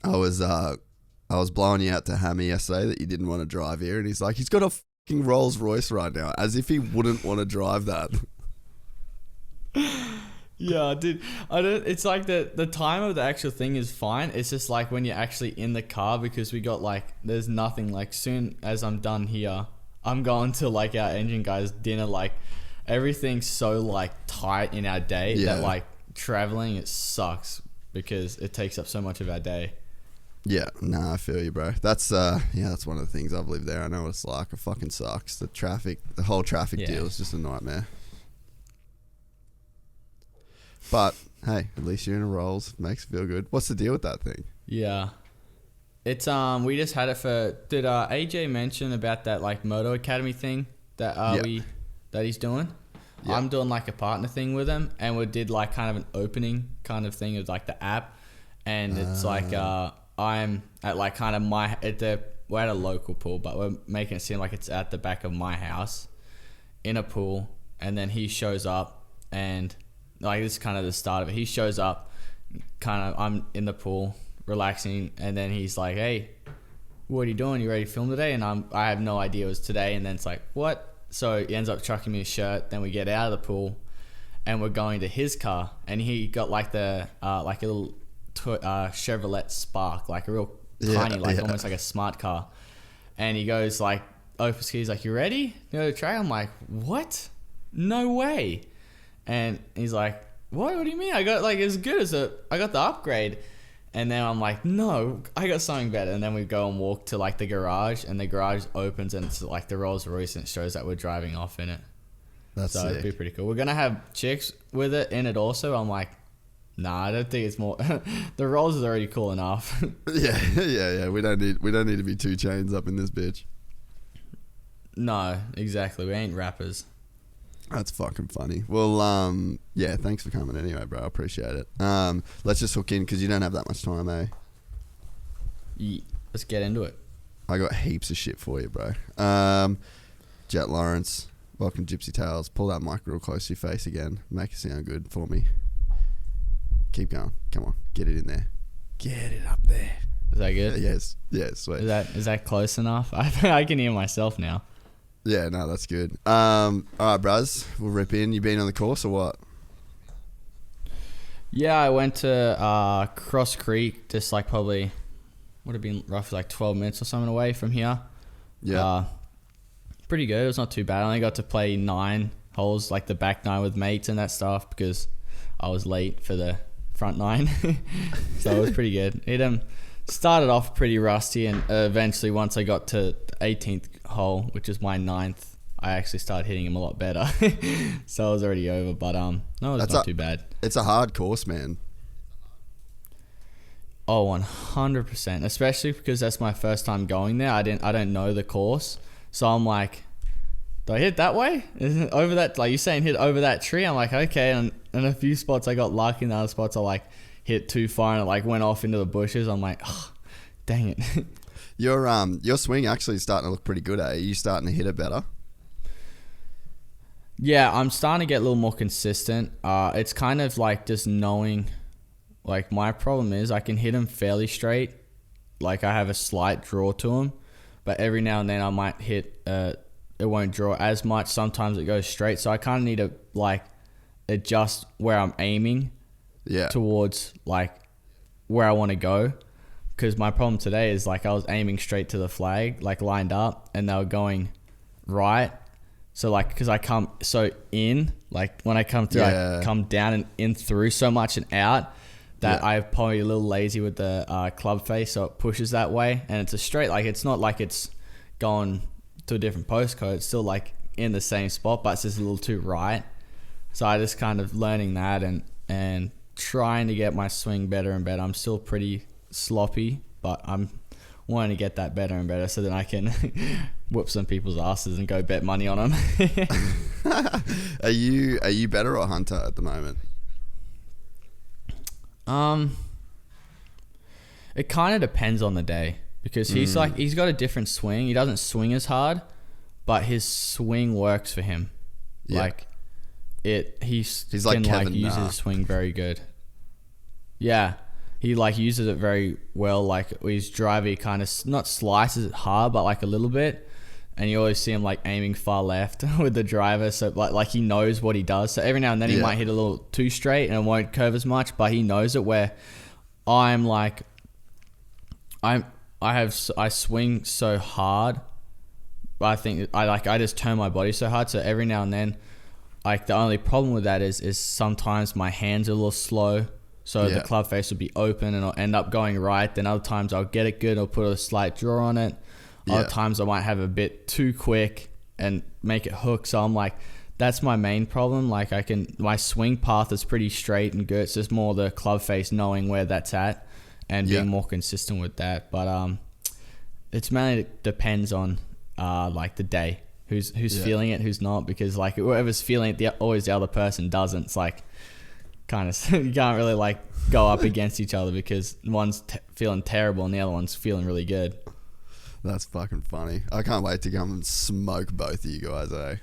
I was blowing you out to Hammy yesterday that you didn't want to drive here, and he's like, he's got a fucking Rolls Royce right now, as if he wouldn't want to drive that. Yeah, dude. I don't. It's like the time of the actual thing is fine. It's just like when you're actually in the car, because we got like there's nothing. Like soon as I'm done here, I'm going to like our engine guys dinner. Like everything's so like tight in our day that like traveling it sucks because it takes up so much of our day. Yeah, nah, I feel you, bro. That's that's one of the things. I've lived there. I know what it's like. It fucking sucks. The whole traffic deal is just a nightmare. But hey, at least you're in a Rolls. Makes it feel good. What's the deal with that thing? Yeah, it's we just had it for. Did AJ mention about that like Moto Academy thing that that he's doing? Yep. I'm doing like a partner thing with him, and we did like kind of an opening kind of thing of like the app, and it's like I'm at like kind of we're at a local pool, but we're making it seem like it's at the back of my house in a pool, and then he shows up and. Like, this is kind of the start of it. He shows up, I'm in the pool, relaxing, and then he's like, hey, what are you doing? You ready to film today? And I have no idea it was today, and then it's like, what? So he ends up chucking me a shirt, then we get out of the pool, and we're going to his car, and he got like the, like a little Chevrolet Spark, like a real tiny, almost like a smart car. And he goes like, opens keys, like, you ready? You know the trail? I'm like, what? No way. And he's like, what do you mean? I got like as good as I got the upgrade. And then I'm like, no, I got something better. And then we go and walk to like the garage, and the garage opens, and it's like the Rolls Royce, and it shows that we're driving off in it. That's so sick. It'd be pretty cool. We're gonna have chicks with it in it also. I'm like, nah, I don't think it's more. The Rolls is already cool enough. Yeah. We don't need to be 2 chains up in this bitch. No, exactly. We ain't rappers. That's fucking funny. Well, yeah, thanks for coming anyway, bro. I appreciate it. Let's just hook in because you don't have that much time, eh? Yeah, let's get into it. I got heaps of shit for you, bro. Jett Lawrence, welcome to Gypsy Tales. Pull that mic real close to your face again. Make it sound good for me. Keep going. Come on, get it in there. Get it up there. Is that good? Yes, sweet. Is that close enough? I can hear myself now. Yeah, no, that's good. All right, bros, we'll rip in. You been on the course or what? Yeah, I went to Cross Creek, just like probably would have been roughly like 12 minutes or something away from here. Yeah. Pretty good. It was not too bad. I only got to play 9 holes, like the back 9 with mates and that stuff, because I was late for the front 9. So it was pretty good. It started off pretty rusty, and eventually once I got to the 18th hole, which is my 9th, I actually started hitting him a lot better. So I was already over, but no, it's not too bad. It's a hard course, man. Oh, 100%, especially because that's my first time going there. I don't know the course, so I'm like, do I hit that way? Isn't it over that? Like, you're saying hit over that tree. I'm like, okay. And in a few spots I got lucky, in the other spots I like hit too far and it like went off into the bushes. I'm like, oh, dang it. Your swing actually is starting to look pretty good, eh? Are you starting to hit it better? Yeah, I'm starting to get a little more consistent. It's kind of like just knowing, like, my problem is I can hit him fairly straight. Like, I have a slight draw to him, but every now and then I might hit, it won't draw as much. Sometimes it goes straight. So I kind of need to like adjust where I'm aiming towards like where I want to go. Because my problem today is like I was aiming straight to the flag, like lined up, and they were going right. So like, because I come so in, like when I come through, I come down and in through so much and out that I'm probably a little lazy with the club face, so it pushes that way. And it's a straight, like it's not like it's going to a different postcode. It's still like in the same spot, but it's just a little too right. So I just kind of learning that and trying to get my swing better and better. I'm still pretty sloppy, but I'm wanting to get that better and better so then I can whoop some people's asses and go bet money on them. Are you better or Hunter at the moment? It kind of depends on the day, because he's got a different swing. He doesn't swing as hard, but his swing works for him. Yeah. Like he's like can Kevin like use his swing very good. Yeah. he like uses it very well. Like his driver, he kind of not slices it hard, but like a little bit. And you always see him like aiming far left with the driver. So like he knows what he does. So every now and then he might hit a little too straight and it won't curve as much, but he knows it. Where I'm like, I swing so hard. But I think I just turn my body so hard. So every now and then, like the only problem with that is sometimes my hands are a little slow. So the club face will be open and I'll end up going right. Then other times I'll get it good. I'll put a slight draw on it. Other times I might have a bit too quick and make it hook. So I'm like, that's my main problem. Like my swing path is pretty straight and good. It's just more the club face knowing where that's at and being more consistent with that. But it's mainly depends on like the day, who's feeling it, who's not. Because like whoever's feeling it, always the other person doesn't. It's like kind of you can't really like go up against each other because one's feeling terrible and the other one's feeling really good. That's fucking funny. I can't wait to come and smoke both of you guys, eh?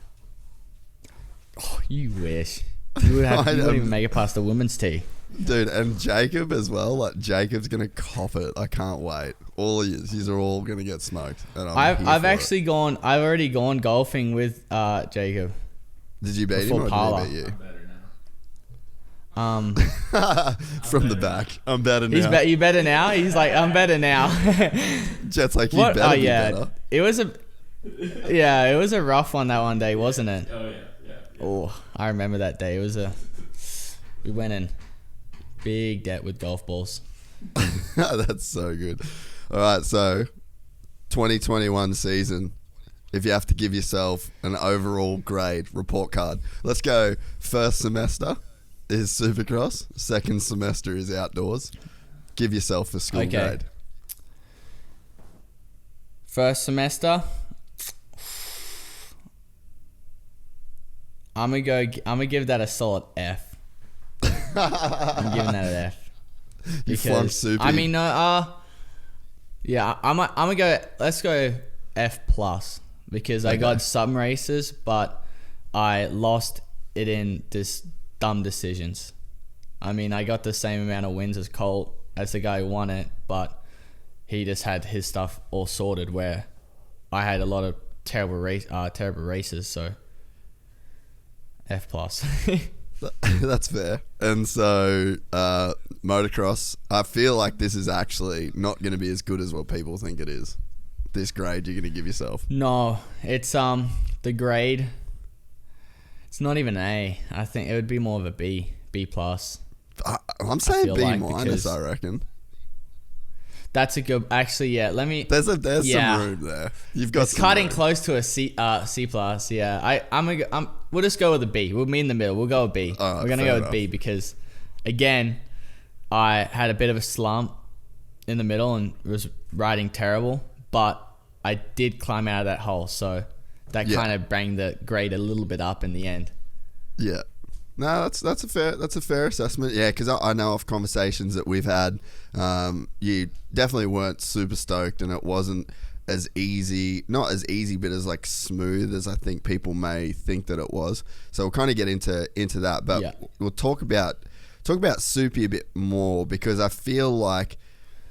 Oh, you wish. You wouldn't even make it past the women's tee. Dude, and Jacob as well. Like, Jacob's going to cop it. I can't wait. All of you are all going to get smoked. And I've already gone golfing with Jacob. Did you beat him or did he beat you? From the back. I'm better now. You better now? He's like, I'm better now. Jett's like, you better be better. It was a rough one that one day, wasn't it? Oh, yeah. Oh, I remember that day. We went in big debt with golf balls. That's so good. All right, so 2021 season. If you have to give yourself an overall grade, report card. Let's go. First semester is Supercross. Second semester is outdoors. Give yourself a school grade. First semester, I'm gonna give that a solid F. I'm giving that an F. You flunked Super. I mean, yeah, I'm gonna go. Let's go F plus because I got some races, but I lost it in this dumb decisions. I mean, I got the same amount of wins as Colt, as the guy who won it, but he just had his stuff all sorted where I had a lot of terrible races, so F plus. That's fair. And so motocross, I feel like this is actually not going to be as good as what people think it is. This grade you're going to give yourself. No, it's the grade. It's not even an A. I think it would be more of a B plus. I'm saying B minus. I reckon. That's a good. Actually, yeah. Let me. There's some room there. You've got. It's cutting close to a C plus. Yeah. We'll just go with a B. We'll meet in the middle. We'll go with B. Right, we're gonna go with B because, again, I had a bit of a slump in the middle and was riding terrible, but I did climb out of that hole, so that kind of bring the grade a little bit up in the end. Yeah. No, that's a fair assessment. Yeah, because I know of conversations that we've had, you definitely weren't super stoked, and it wasn't as easy, not as easy, but as like smooth as I think people may think that it was. So we'll kind of get into that, but we'll talk about Soupy a bit more because I feel like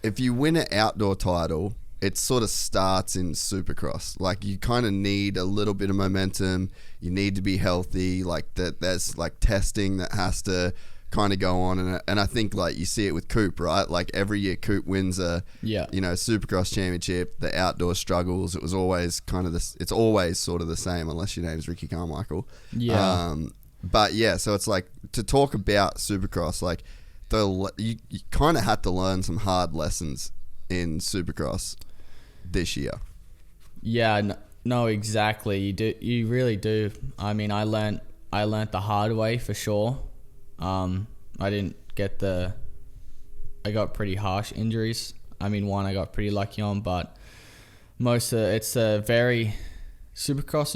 if you win an outdoor title, it sort of starts in Supercross. Like you kind of need a little bit of momentum. You need to be healthy. Like that, there's like testing that has to kind of go on, and I think like you see it with Coop, right? Like every year Coop wins a Supercross Championship, the outdoor struggles. It was always kind of this. It's always sort of the same unless your name's Ricky Carmichael. Yeah. But yeah, so it's like to talk about Supercross, like you kind of had to learn some hard lessons in Supercross this year. Yeah, no, exactly. You really do. I mean, I learnt the hard way for sure. I didn't get I got pretty harsh injuries. I mean, one I got pretty lucky on, but Supercross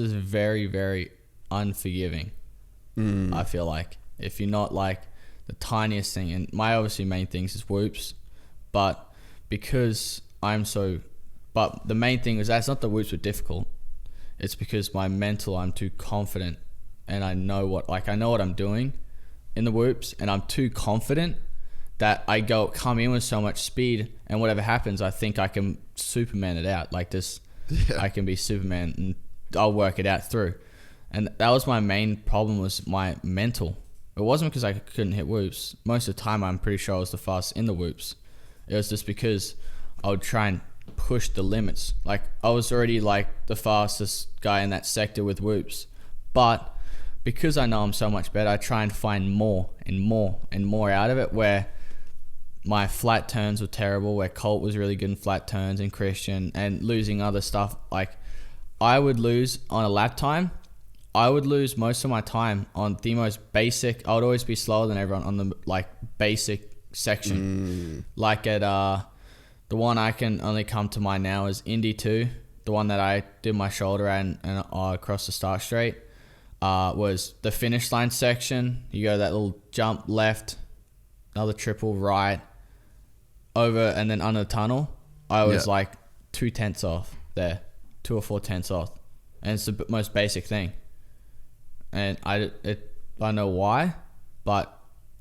is very, very unforgiving. I feel like if you're not like the tiniest thing, and my obviously main things is whoops, but because but the main thing is that's not the whoops were difficult. It's because I'm too confident, and I know what I'm doing in the whoops, and I'm too confident that I come in with so much speed, and whatever happens, I think I can Superman it out. Like this, I can be Superman, and I'll work it out through. And that was my main problem, was my mental. It wasn't because I couldn't hit whoops. Most of the time, I'm pretty sure I was the fastest in the whoops. It was just because I would try and push the limits. Like, I was already like the fastest guy in that sector with whoops, but because I know I'm so much better, I try and find more and more and more out of it, where my flat turns were terrible, where Colt was really good in flat turns, and Christian, and losing other stuff. Like, I would lose on a lap time. I would lose most of my time on the most basic. I would always be slower than everyone on the like basic section. Like at the one I can only come to mind now is Indy 2. The one that I did my shoulder at and across the start straight was the finish line section. You go that little jump left, another triple right, over and then under the tunnel. I was like 2 tenths off there, 2 or 4 tenths off, and it's the most basic thing. And I don't know why, but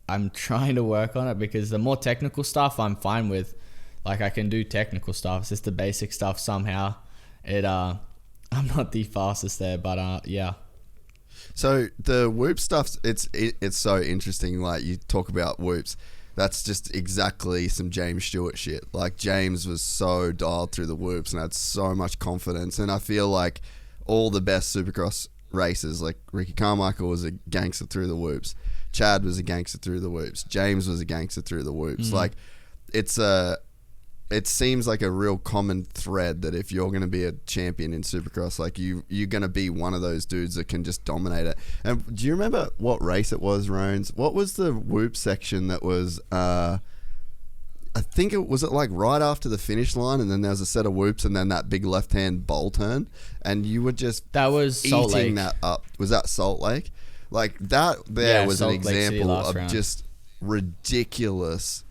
I'm trying to work on it, because the more technical stuff I'm fine with. Like, I can do technical stuff. It's just the basic stuff somehow. I'm not the fastest there, but yeah. So the whoop stuff, it's so interesting. Like, you talk about whoops. That's just exactly some James Stewart shit. Like, James was so dialed through the whoops and had so much confidence. And I feel like all the best Supercross racers, like Ricky Carmichael was a gangster through the whoops. Chad was a gangster through the whoops. James was a gangster through the whoops. Like, it seems like a real common thread that if you're going to be a champion in Supercross, like you're going to be one of those dudes that can just dominate it. And do you remember what race it was, Rones? What was the whoop section that was, I think it was like right after the finish line, and then there was a set of whoops and then that big left-hand bowl turn, and you were just that was Salt eating Lake. that up. Was that Salt Lake? Like, that there was Salt an Lake City example of round. Just ridiculous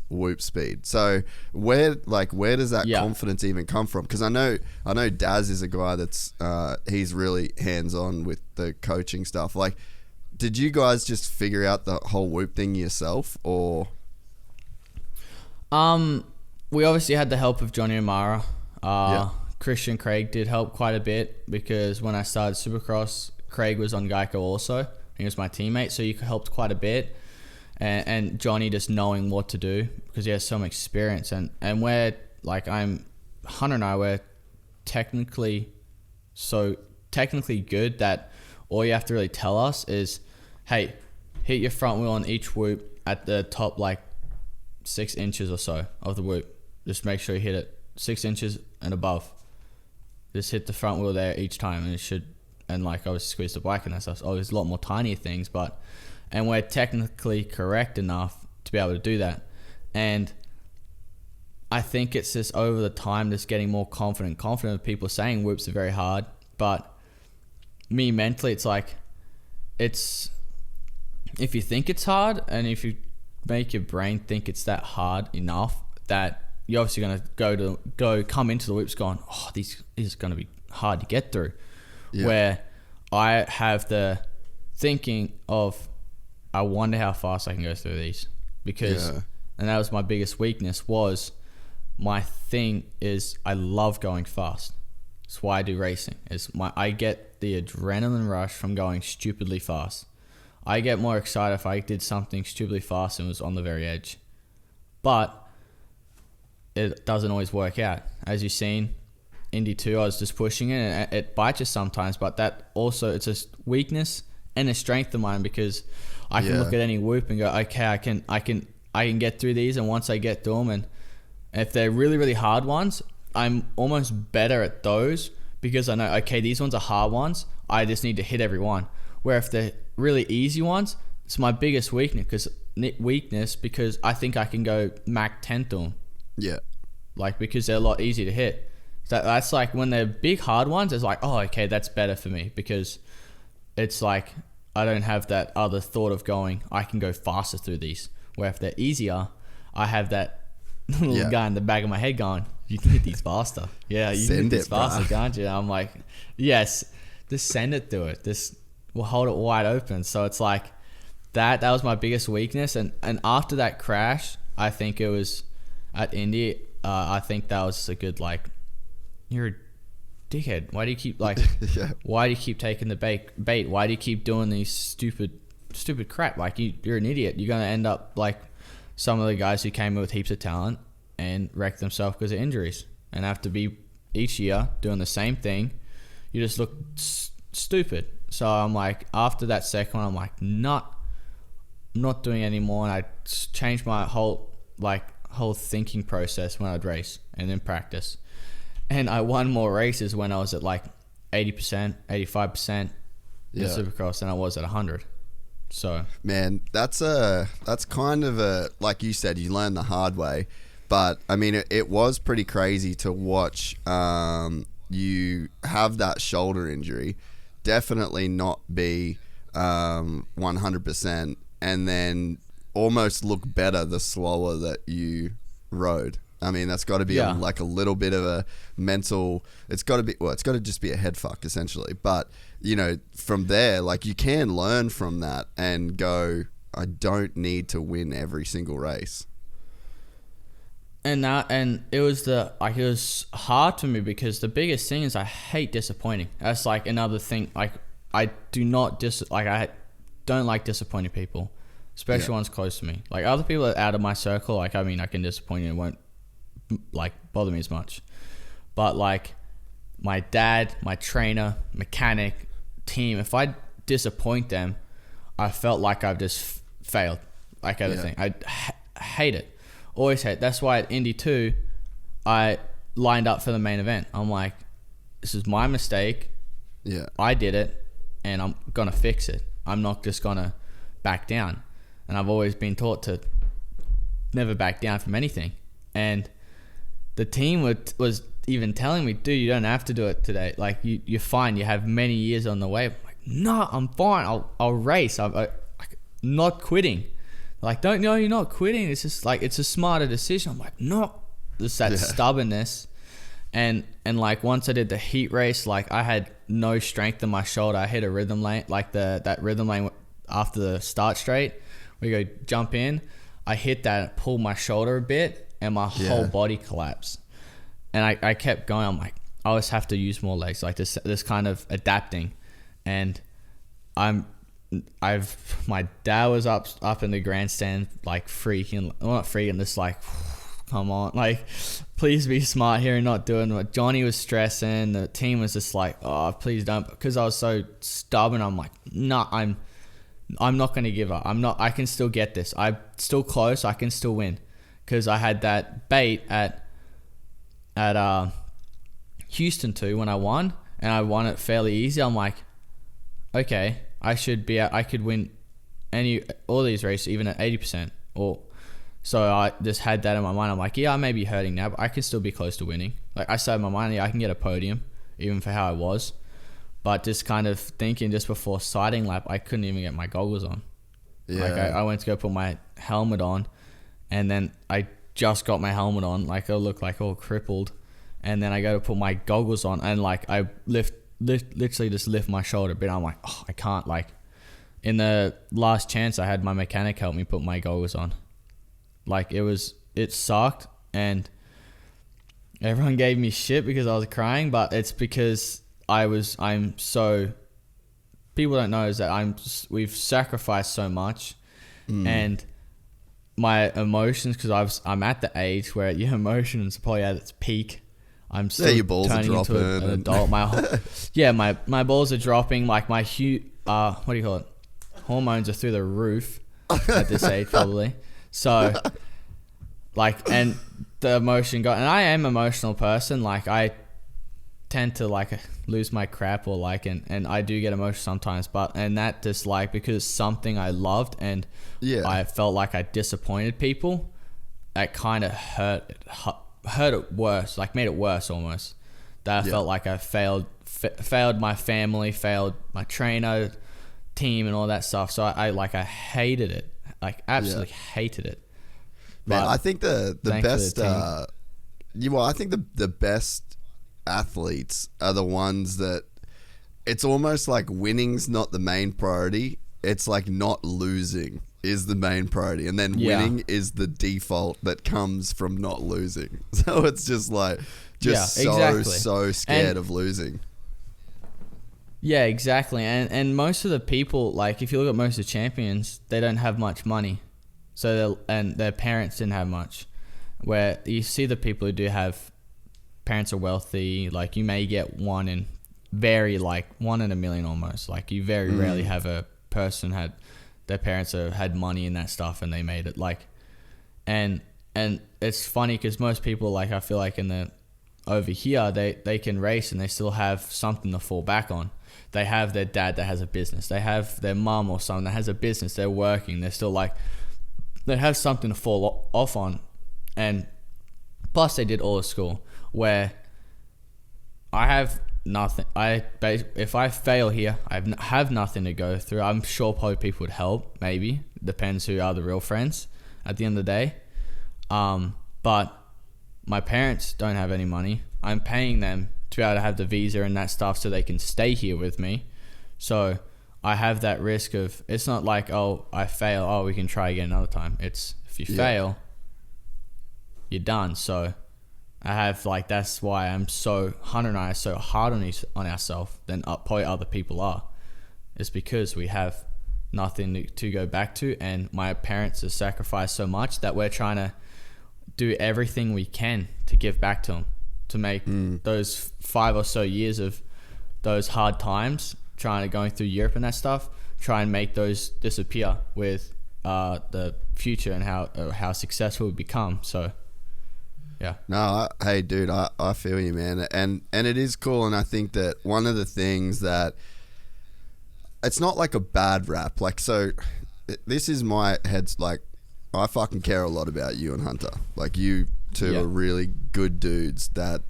whoop speed. So where does that confidence even come from? Because I know Daz is a guy that's he's really hands-on with the coaching stuff. Like, did you guys just figure out the whole whoop thing yourself, or we obviously had the help of Johnny O'Mara. Christian Craig did help quite a bit, because when I started Supercross, Craig was on Geico also. He was my teammate, so he helped quite a bit. And Johnny just knowing what to do, because he has so much experience. And we're like, Hunter and I were technically good that all you have to really tell us is, hey, hit your front wheel on each whoop at the top like 6 inches or so of the whoop. Just make sure you hit it 6 inches and above. Just hit the front wheel there each time, and it should. And like, obviously squeeze the bike and that stuff. There's a lot more tinier things, and we're technically correct enough to be able to do that. And I think it's just over the time just getting more confident of people saying whoops are very hard. But me mentally, it's like, if you think it's hard, and if you make your brain think it's that hard enough, that you're obviously going to come into the whoops going, oh, this is going to be hard to get through. Yeah. Where I have the thinking of, I wonder how fast I can go through these, because, and that was my biggest weakness, was my thing is I love going fast. That's why I do racing. I get the adrenaline rush from going stupidly fast. I get more excited if I did something stupidly fast and was on the very edge. But it doesn't always work out. As you've seen, Indy 2, I was just pushing it, and it bites you sometimes, but that also, it's a weakness and a strength of mine, because I can look at any whoop and go, okay, I can get through these, and once I get through them, and if they're really, really hard ones, I'm almost better at those, because I know, okay, these ones are hard ones, I just need to hit every one. Where if they're really easy ones, it's my biggest weakness, because I think I can go Mach 10 to them. Yeah. Like, because they're a lot easier to hit. So that's like, when they're big hard ones, it's like, oh, okay, that's better for me, because it's like, I don't have that other thought of going, I can go faster through these. Where if they're easier, I have that little guy in the back of my head going, you can hit these faster. Yeah, you can hit these faster, can't you? And I'm like, yes, just send it to it. We'll hold it wide open. So it's like, that was my biggest weakness. And after that crash, I think it was at Indy. I think that was a good, like, you're a dickhead. Why do you keep like? Yeah. Why do you keep taking the bait? Why do you keep doing these stupid crap? Like, you're an idiot. You're gonna end up like some of the guys who came in with heaps of talent and wrecked themselves because of injuries, and have to be each year doing the same thing. You just look stupid. So I'm like, after that second one, I'm like, I'm not doing it anymore. And I changed my whole thinking process when I'd race and then practice. And I won more races when I was at like 80%, 85% in Supercross than I was at 100. So, man, that's kind of a, like you said, you learn the hard way. But I mean, it was pretty crazy to watch you have that shoulder injury, definitely not be 100%, and then almost look better the slower that you rode. I mean, that's got to be like a little bit of a mental. It's got to just be a head fuck essentially. But from there, like, you can learn from that and go, I don't need to win every single race. And it was hard for me because the biggest thing is I hate disappointing. That's like another thing. Like, I don't like disappointing people, especially ones close to me. Like, other people that are out of my circle, like, I mean, I can disappoint you and it won't like bother me as much. But like my dad, my trainer, mechanic, team, if I disappoint them, I felt like I've just failed. Like, everything. I hate it. Always hate. That's why at Indy 2, I lined up for the main event. I'm like, this is my mistake. Yeah. I did it, and I'm going to fix it. I'm not just going to back down. And I've always been taught to never back down from anything. And the team was even telling me, dude, you don't have to do it today. Like, you're fine. You have many years on the way. I'm like, no, I'm fine. I'll race. I'm not quitting. Like, you're not quitting. It's just like, it's a smarter decision. I'm like, no. Just that stubbornness. And like, once I did the heat race, like, I had no strength in my shoulder. I hit a rhythm lane, like that rhythm lane after the start straight. We go jump in. I hit that and pulled my shoulder a bit, and my whole body collapsed. And I kept going. I'm like, I always have to use more legs, like this kind of adapting. And my dad was up in the grandstand, like, freaking, well, not freaking, just like, come on, like, please be smart here and not doing what Johnny was stressing. The team was just like, oh, please don't, because I was so stubborn. I'm like, no, I'm not going to give up. I can still get this. I'm still close. I can still win. Because I had that bait at Houston too when I won, and I won it fairly easy. I'm like, okay, I could win all these races even at 80%. So I just had that in my mind. I'm like, yeah, I may be hurting now, but I can still be close to winning. Like, I said in my mind, yeah, I can get a podium even for how I was. But just kind of thinking, just before sighting lap, I couldn't even get my goggles on. Yeah. Like, I went to go put my helmet on, and then I just got my helmet on. Like, I look like all crippled. And then I go to put my goggles on, and like, I literally just lift my shoulder a bit. I'm like, oh, I can't. Like, in the last chance, I had my mechanic help me put my goggles on. Like, it sucked, and everyone gave me shit because I was crying, but it's because I'm so, people don't know is that we've sacrificed so much, and my emotions, because I'm at the age where your emotions are probably at its peak. I'm still your balls turning are into an adult. My balls are dropping. Like, my what do you call it? Hormones are through the roof at this age, probably. So, like, and the emotion and I am an emotional person. Like, I tend to, like, lose my crap, or like, and I do get emotional sometimes, and that just, like, because it's something I loved, and I felt like I disappointed people, that kind of hurt it worse, like, made it worse almost. That I felt like I failed my family, failed my trainer, team, and all that stuff. So I hated it, like, absolutely hated it. Man, I think the best, I think the best athletes are the ones that it's almost like winning's not the main priority, it's like not losing is the main priority, and then winning is the default that comes from not losing. So it's just like so scared of losing. Yeah, exactly. And most of the people, like if you look at most of the champions, they don't have much money. So and their parents didn't have much. Where you see the people who do have parents are wealthy, like you may get one in a million almost. Like you very rarely have a person had their parents had money and that stuff and they made it. Like, and it's funny because most people, like I feel like over here they can race and they still have something to fall back on. They have their dad that has a business. They have their mum or someone that has a business. They're working. They're still like, they have something to fall off on. And plus they did all of school, where I have nothing. If I fail here, I have nothing to go through. I'm sure probably people would help, maybe. Depends who are the real friends at the end of the day. But my parents don't have any money. I'm paying them to be able to have the visa and that stuff so they can stay here with me. So I have that risk of, it's not like, oh, I fail, oh, we can try again another time. It's, if you fail, you're done. So I have like, that's why Hunter and I are so hard on ourselves than probably other people are. It's because we have nothing to go back to, and my parents have sacrificed so much that we're trying to do everything we can to give back to them, to make those 5 or so years of those hard times, going through Europe and that stuff, try and make those disappear with the future and how successful we become. So yeah. No, hey dude, I feel you, man. And it is cool. And I think that one of the things that, it's not like a bad rap. Like, so this is my head's like, I fucking care a lot about you and Hunter. Like, you two are really good dudes that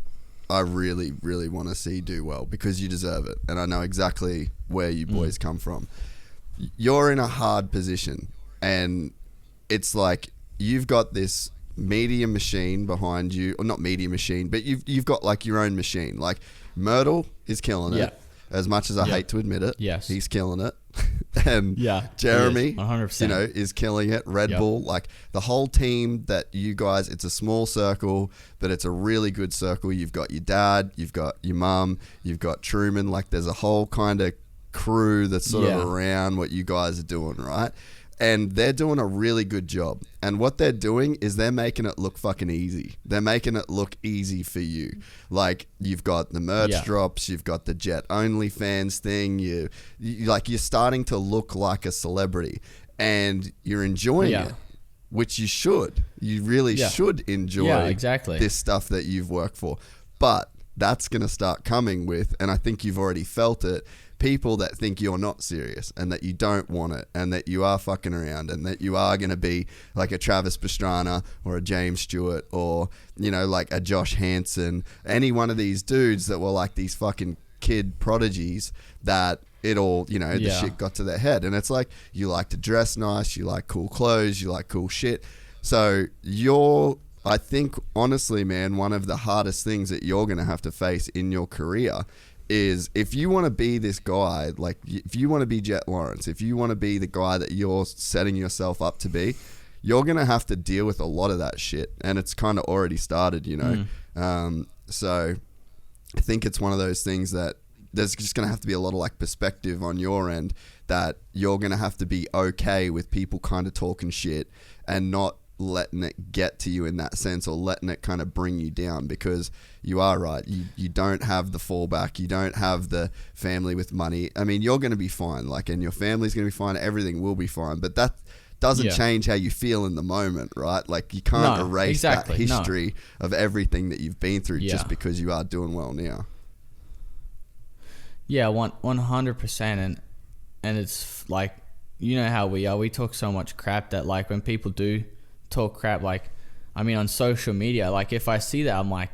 I really, really want to see do well, because you deserve it. And I know exactly where you boys come from. You're in a hard position, and it's like you've got this media machine behind you, or not media machine, but you've got like your own machine. Like Myrtle is killing it. As much as I hate to admit it, he's killing it. And Jeremy, 100%. You know, is killing it. Red Bull, like the whole team that you guys, it's a small circle, but it's a really good circle. You've got your dad, you've got your mum, you've got Truman. Like there's a whole kind of crew that's sort of around what you guys are doing, right? And they're doing a really good job. And what they're doing is they're making it look fucking easy. They're making it look easy for you. Like, you've got the merch drops, you've got the Jett OnlyFans thing. You're starting to look like a celebrity, and you're enjoying it, which you should. You really should enjoy this stuff that you've worked for. But that's going to start coming with, and I think you've already felt it, people that think you're not serious and that you don't want it and that you are fucking around and that you are going to be like a Travis Pastrana or a James Stewart or, you know, like a Josh Hansen, any one of these dudes that were like these fucking kid prodigies that it all, you know, the shit got to their head. And it's like, you like to dress nice, you like cool clothes, you like cool shit. So I think, honestly, man, one of the hardest things that you're going to have to face in your career is, if you want to be this guy, like if you want to be Jett Lawrence, if you want to be the guy that you're setting yourself up to be, you're going to have to deal with a lot of that shit. And it's kind of already started, you know? So I think it's one of those things that there's just going to have to be a lot of like perspective on your end, that you're going to have to be okay with people kind of talking shit and not letting it get to you in that sense, or letting it kind of bring you down, because you are right. You don't have the fallback. You don't have the family with money. I mean, you're going to be fine, like, and your family's going to be fine. Everything will be fine, but that doesn't change how you feel in the moment, right? Like, you can't erase that history of everything that you've been through just because you are doing well now. Yeah, 100%. And it's like, you know how we are. We talk so much crap that, like, when people do talk crap, like, I mean, on social media, like, if I see that, I'm like,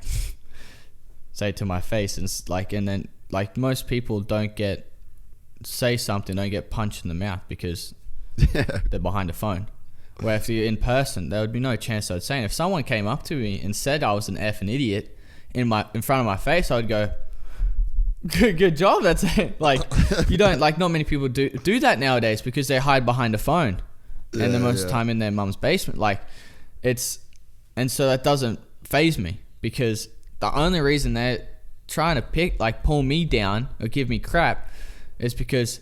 say it to my face, and like, and then like most people don't get punched in the mouth because they're behind a phone. Where if you're in person, there would be no chance I'd say it. If someone came up to me and said I was an effing idiot in front of my face, I would go, Good job. That's it. Like, you don't, like, not many people do that nowadays because they hide behind a phone and the most time in their mum's basement. Like, and so that doesn't faze me because the only reason they're trying to pull me down or give me crap is because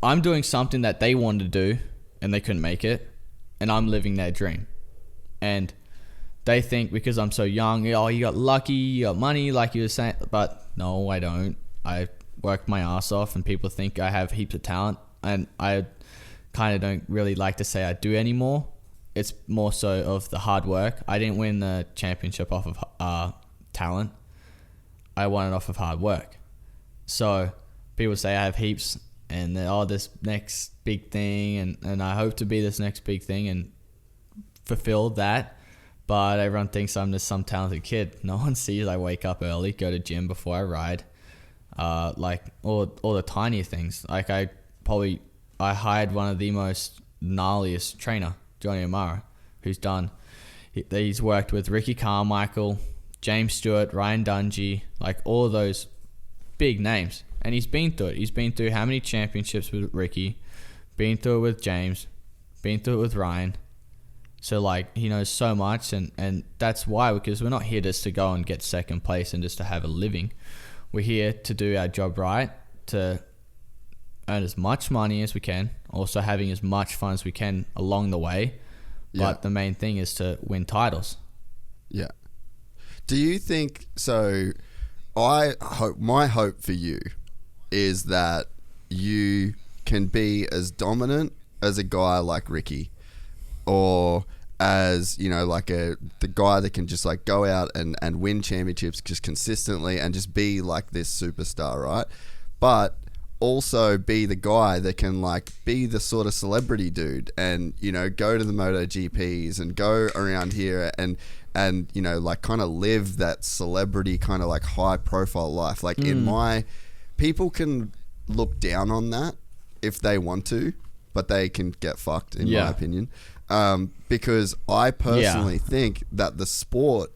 I'm doing something that they wanted to do and they couldn't make it, and I'm living their dream. And they think because I'm so young, oh, you got lucky, you got money, like you were saying, but no, I don't. I worked my ass off, and people think I have heaps of talent, and I kind of don't really like to say I do anymore. It's more so of the hard work. I didn't win the championship off of talent. I won it off of hard work. So people say I have heaps, and this next big thing, and I hope to be this next big thing and fulfill that. But everyone thinks I'm just some talented kid. No one sees I wake up early, go to gym before I ride. Like all the tinier things. Like I hired one of the most gnarliest trainer, Johnny O'Mara, he's worked with Ricky Carmichael, James Stewart, Ryan Dungey, like all those big names. And he's been through it. He's been through how many championships with Ricky, been through it with James, been through it with Ryan. So, like, he knows so much, and that's why, because we're not here just to go and get second place and just to have a living. We're here to do our job right, to earn as much money as we can, also having as much fun as we can along the way. But the main thing is to win titles. Yeah. Do you think, so my hope for you is that you can be as dominant as a guy like Ricky, or as, you know, like the guy that can just like go out and win championships just consistently and just be like this superstar, right? But also be the guy that can like be the sort of celebrity dude and, you know, go to the MotoGPs and go around here and you know, like kind of live that celebrity kind of like high profile life. Like people can look down on that if they want to, but they can get fucked in my opinion. Because I personally think that the sport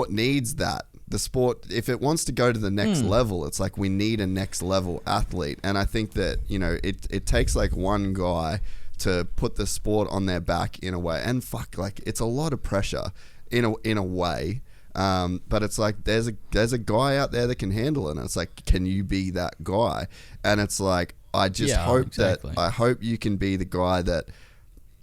needs that. The sport, if it wants to go to the next level, it's like we need a next level athlete. And I think that, you know, it takes like one guy to put the sport on their back in a way. And like it's a lot of pressure in a way. But it's like there's a guy out there that can handle it. And it's like, can you be that guy? And it's like, I just hope that I hope you can be the guy that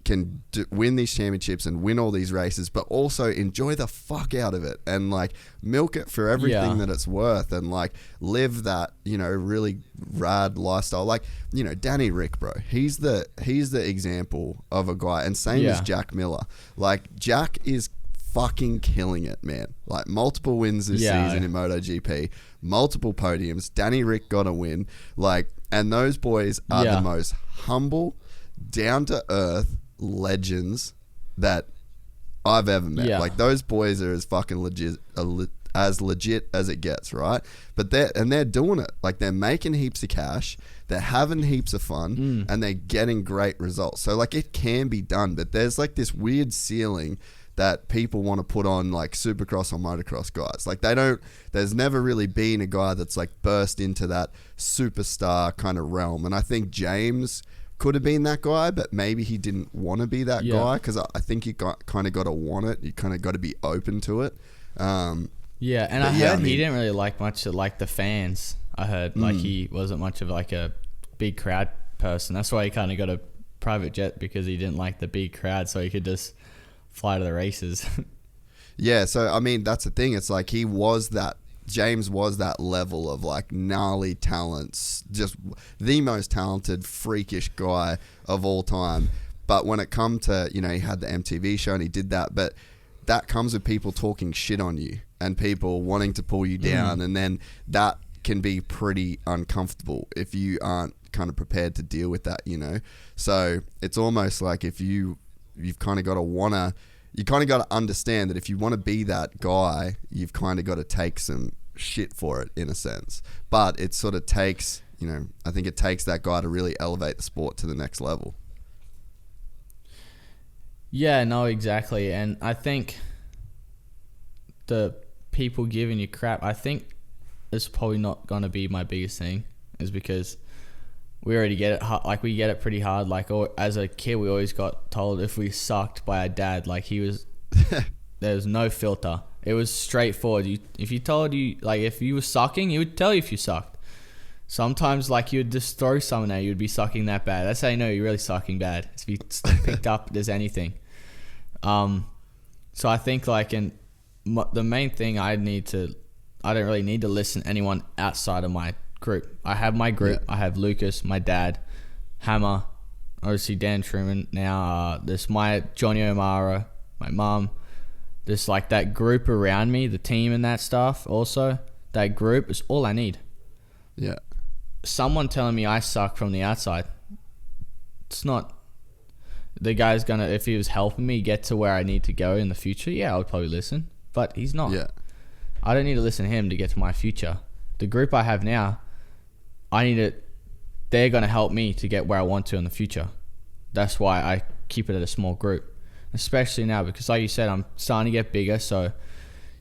can win these championships and win all these races, but also enjoy the fuck out of it and like milk it for everything that it's worth and like live that, you know, really rad lifestyle. Like, you know, Danny Rick, bro, he's the example of a guy, and same as Jack Miller. Like Jack is fucking killing it, man. Like multiple wins this season in MotoGP, multiple podiums. Danny Rick got a win. Like, and those boys are the most humble, down to earth legends that I've ever met. Like those boys are as fucking legit as it gets, right? But they're doing it. Like they're making heaps of cash, they're having heaps of fun, and they're getting great results. So like it can be done, but there's like this weird ceiling that people want to put on like Supercross or motocross guys. Like there's never really been a guy that's like burst into that superstar kind of realm. And I think James could have been that guy, but maybe he didn't want to be that guy, because I think you kind of got to want it. You kind of got to be open to it. And I heard he didn't really like much of like the fans. I heard like he wasn't much of like a big crowd person. That's why he kind of got a private jet, because he didn't like the big crowd, so he could just fly to the races. So I mean that's the thing. It's like James was that level of like gnarly talents, just the most talented, freakish guy of all time. But when it come to, you know, he had the MTV show and he did that, but that comes with people talking shit on you and people wanting to pull you down, and then that can be pretty uncomfortable if you aren't kind of prepared to deal with that, you know. So it's almost like if you've kind of got to you kind of got to understand that if you want to be that guy, you've kind of got to take some shit for it in a sense. But it sort of takes, you know, I think it takes that guy to really elevate the sport to the next level. Yeah, no, exactly. And I think the people giving you crap, I think it's probably not gonna be my biggest thing, is because we already get it like we get it pretty hard. Like, as a kid, we always got told if we sucked by our dad. Like, he was there was no filter. It was straightforward. If you were sucking, he would tell you if you sucked. Sometimes, like, you would just throw something at you, you'd be sucking that bad. That's how you know you're really sucking bad. If you picked up as anything. So I think, like, the main thing I don't really need to listen to anyone outside of my group. I have my group. Yeah. I have Lucas, my dad, Hammer, obviously Dan Truman. Now, there's my Johnny O'Mara, my mum. There's, like, that group around me, the team and that stuff. Also, that group is all I need. Yeah. Someone telling me I suck from the outside, it's not. The guy's gonna, if he was helping me get to where I need to go in the future, yeah, I would probably listen. But he's not. Yeah. I don't need to listen to him to get to my future. The group I have now, they're going to help me to get where I want to in the future. That's why I keep it at a small group. Especially now, because like you said, I'm starting to get bigger, so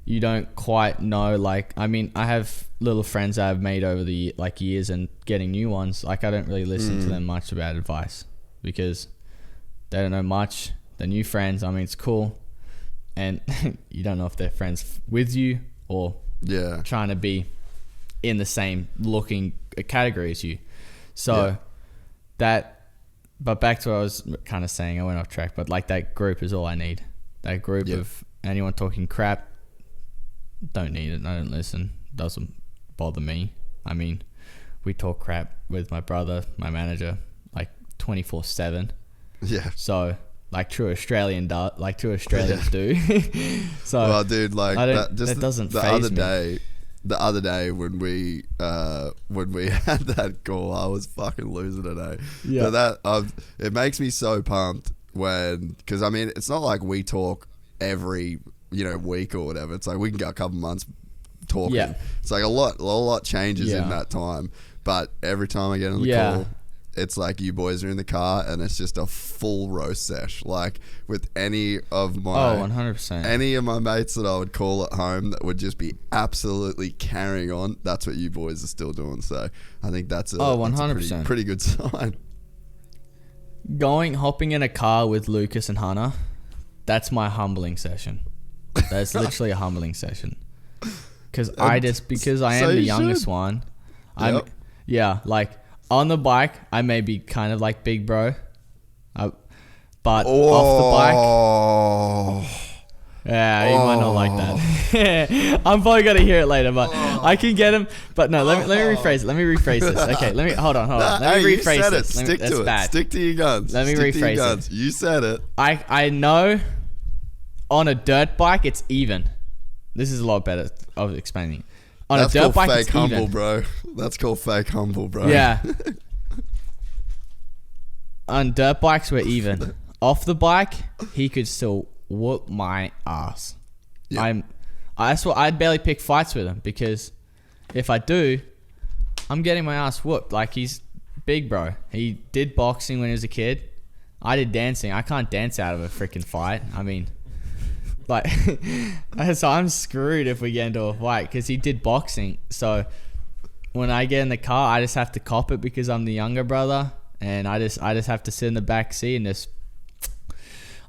you don't quite know, like, I mean, I have little friends that I've made over the years, and getting new ones, like, I don't really listen to them much about advice, because they don't know much. They're new friends. I mean, it's cool. And you don't know if they're friends with you or trying to be in the same looking category as you. So but back to what I was kind of saying, I went off track, but, like, that group is all I need. That group of anyone talking crap, don't need it. I don't listen. Doesn't bother me. I mean, we talk crap with my brother, my manager, like 24/7. Yeah. So, like, true Australians do. So, well, dude, like, that doesn't faze me. The other day when we had that call, I was fucking losing it, eh? Yeah. So it makes me so pumped because, I mean, it's not like we talk every, week or whatever. It's like we can go a couple months talking. Yeah. It's like a lot changes in that time. But every time I get on the call, it's like you boys are in the car and it's just a full roast sesh. Like, with any of my 100%. Any of my mates that I would call at home that would just be absolutely carrying on, that's what you boys are still doing. So I think that's 100%. Pretty good sign. Hopping in a car with Lucas and Hannah, that's my humbling session. That's literally a humbling session. Because I am the youngest one. Like, on the bike, I may be kind of like big bro, but off the bike, you might not like that. I'm probably gonna hear it later, but I can get him. But no, let me rephrase it. Let me rephrase this. Okay, hold on. Let me rephrase this. Stick to it. Stick to your guns. Let me rephrase it. You said it. I know. On a dirt bike, it's even. This is a lot better of explaining. On a dirt bike, it's even. That's called fake humble, bro. Yeah. On dirt bikes, we're even. Off the bike, he could still whoop my ass. Yep. That's what I'd barely pick fights with him, because if I do, I'm getting my ass whooped. Like, he's big, bro. He did boxing when he was a kid. I did dancing. I can't dance out of a freaking fight. I mean, like, so I'm screwed if we get into a fight, because he did boxing. So when I get in the car, I just have to cop it because I'm the younger brother, and I just have to sit in the back seat and just.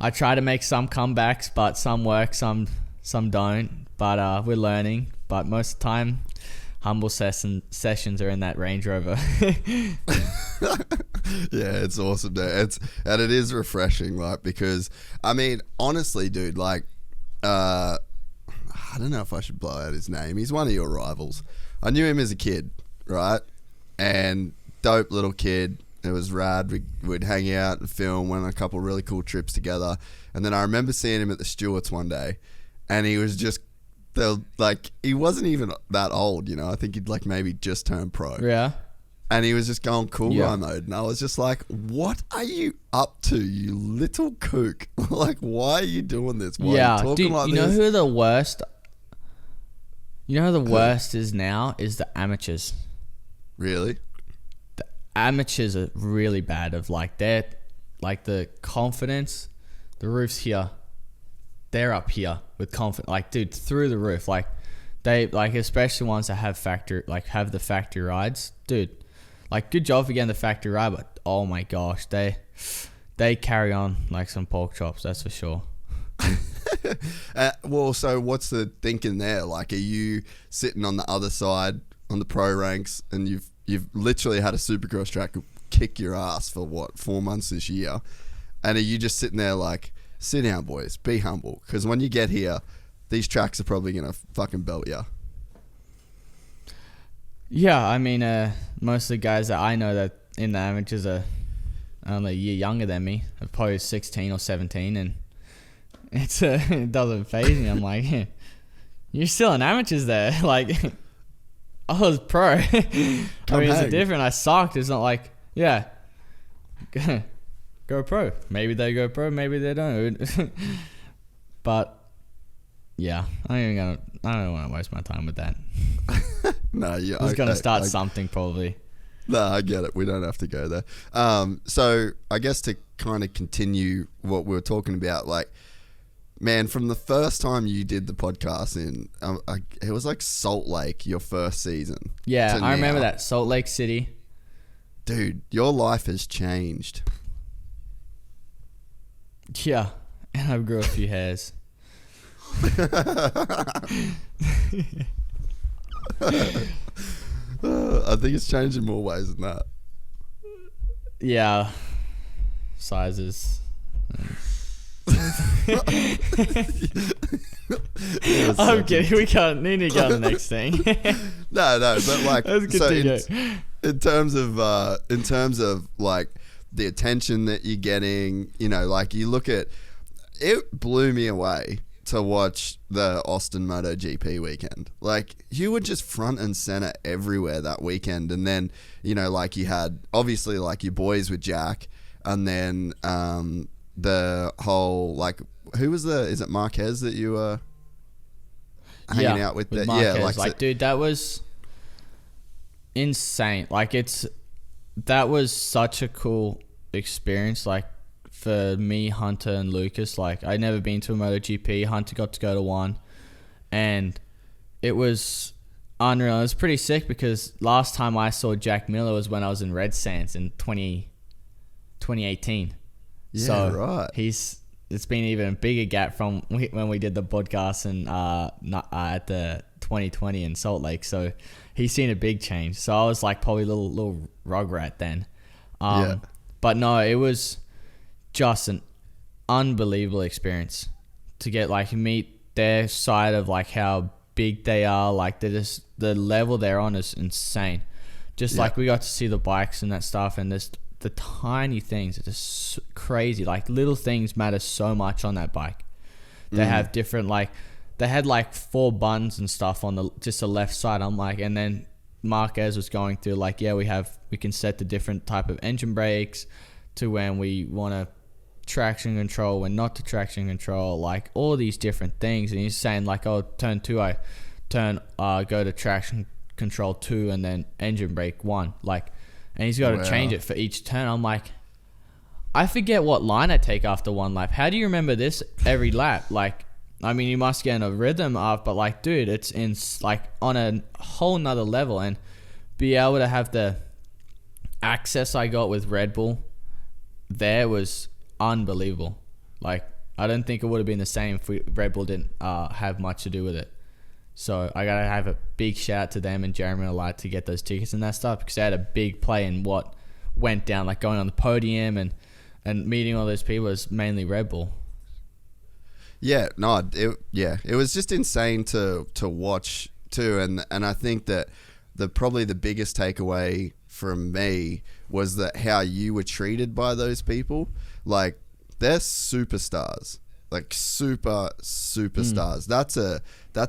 I try to make some comebacks, but some work, some don't. But we're learning. But most of the time, humble sessions are in that Range Rover. Yeah, it's awesome, dude. And it is refreshing, like, because, I mean, honestly, dude, like, I don't know if I should blow out his name. He's one of your rivals. I knew him as a kid, right? And dope little kid. It was rad. We'd hang out and film, went on a couple really cool trips together. And then I remember seeing him at the Stewarts one day, and he was just, like, he wasn't even that old, I think he'd, like, maybe just turned pro. Yeah. And he was just going cool guy mode. And I was just like, what are you up to, you little kook? Like, why are you doing this? Why are you talking like this? You know who the worst... You know who the worst is now? Is the amateurs. Really? The amateurs are really bad. They're... Like, the confidence... The roof's here. They're up here with confidence. Like, dude, through the roof. Like, They like, especially ones that have the factory rides, dude. Like, good job for getting the factory ride, but oh my gosh, they carry on like some pork chops. That's for sure. Well, so what's the thinking there? Like, are you sitting on the other side on the pro ranks, and you've literally had a Supercross track kick your ass for 4 months this year, and are you just sitting there like, sit down, boys, be humble, because when you get here, these tracks are probably gonna fucking belt you. Yeah, I mean, most of the guys that I know that in the amateurs are only a year younger than me. I'm probably 16 or 17, and it doesn't faze me. I'm like, you're still in amateurs there. Like, I was pro. I mean, it's different. I sucked. It's not like, yeah, go pro. Maybe they go pro, maybe they don't. But yeah, I don't want to waste my time with that. No, yeah, I was gonna start something probably. No, I get it. We don't have to go there. So I guess to kind of continue what we were talking about, like, man, from the first time you did the podcast it was like Salt Lake, your first season. Yeah, I remember that. Salt Lake City. Dude, your life has changed. Yeah, and I've grew a few hairs. I think it's changed in more ways than that. Yeah, sizes. I'm kidding. We need to go on the next thing. No, but like, so in terms of like the attention that you're getting, you know, like, you look at it, blew me away to watch the Austin MotoGP weekend. Like, you were just front and center everywhere that weekend, and then, you know, like, you had obviously like your boys with Jack, and then the whole, like, who was is it Marquez that you were hanging out with? Marquez. Yeah, like, dude, that was insane. Like, that was such a cool experience. Like, for me, Hunter, and Lucas, like, I'd never been to a MotoGP. Hunter got to go to one, and it was unreal. It was pretty sick because last time I saw Jack Miller was when I was in Red Sands in 2018. Yeah, so right. It's been even a bigger gap from when we did the podcast and at the 2020 in Salt Lake. So he's seen a big change. So I was like probably a little rugrat then. Yeah. But no, it was just an unbelievable experience to get, like, meet their side of, like, how big they are. Like, the level they're on is insane. Just like, we got to see the bikes and that stuff, and the tiny things are just crazy. Like, little things matter so much on that bike. They have different, like, they had like 4 buttons and stuff on just the left side. I'm like, and then Marquez was going through, like, yeah, we can set the different type of engine brakes to when we want to traction control, when not to traction control, like, all these different things. And he's saying, like, oh, turn 2, I go to traction control 2 and then engine brake 1, like, and he's got to change it for each turn. I'm like, I forget what line I take after one lap. How do you remember this every lap? Like, I mean, you must get in a rhythm of, but, like, dude, it's in, like, on a whole nother level. And be able to have the access I got with Red Bull there was unbelievable. Like, I don't think it would have been the same if Red Bull didn't have much to do with it. So I gotta have a big shout out to them and Jeremy Allight to get those tickets and that stuff, because they had a big play in what went down, like going on the podium and meeting all those people. Was mainly Red Bull. Yeah, no, it was just insane to watch too, and I think that probably the biggest takeaway from me was that how you were treated by those people. Like, they're superstars, like superstars. That's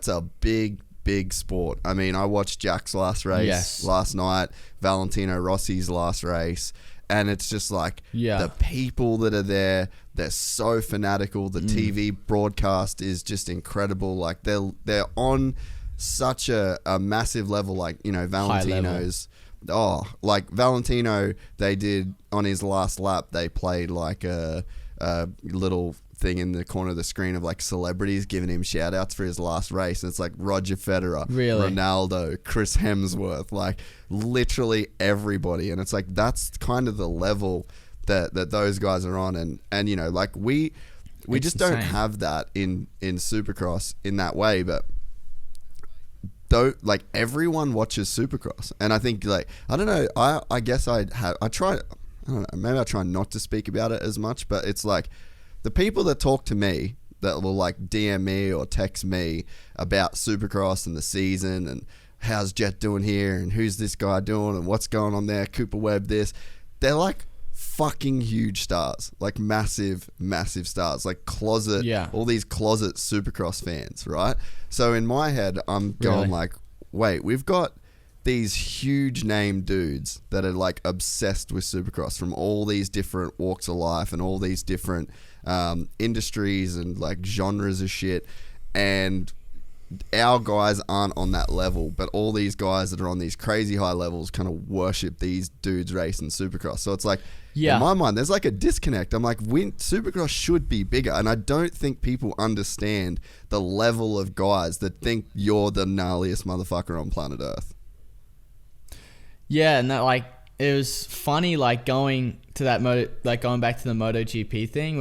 a big sport. I mean, I watched Jack's last race last night, Valentino Rossi's last race, and it's just like the people that are there, they're so fanatical. The TV broadcast is just incredible. Like, they're on such a massive level. Like, you know, Valentino's, like Valentino, they did on his last lap, they played like a little thing in the corner of the screen of like celebrities giving him shout outs for his last race, and it's like Roger Federer, Really? Ronaldo, Chris Hemsworth, like literally everybody. And it's like that's kind of the level that those guys are on, and you know, like we just don't have that in Supercross in that way. But though, like everyone watches Supercross, and I think like I don't know, I guess I try, I don't know, maybe I try not to speak about it as much, but it's like the people that talk to me that will like DM me or text me about Supercross and the season and how's Jett doing here and who's this guy doing and what's going on there, Cooper Webb this, they're like fucking huge stars, like massive stars, like all these closet Supercross fans, right? So in my head I'm going like, wait, we've got these huge name dudes that are like obsessed with Supercross from all these different walks of life and all these different industries and like genres of shit, and our guys aren't on that level, but all these guys that are on these crazy high levels kind of worship these dudes racing Supercross. So it's like, in my mind, there's like a disconnect. I'm like, Supercross should be bigger, and I don't think people understand the level of guys that think you're the gnarliest motherfucker on planet Earth. Yeah, and that like it was funny, like going to that going back to the MotoGP thing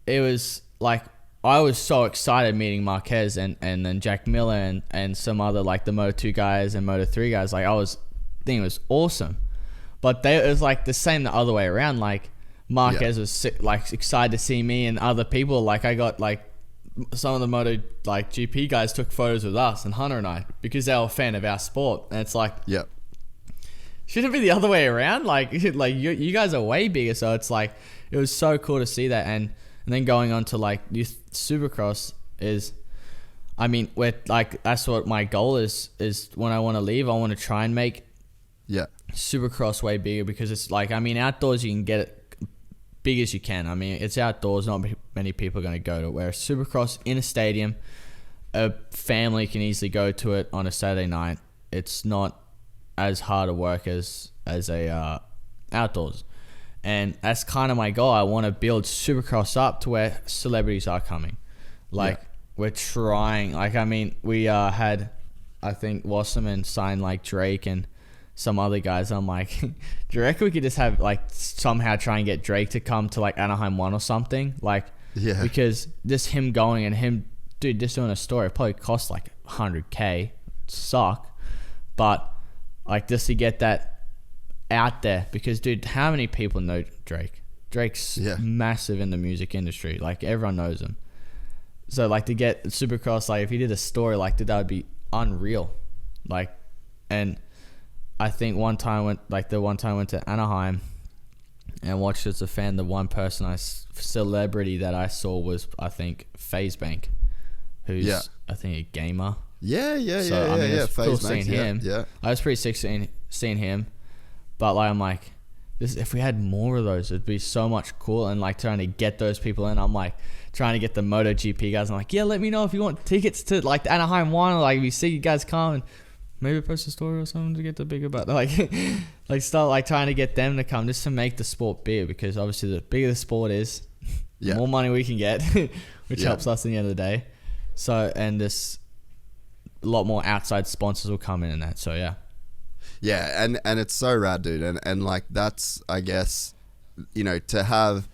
it was like I was so excited meeting Marquez and then Jack Miller and some other like the Moto2 guys and Moto3 guys. Like it was awesome, but it was like the same the other way around. Like Marquez was like excited to see me and other people. Like I got like some of the Moto like GP guys took photos with us and Hunter and I because they were a fan of our sport, and it's like shouldn't it be the other way around? Like you guys are way bigger, so it's like it was so cool to see that. And then going on to like youth Supercross is, I mean, that's what my goal is when I want to leave, I want to try and make Supercross way bigger, because it's like, I mean, outdoors you can get it big as you can. I mean, it's outdoors, not many people are going to go to it, whereas Supercross in a stadium, a family can easily go to it on a Saturday night. It's not as hard to work as a outdoors. And that's kind of my goal. I want to build Supercross up to where celebrities are coming. Like, we're trying. Like, I mean, we had, I think, Wasserman sign, like, Drake and some other guys. I'm like, do you reckon we could just have, like, somehow try and get Drake to come to, like, Anaheim 1 or something? Like, because just him going and him, dude, just doing a story, it probably cost, like, $100K. Suck. But, like, just to get that out there, because dude, how many people know Drake? Drake's massive in the music industry, like everyone knows him. So like to get Supercross, like if he did a story like that would be unreal. Like, and I think one time I went to Anaheim and watched as a fan, the one person celebrity that I saw was, I think, FaZe Bank, who's I think a gamer. So I mean, it's cool seeing him. I was pretty sick seeing him. But like, I'm like, if we had more of those, it'd be so much cool. And like trying to get those people in, I'm like trying to get the MotoGP guys. I'm like, let me know if you want tickets to like the Anaheim 1, or like if you see you guys come, and maybe post a story or something to get the bigger. But like, start like trying to get them to come just to make the sport bigger, because obviously the bigger the sport is, the more money we can get, which helps us in the end of the day. So, and this a lot more outside sponsors will come in and that. So Yeah, and it's so rad, dude, and like that's, I guess, you know, to have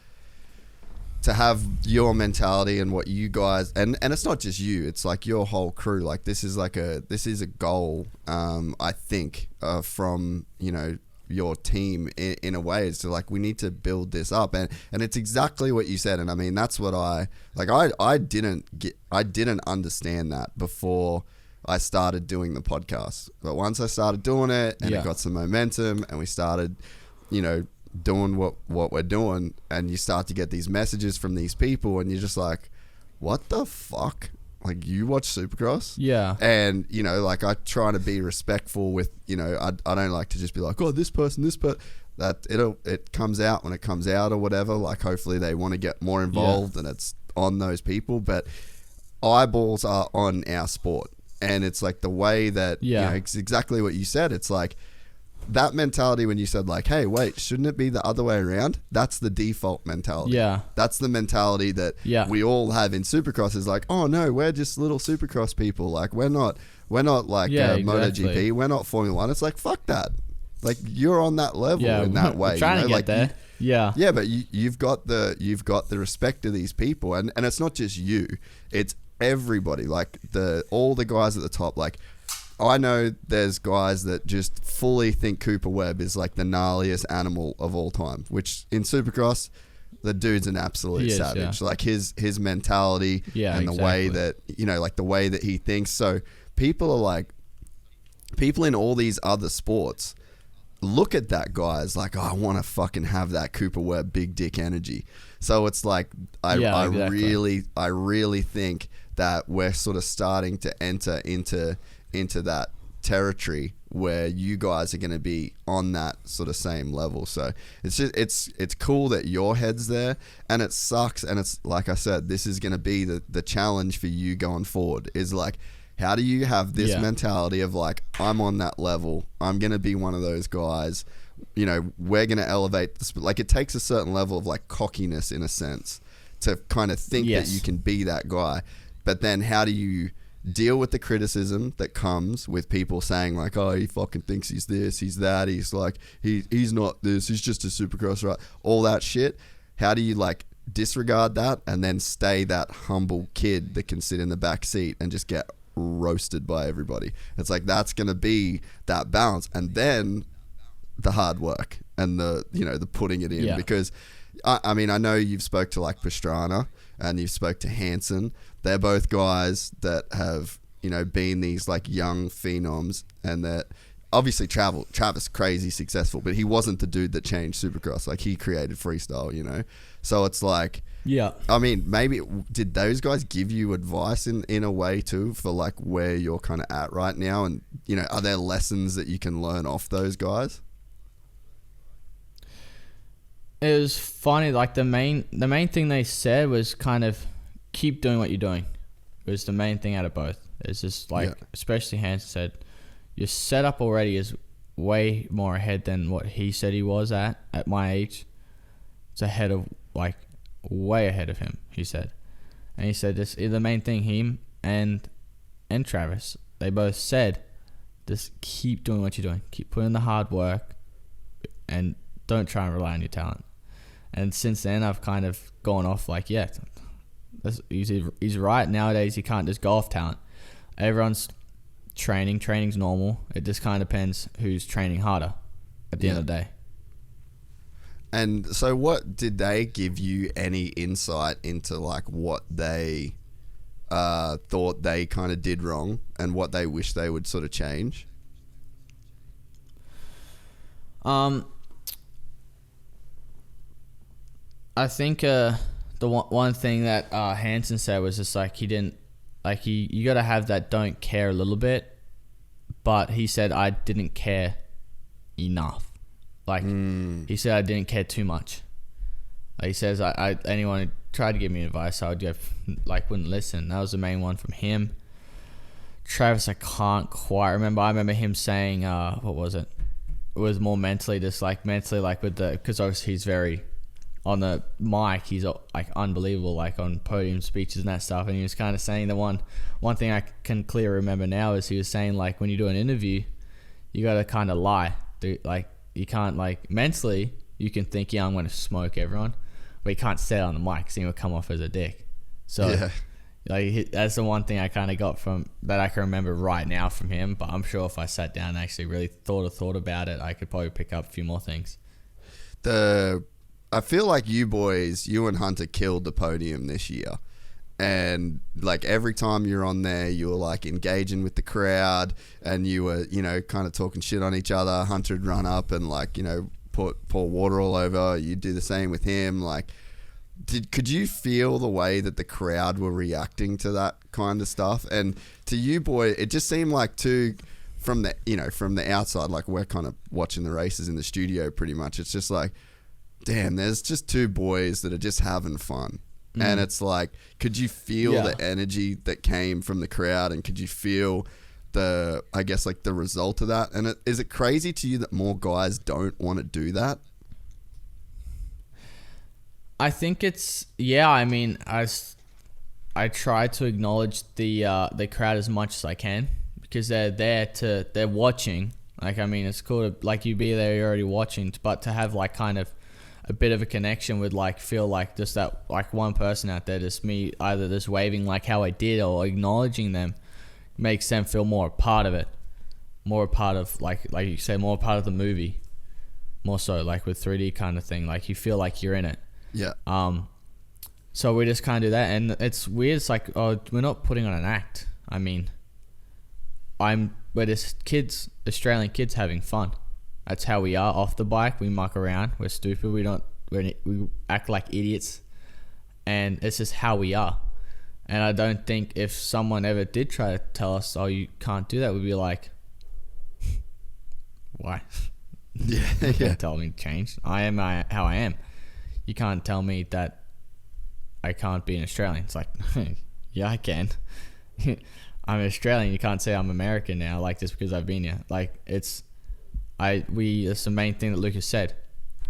your mentality and what you guys, and it's not just you, it's like your whole crew. Like this is a goal, I think, from, you know, your team in a way, is to like, we need to build this up, and it's exactly what you said. And I mean, that's what I didn't understand that before I started doing the podcast. But once I started doing it, and it got some momentum, and we started, you know, doing what we're doing, and you start to get these messages from these people, and you're just like, what the fuck? Like, you watch Supercross? Yeah. And, you know, like, I try to be respectful with, you know, I don't like to just be like, oh, this person, that it comes out when it comes out or whatever. Like, hopefully they want to get more involved, and it's on those people. But eyeballs are on our sport. And it's like the way that, you know, it's exactly what you said. It's like, that mentality when you said like, hey, wait, shouldn't it be the other way around? That's the default mentality. Yeah. That's the mentality that we all have in Supercross is like, oh no, we're just little Supercross people. Like we're not like MotoGP. We're not Formula One. It's like, fuck that. Like you're on that level in that way. We're trying to get like there. Yeah, but you've got the respect of these people, and it's not just you. It's everybody. Like all the guys at the top, like I know there's guys that just fully think Cooper Webb is like the gnarliest animal of all time, which in Supercross, the dude's an absolute savage. Like his mentality and the way that, like the way that he thinks. So people in all these other sports look at that guy as like, oh, I want to fucking have that Cooper Webb big dick energy. So it's like, I really think that we're sort of starting to enter into that territory where you guys are going to be on that sort of same level. So it's just it's cool that your head's there, and it sucks, and it's like I said, this is going to be the challenge for you going forward, is like, how do you have this mentality of like, I'm on that level, I'm going to be one of those guys, we're going to elevate like it takes a certain level of like cockiness in a sense to kind of think that you can be that guy. But then how do you deal with the criticism that comes with people saying like, oh, he fucking thinks he's this, he's that, he's like, he's not this, he's just a Supercross, right? All that shit. How do you like disregard that and then stay that humble kid that can sit in the back seat and just get roasted by everybody? It's like, that's going to be that balance. And then the hard work and the putting it in, because I mean, I know you've spoke to like Pastrana and you've spoke to Hansen. They're both guys that have, been these like young phenoms, and that obviously Travis crazy successful, but he wasn't the dude that changed Supercross. Like he created freestyle, So it's like, I mean, maybe did those guys give you advice in a way too for like where you're kind of at right now? And, are there lessons that you can learn off those guys? It was funny, like the main thing they said was kind of keep doing what you're doing. It was the main thing out of both. It's just like, especially Hansen said, your setup already is way more ahead than what he said he was at my age. It's ahead of, like, way ahead of him, he said. And he said this, the main thing, him and Travis, they both said, just keep doing what you're doing. Keep putting in the hard work and don't try and rely on your talent. And since then, I've kind of gone off like, he's right. Nowadays, you can't just go off talent. Everyone's training's normal. It just kind of depends who's training harder at the end of the day. And so what did they give you any insight into like what they thought they kind of did wrong and what they wish they would sort of change? I think the one thing that Hansen said was just like, he didn't, like, you got to have that don't care a little bit, but he said I didn't care enough. Like, he said I didn't care too much. Like, he says anyone who tried to give me advice, I would wouldn't listen. That was the main one from him. Travis, I can't quite remember. I remember him saying, what was it? It was more mentally with because obviously he's very, on the mic, he's like unbelievable, like on podium speeches and that stuff. And he was kind of saying the one thing I can clearly remember now is he was saying, like, when you do an interview, you got to kind of lie. Like, you can't, like, mentally, you can think, I'm going to smoke everyone, but you can't say it on the mic because you'll come off as a dick. So, like, that's the one thing I kind of got from that I can remember right now from him. But I'm sure if I sat down and actually really thought about it, I could probably pick up a few more things. I feel like you and Hunter killed the podium this year. And like every time you're on there, you were like engaging with the crowd and you were, kind of talking shit on each other. Hunter would run up and like, pour water all over. You'd do the same with him. Like, could you feel the way that the crowd were reacting to that kind of stuff? And to you, boy, it just seemed like from the outside, like we're kind of watching the races in the studio pretty much. It's just like, damn, there's just two boys that are just having fun. And it's like, could you feel the energy that came from the crowd, and could you feel I guess like the result of that? And is it crazy to you that more guys don't want to do that? I think it's, yeah, I mean, I try to acknowledge the crowd as much as I can, because they're watching. Like, I mean, it's cool to, like, you be there, you're already watching, but to have like kind of a bit of a connection with, like, feel like just that, like, one person out there, just me either just waving like how I did or acknowledging them, makes them feel more a part of it, more a part of, like you say, more a part of the movie, more so like with 3D kind of thing, like you feel like you're in it. Yeah. So we just kind of do that, and it's weird. It's like, oh, we're not putting on an act. I mean, we're just kids, Australian kids having fun. That's how we are off the bike. We muck around. We're stupid. We act like idiots, and it's just how we are. And I don't think if someone ever did try to tell us, oh, you can't do that, we'd be like, why? Yeah. You can't tell me to change. I am how I am. You can't tell me that I can't be an Australian. It's like, yeah, I can. I'm Australian. You can't say I'm American now, like, just because I've been here. Like, that's the main thing that Lucas said.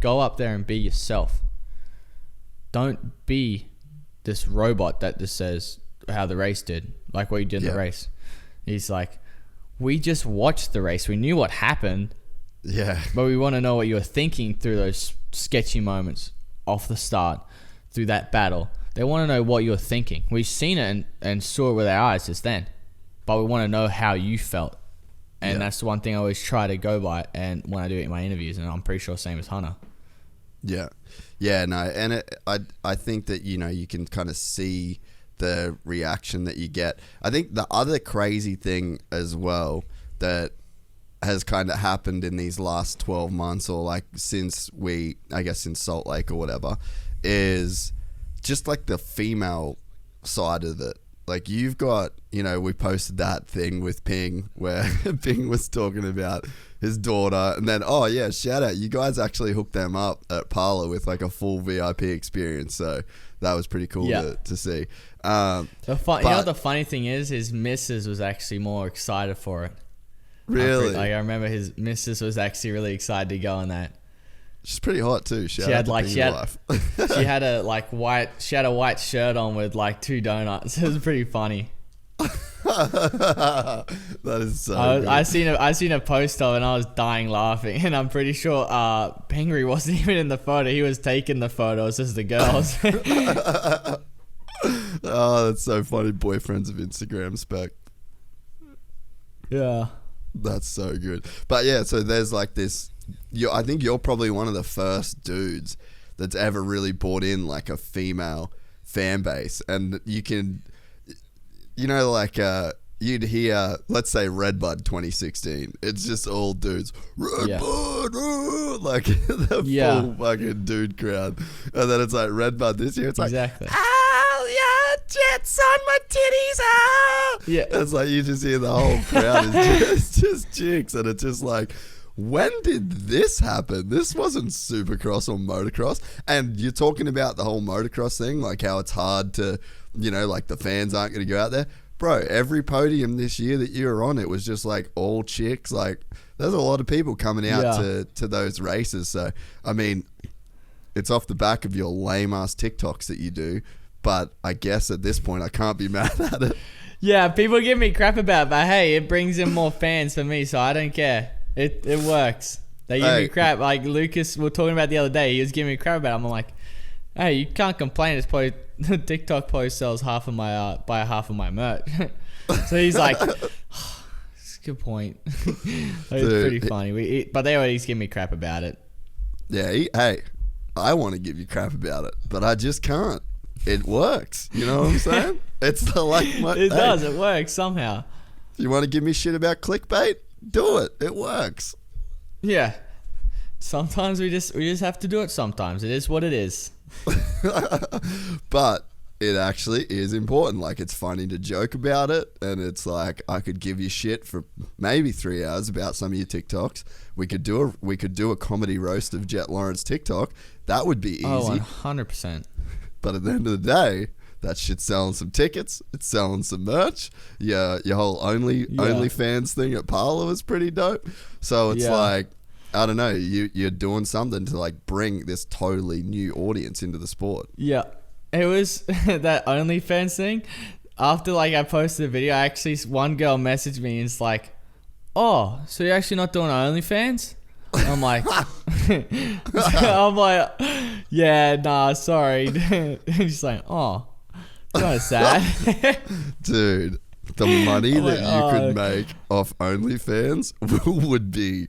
Go up there and be yourself. Don't be this robot that just says how the race did, like what you did in the race. He's like, we just watched the race. We knew what happened. Yeah. But we want to know what you were thinking through those sketchy moments off the start, through that battle. They want to know what you're thinking. We've seen it and saw it with our eyes just then, but we want to know how you felt. And that's the one thing I always try to go by, and when I do it in my interviews, and I'm pretty sure same as Hunter. Yeah. Yeah, no, and I think that, you know, you can kind of see the reaction that you get. I think the other crazy thing as well that has kind of happened in these last 12 months, or like since Salt Lake or whatever, is just like the female side of it. Like, you've got, you know, we posted that thing with Ping where Ping was talking about his daughter, and then, oh yeah, shout out, you guys actually hooked them up at Parlour with like a full VIP experience, so that was pretty cool to see. You know what the funny thing is, his missus was actually more excited for it. Really? I remember his missus was actually really excited to go on that. She's pretty hot too. She had a white shirt on with like 2 donuts. It was pretty funny. That is so good. I seen a post of it, and I was dying laughing. And I'm pretty sure Pengri wasn't even in the photo. He was taking the photos as the girls. Oh, that's so funny. Boyfriends of Instagram spec. Yeah. That's so good. But yeah, so there's like this. I think you're probably one of the first dudes that's ever really brought in like a female fan base, and you can, you know, like you'd hear, let's say Redbud 2016. It's just all dudes. Redbud, like the full fucking dude crowd, and then it's like Redbud this year. It's like, exactly. Oh yeah, Jett's on my titties. Oh. Yeah, it's like you just hear the whole crowd is just chicks, and it's just like, when did this happen? This wasn't Supercross or motocross. And you're talking about the whole motocross thing, like how it's hard to, you know, like the fans aren't going to go out there. Bro, every podium this year that you were on, it was just like all chicks. Like, there's a lot of people coming out to those races. So, I mean, it's off the back of your lame-ass TikToks that you do. But I guess at this point, I can't be mad at it. Yeah, people give me crap about it, but hey, it brings in more fans for me, so I don't care. It works. They give me crap. Like Lucas, we were talking about the other day. He was giving me crap about it. I'm like, hey, you can't complain. It's probably the TikTok post sells half of my half of my merch. So he's like, oh, that's a good point. It's pretty funny. But they always give me crap about it. Yeah. Hey, I want to give you crap about it, but I just can't. It works. You know what I'm saying? It's the it does. It works somehow. You want to give me shit about clickbait? Do it. It works. Yeah. Sometimes we just have to do it sometimes. It is what it is. But it actually is important. Like, it's funny to joke about it, and it's like, I could give you shit for maybe 3 hours about some of your TikToks. We could do a comedy roast of Jett Lawrence TikTok. That would be easy. Oh, 100%. But at the end of the day, That shit's selling some tickets. It's selling some merch. Yeah, your whole OnlyFans thing at Parlour was pretty dope. So it's like, I don't know, you're doing something to like bring this totally new audience into the sport. Yeah, it was that OnlyFans thing. After like I posted a video, one girl messaged me and it's like, "Oh, so you're actually not doing OnlyFans?" I'm like, yeah, nah, sorry. And she's like, "Oh, kind of sad." Dude, the money that you could make off OnlyFans would be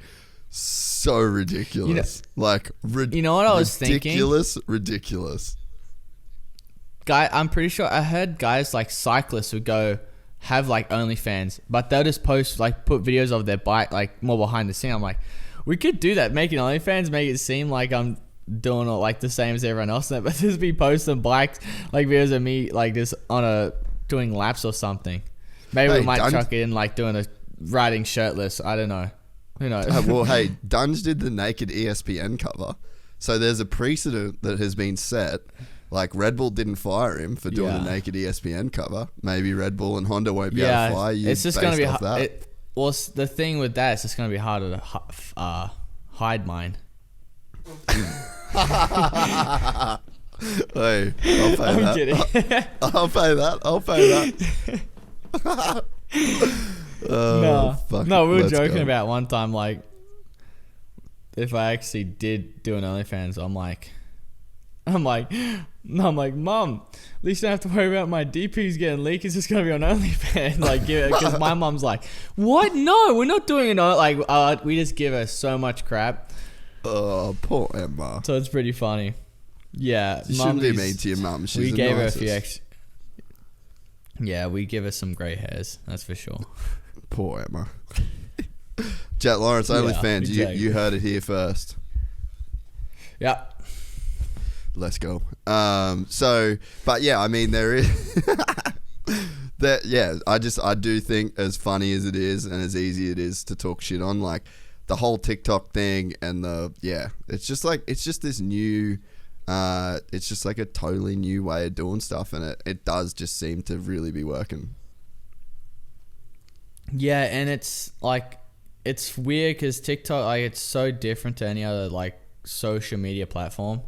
so ridiculous. You know what I was thinking? Ridiculous. I'm pretty sure I heard guys like cyclists would go have like OnlyFans, but they'll just post like put videos of their bike like more behind the scene. I'm like, we could do that, make an OnlyFans, make it seem like I'm doing it like the same as everyone else, but just be posting bikes like videos of me like just doing laps or something. Maybe we might chuck it in like riding shirtless. I don't know. Who knows? Well, hey, Dunge did the naked ESPN cover, so there's a precedent that has been set. Like, Red Bull didn't fire him for doing a naked ESPN cover. Maybe Red Bull and Honda won't be able to fire you. It's just going to be well, the thing with that, it's just going to be harder to hide mine. Hey, I'll pay I'm that. kidding. I'll pay that. No, we were joking about one time, like, if I actually did do an OnlyFans, I'm like, Mum, at least I don't have to worry about my DPs getting leaked. It's just gonna be on OnlyFans. Like, because my mum's like, what? No, we're not doing it. Like, we just give her so much crap. Oh, poor Emma. So it's pretty funny. Yeah, you shouldn't be mean to your mum. She's we the gave nicest. her a few extra. Yeah, we give her some grey hairs. That's for sure. Poor Emma. Jett Lawrence, OnlyFans. Exactly. You heard it here first. Yeah. Let's go. But yeah, I mean, there is that. Yeah, I do think, as funny as it is and as easy it is to talk shit on, like the whole TikTok thing and it's just this new, it's just like a totally new way of doing stuff, and it does just seem to really be working. Yeah, and it's like, it's weird because TikTok, like, it's so different to any other like social media platform.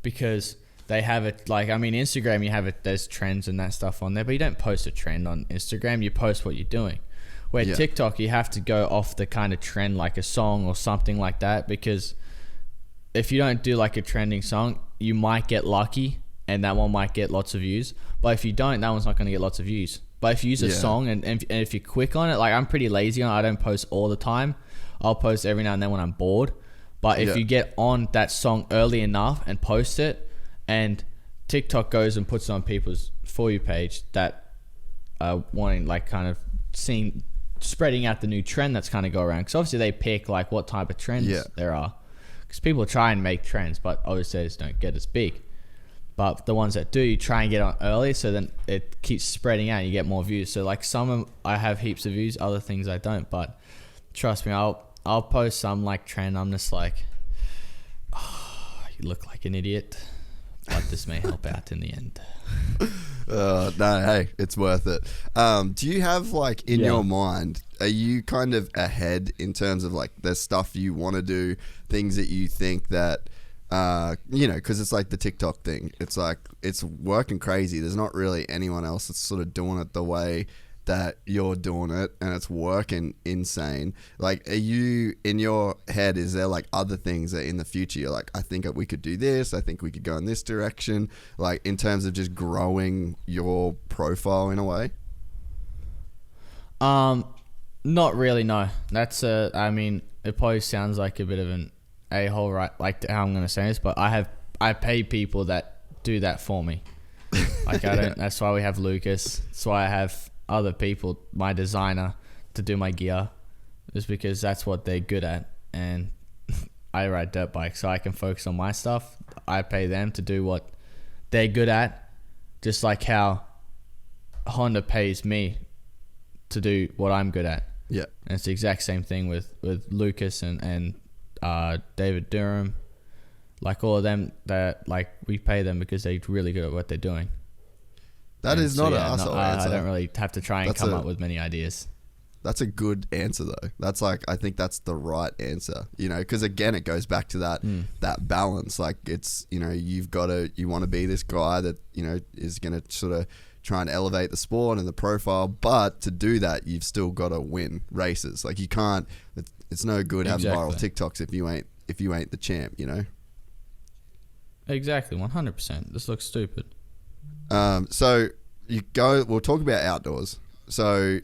Because they have it, like, I mean, Instagram, you have it, there's trends and that stuff on there, but you don't post a trend on Instagram, you post what you're doing. Where TikTok, you have to go off the kind of trend, like a song or something like that, because if you don't do like a trending song, you might get lucky and that one might get lots of views. But if you don't, that one's not going to get lots of views. But if you use a song and if you click on it, like, I'm pretty lazy on it, I don't post all the time. I'll post every now and then when I'm bored. But if you get on that song early enough and post it, and TikTok goes and puts it on people's For You page that are wanting, like, kind of spreading out the new trend that's kind of go around. Because obviously they pick like what type of trends there are. Because people try and make trends, but obviously they just don't get as big. But the ones that do, you try and get on early, so then it keeps spreading out and you get more views. So like, some of them I have heaps of views, other things I don't. But trust me, I'll post some like trend. I'm just like, oh, you look like an idiot, but this may help out in the end. No, hey, it's worth it. Do you have, like, in your mind, are you kind of ahead in terms of like the stuff you want to do, things that you think that, because it's like the TikTok thing. It's like, it's working crazy. There's not really anyone else that's sort of doing it the way that you're doing it, and it's working insane. Like, are you, in your head, is there like other things that in the future you're like, I think we could do this, I think we could go in this direction, like in terms of just growing your profile in a way? Not really, no. That's I mean, it probably sounds like a bit of an a-hole, right, like how I'm gonna say this, but I pay people that do that for me. Like, I don't, that's why we have Lucas, that's why I have other people, my designer, to do my gear, is because that's what they're good at, and I ride dirt bikes, so I can focus on my stuff. I pay them to do what they're good at, just like how Honda pays me to do what I'm good at. Yeah, and it's the exact same thing with Lucas and David Durham, like all of them, that like we pay them because they're really good at what they're doing. That is not an asshole answer. I don't really have to try and come up with many ideas. That's a good answer though. That's like, I think that's the right answer, you know, because again, it goes back to that balance. Like it's, you know, you want to be this guy that, you know, is going to sort of try and elevate the sport and the profile, but to do that, you've still got to win races. Like you can't, it's no good having viral TikToks if you ain't the champ, you know? Exactly. 100%. This looks stupid. So we'll talk about outdoors. So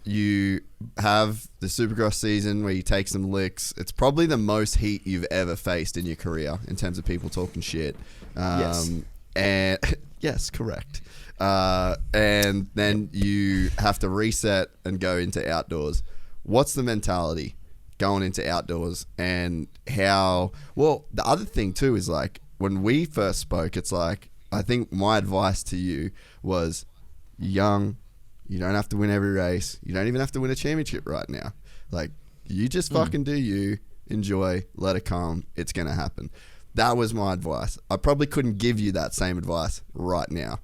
you have the Supercross season where you take some licks. It's probably the most heat you've ever faced in your career in terms of people talking shit. Yes. And yes, correct. And then you have to reset and go into outdoors. What's the mentality going into outdoors, and how? Well, the other thing too is like when we first spoke, it's like, I think my advice to you was, young, you don't have to win every race. You don't even have to win a championship right now. Like, you just fucking do you, enjoy, let it come. It's going to happen. That was my advice. I probably couldn't give you that same advice right now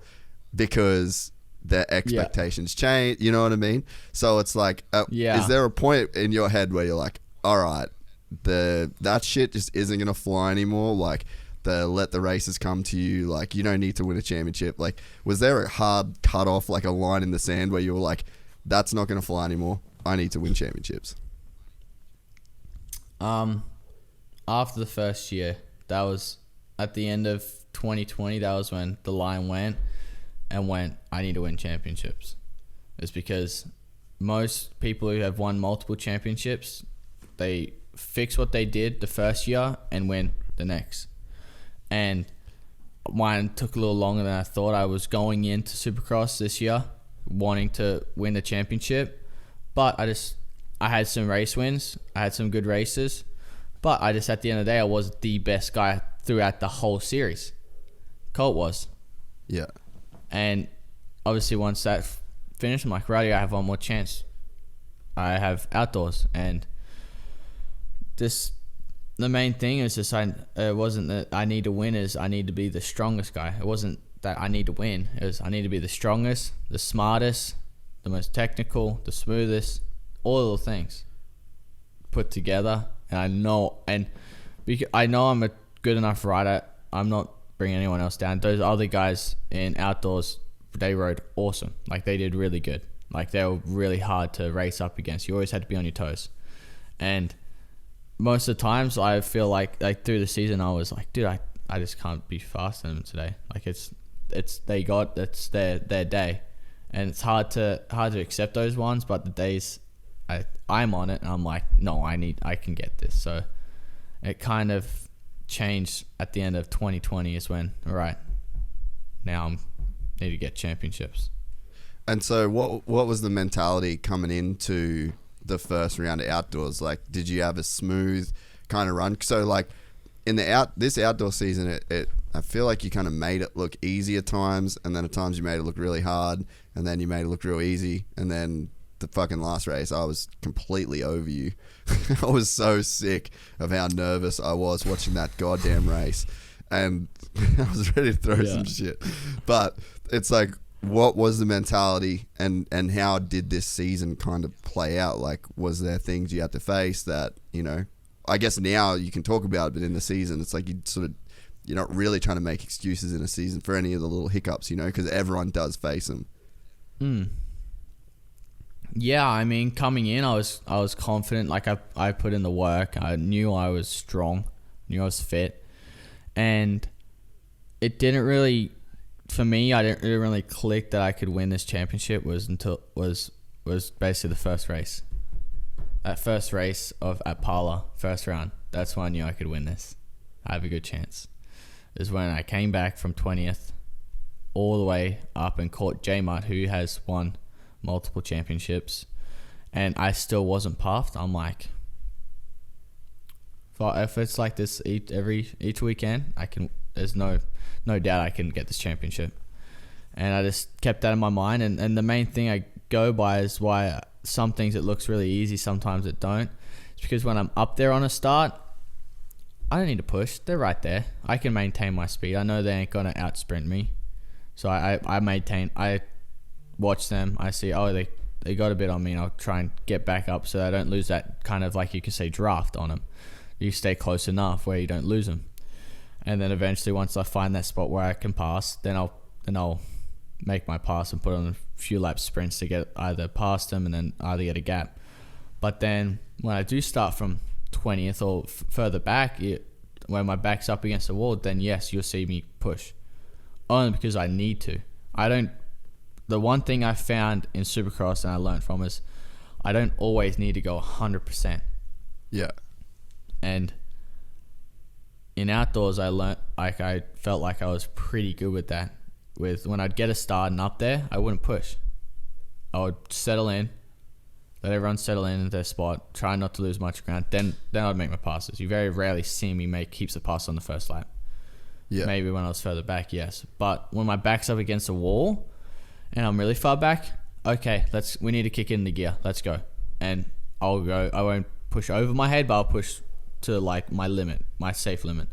because the expectations change. You know what I mean? So it's like, is there a point in your head where you're like, all right, that shit just isn't going to fly anymore? Like, let the races come to you, like you don't need to win a championship. Like, was there a hard cut off, like a line in the sand where you were like, that's not going to fly anymore, I need to win championships? After the first year, that was at the end of 2020, that was when the line went, I need to win championships. It's because most people who have won multiple championships, they fix what they did the first year and win the next. And mine took a little longer than I thought. I was going into Supercross this year wanting to win the championship, but I had some race wins. I had some good races, but at the end of the day, I was the best guy throughout the whole series. Colt was. Yeah. And obviously once that finished, I'm like, right, I have one more chance. I have outdoors, and the main thing is just it wasn't that I need to win, is I need to be the strongest guy. It wasn't that I need to win. It was I need to be the strongest, the smartest, the most technical, the smoothest, all the things put together. And I know I'm a good enough rider. I'm not bringing anyone else down. Those other guys in outdoors, they rode awesome. Like, they did really good. Like, they were really hard to race up against. You always had to be on your toes. And most of the times I feel like through the season I was like, dude, I just can't be faster than them today. Like, it's their day, and it's hard to accept those ones. But the days I'm on it and I'm like, no, I can get this. So it kind of changed at the end of 2020 is when, all right, now I need to get championships. And so what was the mentality coming into the first round of outdoors? Like, did you have a smooth kind of run? So like in this outdoor season, I feel like you kind of made it look easy at times, and then at times you made it look really hard, and then you made it look real easy, and then the fucking last race, I was completely over you. I was so sick of how nervous I was watching that goddamn race, and I was ready to throw some shit. But it's like, what was the mentality, and how did this season kind of play out? Like, was there things you had to face that, you know, I guess now you can talk about it, but in the season, it's like you're not really trying to make excuses in a season for any of the little hiccups, you know, because everyone does face them. Yeah, I mean, coming in, I was confident. Like, I put in the work. I knew I was strong, knew I was fit, and it didn't really, for me, I didn't really click that I could win this championship was basically the first race. That first race at Parla, first round, that's when I knew I could win this. I have a good chance. Is when I came back from 20th all the way up and caught J-Mutt, who has won multiple championships, and I still wasn't puffed. I'm like, if it's like this each weekend, I can. There's no doubt I can get this championship. And I just kept that in my mind. And the main thing I go by is why some things it looks really easy, sometimes it don't. It's because when I'm up there on a start, I don't need to push. They're right there. I can maintain my speed. I know they ain't gonna out sprint me. So I watch them. I see, they got a bit on me, and I'll try and get back up so I don't lose that kind of, like you could say, draft on them. You stay close enough where you don't lose them. And then eventually, once I find that spot where I can pass, then I'll make my pass and put on a few lap sprints to get either past them and then either get a gap. But then when I do start from 20th or further back, when my back's up against the wall, then yes, you'll see me push. Only because I need to. The one thing I found in Supercross and I learned from is I don't always need to go 100%. Yeah. And in outdoors, I felt like I was pretty good with that. When I'd get a start and up there, I wouldn't push. I would settle in, let everyone settle in their spot, try not to lose much ground. Then I'd make my passes. You very rarely see me make heaps of passes on the first lap. Yeah. Maybe when I was further back, yes. But when my back's up against a wall and I'm really far back, okay, we need to kick in the gear. Let's go. And I'll go. I won't push over my head, but I'll push to like my limit, my safe limit.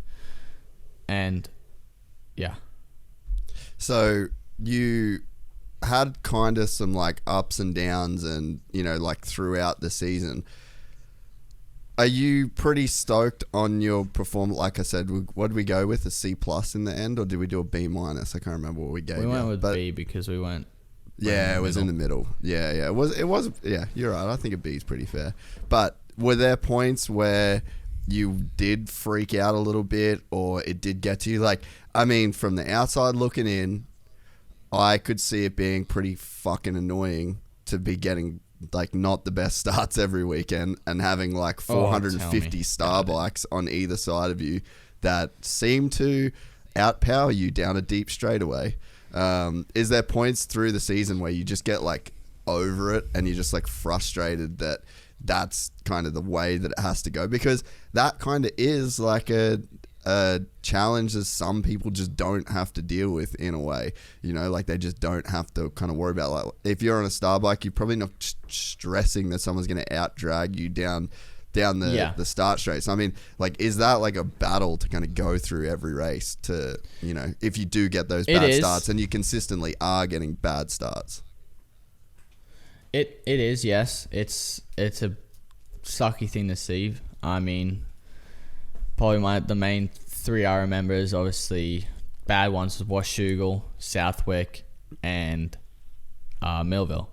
And yeah. So you had kind of some like ups and downs and, like throughout the season. Are you pretty stoked on your performance? Like I said, what did we go with? A C+ in the end, or did we do a B-? I can't remember what we gave. We went with B because we went. Yeah, it was in the middle. Yeah. It was. Yeah, you're right. I think a B is pretty fair. But were there points where you did freak out a little bit, or it did get to you? Like, I mean, from the outside looking in, I could see it being pretty fucking annoying to be getting like not the best starts every weekend and having like 450 star bikes on either side of you that seem to outpower you down a deep straightaway. Is there points through the season where you just get like over it and you're just like frustrated that that's kind of the way that it has to go? Because that kind of is like a challenge that some people just don't have to deal with in a way, like they just don't have to kind of worry about. Like if you're on a star bike, you're probably not stressing that someone's going to out drag you down the start straight. So I mean, like, is that like a battle to kind of go through every race to, if you do get those bad starts, and you consistently are getting bad starts? It is, yes. It's a sucky thing to see. I mean, probably the main three I remember is obviously bad ones was Washougal, Southwick, and Millville.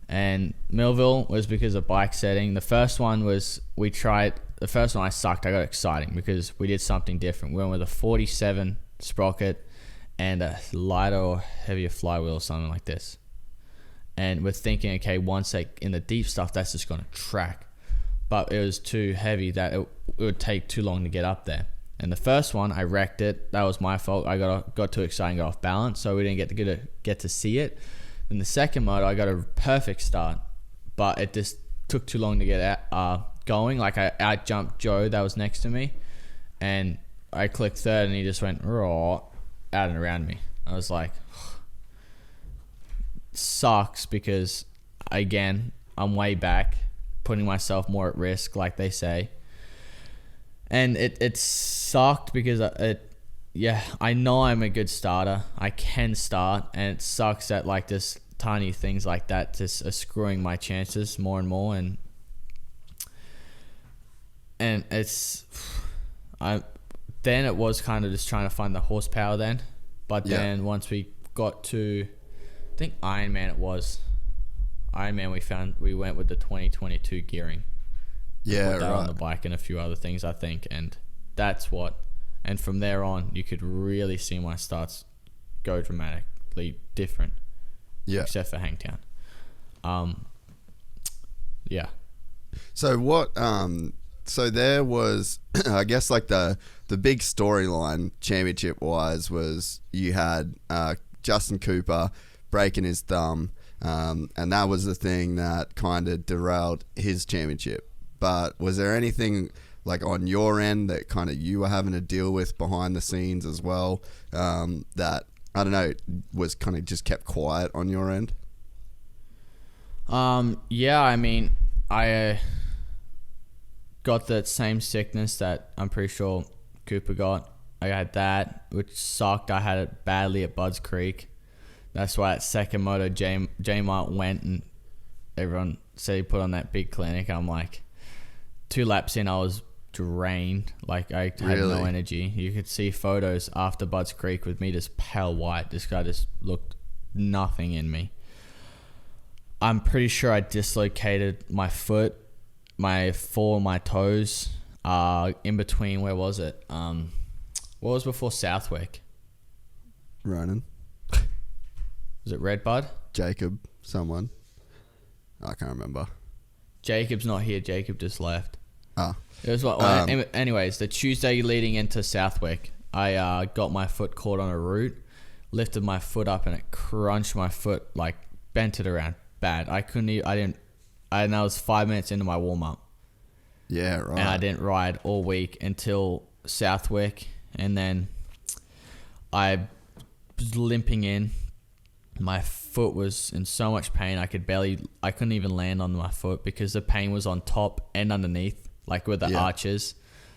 And Millville was because of bike setting. The first one I sucked. I got exciting because we did something different. We went with a 47 sprocket and a lighter or heavier flywheel or something like this. And we're thinking, okay, once in the deep stuff, that's just going to track. But it was too heavy that it would take too long to get up there. And the first one, I wrecked it. That was my fault. I got too excited and got off balance, so we didn't get to see it. In the second moto, I got a perfect start, but it just took too long to get going. Like I out-jumped Joe that was next to me, and I clicked third, and he just went raw out and around me. I was like, sucks, because again, I'm way back, putting myself more at risk, like they say. And it sucked because I know I'm a good starter. I can start, and it sucks that like this tiny things like that just are screwing my chances more and more. And then it was kind of just trying to find the horsepower then. But then once we got to, I think Ironman we went with the 2022 gearing. Yeah, put that right. on the bike and a few other things, I think, and and from there on, you could really see my starts go dramatically different. Yeah. Except for Hangtown. Yeah. So what? So there was, I guess, like the big storyline championship wise was you had Justin Cooper breaking his thumb, and that was the thing that kind of derailed his championship. But was there anything like on your end that kind of you were having to deal with behind the scenes as well, that, I don't know, was kind of just kept quiet on your end? Yeah, I mean, I got that same sickness that I'm pretty sure Cooper got. I had that, which sucked. I had it badly at Budds Creek. That's why at second moto, J Mart went and everyone said he put on that big clinic. I'm like, 2 laps in, I was drained. Like, I had no energy. You could see photos after Budds Creek with me just pale white. This guy just looked nothing in me. I'm pretty sure I dislocated my foot, my toes, in between. Where was it? What was before Southwick? Ronan. Was it Redbud? Jacob, someone. I can't remember. Jacob's not here. Jacob just left. Ah. It was what. Anyways, the Tuesday leading into Southwick, I got my foot caught on a root, lifted my foot up, and it crunched my foot, like bent it around bad. And I was 5 minutes into my warm up. Yeah, right. And I didn't ride all week until Southwick, and then I was limping in. My foot was in so much pain. I couldn't even land on my foot because the pain was on top and underneath, like with the arches.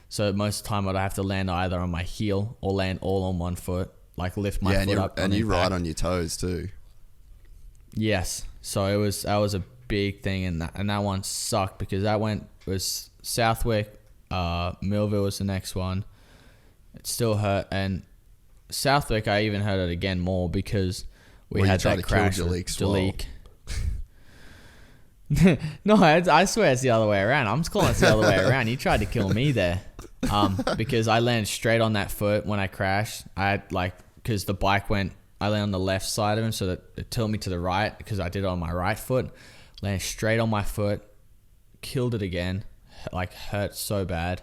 So most of the time I'd have to land either on my heel or land all on one foot, like lift my foot up. And you ride on your toes too. Yes. So that was a big thing, and that one sucked because was Southwick, Millville was the next one. It still hurt, and Southwick I even hurt it again more because we had that crash with Jalik. No, I swear it's the other way around. I'm just calling it the other way around. You tried to kill me there. Because I landed straight on that foot when I crashed. Because the bike I landed on the left side of him, so that it tilted me to the right because I did it on my right foot. Landed straight on my foot, killed it again, like hurt so bad.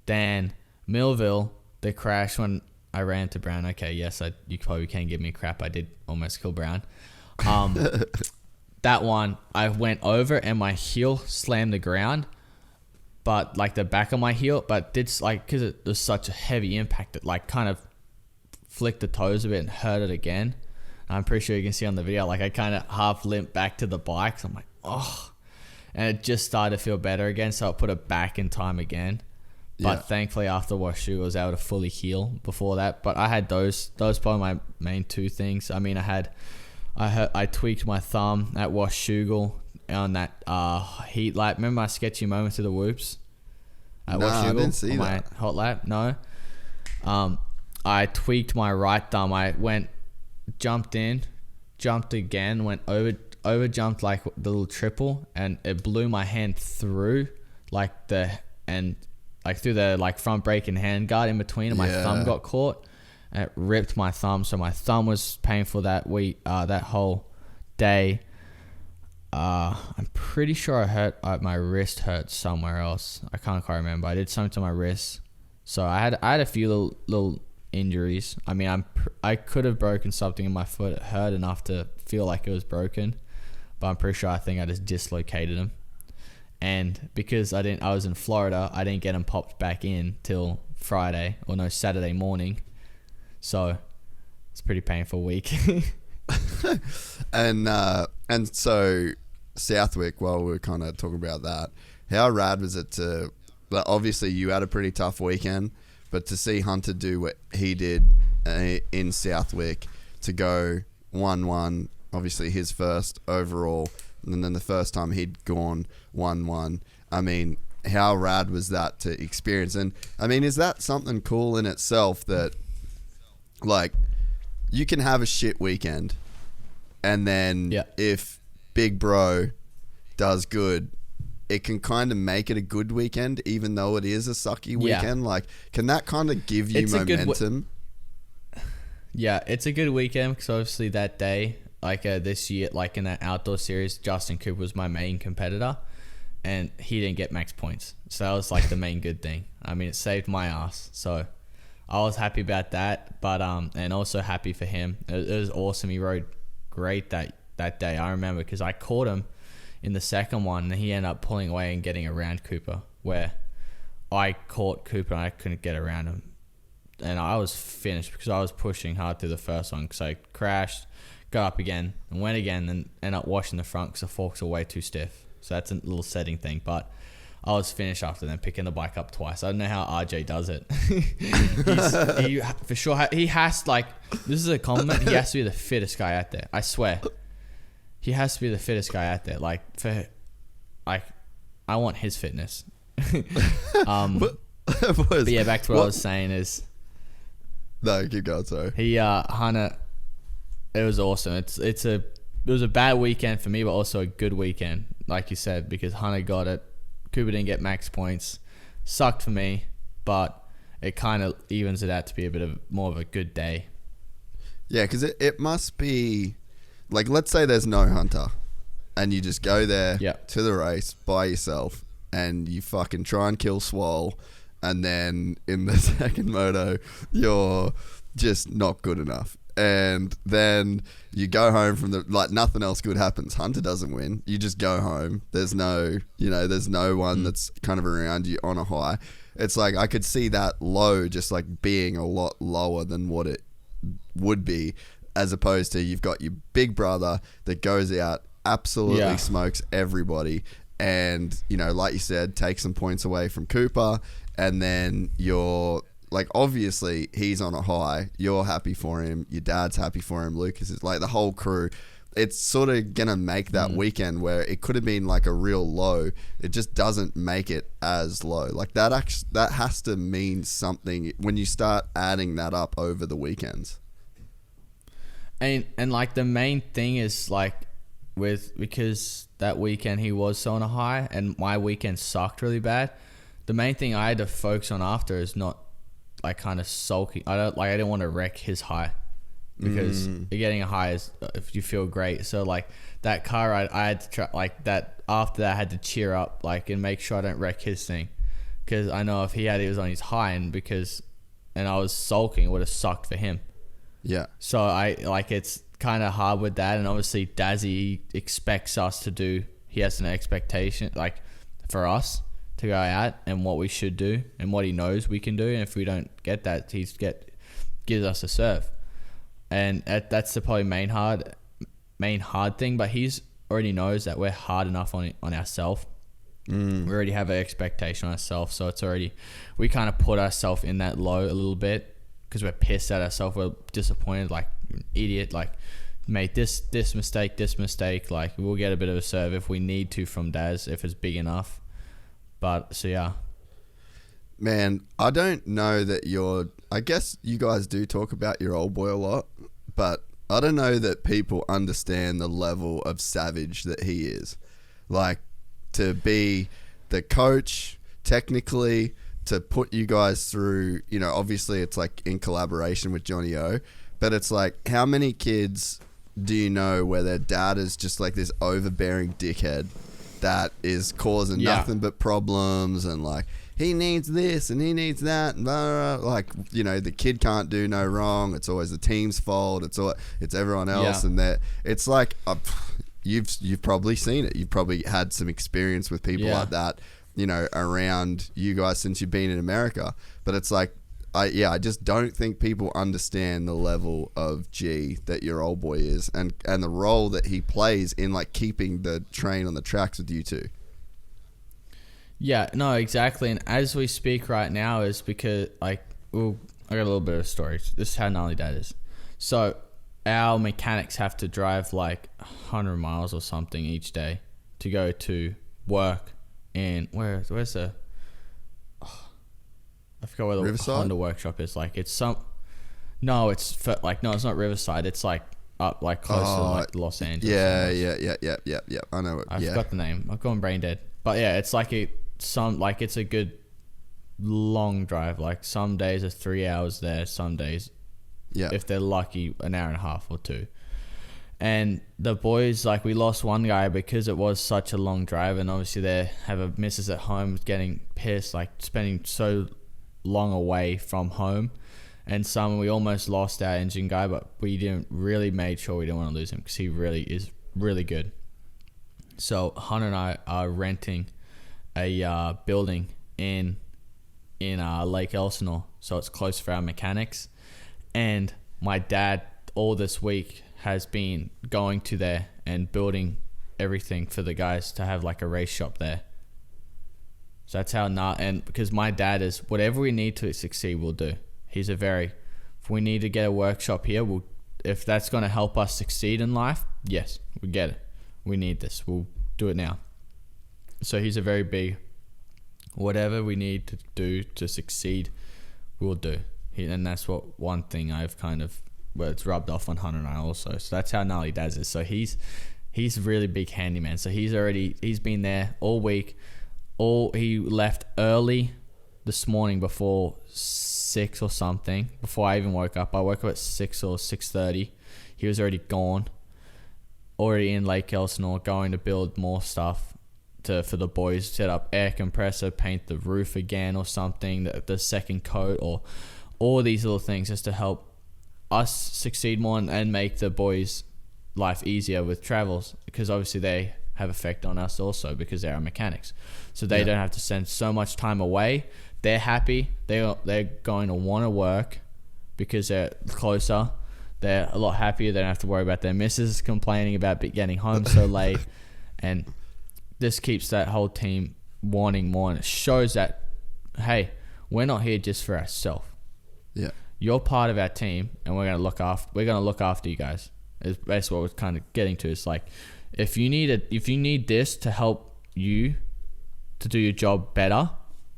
Then Millville, the crash when I ran to Brown. Okay, yes, you probably can't give me crap. I did almost kill Brown. That one, I went over and my heel slammed the ground, but like the back of my heel, but did like, because it was such a heavy impact, it like kind of flicked the toes a bit and hurt it again. I'm pretty sure you can see on the video, like I kind of half limped back to the bike. So I'm like, oh, and it just started to feel better again. So I put it back in time again. But thankfully after WashU, I was able to fully heal before that. But I had those probably my main 2 things. I mean, I tweaked my thumb at Washougal on that heat lap. Remember my sketchy moment to the whoops at Washougal? I didn't see that. My hot lap? No. I tweaked my right thumb. I jumped again, went over jumped like the little triple, and it blew my hand through through the front brake and hand guard in between, and my thumb got caught. And it ripped my thumb, so my thumb was painful that week, that whole day. I'm pretty sure my wrist hurt somewhere else. I can't quite remember. I did something to my wrist, so I had a few little injuries. I mean, I could have broken something in my foot. It hurt enough to feel like it was broken, but I'm pretty sure I just dislocated them. And because I was in Florida, I didn't get them popped back in till Saturday morning. So it's a pretty painful week. And so Southwick, while we're kind of talking about that, how rad was it obviously you had a pretty tough weekend, but to see Hunter do what he did in Southwick, to go 1-1, obviously his first overall, and then the first time he'd gone 1-1. I mean, how rad was that to experience? And I mean, is that something cool in itself that, like, you can have a shit weekend, and then if Big Bro does good, it can kind of make it a good weekend, even though it is a sucky weekend. Like, can that kind of give you momentum? It's a good weekend because obviously that day, this year, in that outdoor series, Justin Cooper was my main competitor, and he didn't get max points. So that was the main good thing. I mean, it saved my ass. So I was happy about that, but and also happy for him. It was awesome. He rode great that day. I remember because I caught him in the second one, and he ended up pulling away and getting around Cooper, where I caught Cooper and I couldn't get around him. And I was finished because I was pushing hard through the first one, because I crashed, got up again, and went again, and ended up washing the front because the forks are way too stiff. So that's a little setting thing. But I was finished after them picking the bike up twice. I don't know how RJ does it. he for sure, he has, like, this is a compliment, he has to be the fittest guy out there. I swear. He has to be the fittest guy out there. Like, I want his fitness. But yeah, back to what I was saying is... No, keep going, sorry. Hunter, it was awesome. It was a bad weekend for me, but also a good weekend, like you said, because Hunter got it. Cooper didn't get max points. Sucked for me, but it kind of evens it out to be a bit of more of a good day. Yeah, because it must be, like, let's say there's no Hunter, and you just go there to the race by yourself, and you fucking try and kill Swole, and then in the second moto, you're just not good enough. And then you go home from nothing else good happens. Hunter doesn't win. You just go home. There's no one that's kind of around you on a high. It's like, I could see that low just like being a lot lower than what it would be, as opposed to you've got your big brother that goes out, absolutely smokes everybody. And, like you said, takes some points away from Cooper. And then you're... Like, obviously, he's on a high. You're happy for him. Your dad's happy for him. Lucas is, like, the whole crew. It's sort of going to make that weekend where it could have been, like, a real low. It just doesn't make it as low. Like, that has to mean something when you start adding that up over the weekends. And like, the main thing is, like, because that weekend he was so on a high and my weekend sucked really bad, the main thing I had to focus on after is not, like, kind of sulking. I didn't want to wreck his high, because getting a high is if you feel great. So, like, that car ride, I had to try, like, that after that I had to cheer up, like, and make sure I don't wreck his thing, because I know if he was on his high and I was sulking, it would have sucked for him. Yeah. So it's kind of hard with that, and obviously Dazzy expects us to do. He has an expectation, like, for us to go out and what we should do and what he knows we can do, and if we don't get that, gives us a serve, and that's the probably main hard thing. But he's already knows that we're hard enough on ourselves. We already have an expectation on ourselves, so it's already, we kind of put ourselves in that low a little bit because we're pissed at ourselves, we're disappointed, like, you're an idiot, like, made this mistake, like, we'll get a bit of a serve if we need to from Daz if it's big enough. But, so yeah. Man, I don't know that I guess you guys do talk about your old boy a lot, but I don't know that people understand the level of savage that he is. Like, to be the coach, technically, to put you guys through, obviously it's like in collaboration with Johnny O, but it's like, how many kids do you know where their dad is just like this overbearing dickhead that is causing nothing but problems, and like, he needs this and he needs that, and blah, blah, blah. Like, the kid can't do no wrong. It's always the team's fault. It's everyone else, and that it's like, you've probably seen it. You've probably had some experience with people like that, around you guys since you've been in America. But it's like, I just don't think people understand the level of G that your old boy is, and the role that he plays in, like, keeping the train on the tracks with you two. Yeah, no, exactly. And as we speak right now is because, like, I got a little bit of a story. This is how gnarly that is. So our mechanics have to drive like 100 miles or something each day to go to work in, where's the... I forgot where the Riverside? Honda workshop is. Like, it's some... No, it's it's not Riverside. It's like up, like close to like Los Angeles. Yeah. I know it. I forgot the name. I've gone brain dead. But yeah, it's like it's a good long drive. Like, some days are 3 hours there. Some days, if they're lucky, an hour and a half or two. And the boys, like, we lost one guy because it was such a long drive, and obviously they have a missus at home getting pissed, like spending so long away from home. And we almost lost our engine guy, but we made sure we didn't want to lose him because he really is really good. So Hunter and I are renting a building in Lake Elsinore, so it's close for our mechanics. And my dad all this week has been going to there and building everything for the guys to have like a race shop there. So that's how and because my dad is, whatever we need to succeed, we'll do. He's if we need to get a workshop here, if that's going to help us succeed in life, yes, we get it. We need this. We'll do it now. So he's a very big, whatever we need to do to succeed, we'll do. And that's one thing I've it's rubbed off on Hunter and I also. So that's how gnarly Daz is. So he's a really big handyman. So he's been there all week. He left early this morning before 6 or something. Before I even woke up, I woke up at 6 or 6:30. He was already gone, already in Lake Elsinore, going to build more stuff for the boys. Set up air compressor, paint the roof again or something, the second coat, or all these little things just to help us succeed more and make the boys' life easier with travels, because obviously they have effect on us also because they're our mechanics. So they don't have to spend so much time away. They're happy. They're going to want to work because they're closer. They're a lot happier. They don't have to worry about their missus complaining about getting home so late. And this keeps that whole team wanting more, and it shows that, hey, we're not here just for ourselves. Yeah. You're part of our team, and we're gonna look after you guys. Is basically what we're kind of getting to. It's like, if you need this to help you to do your job better,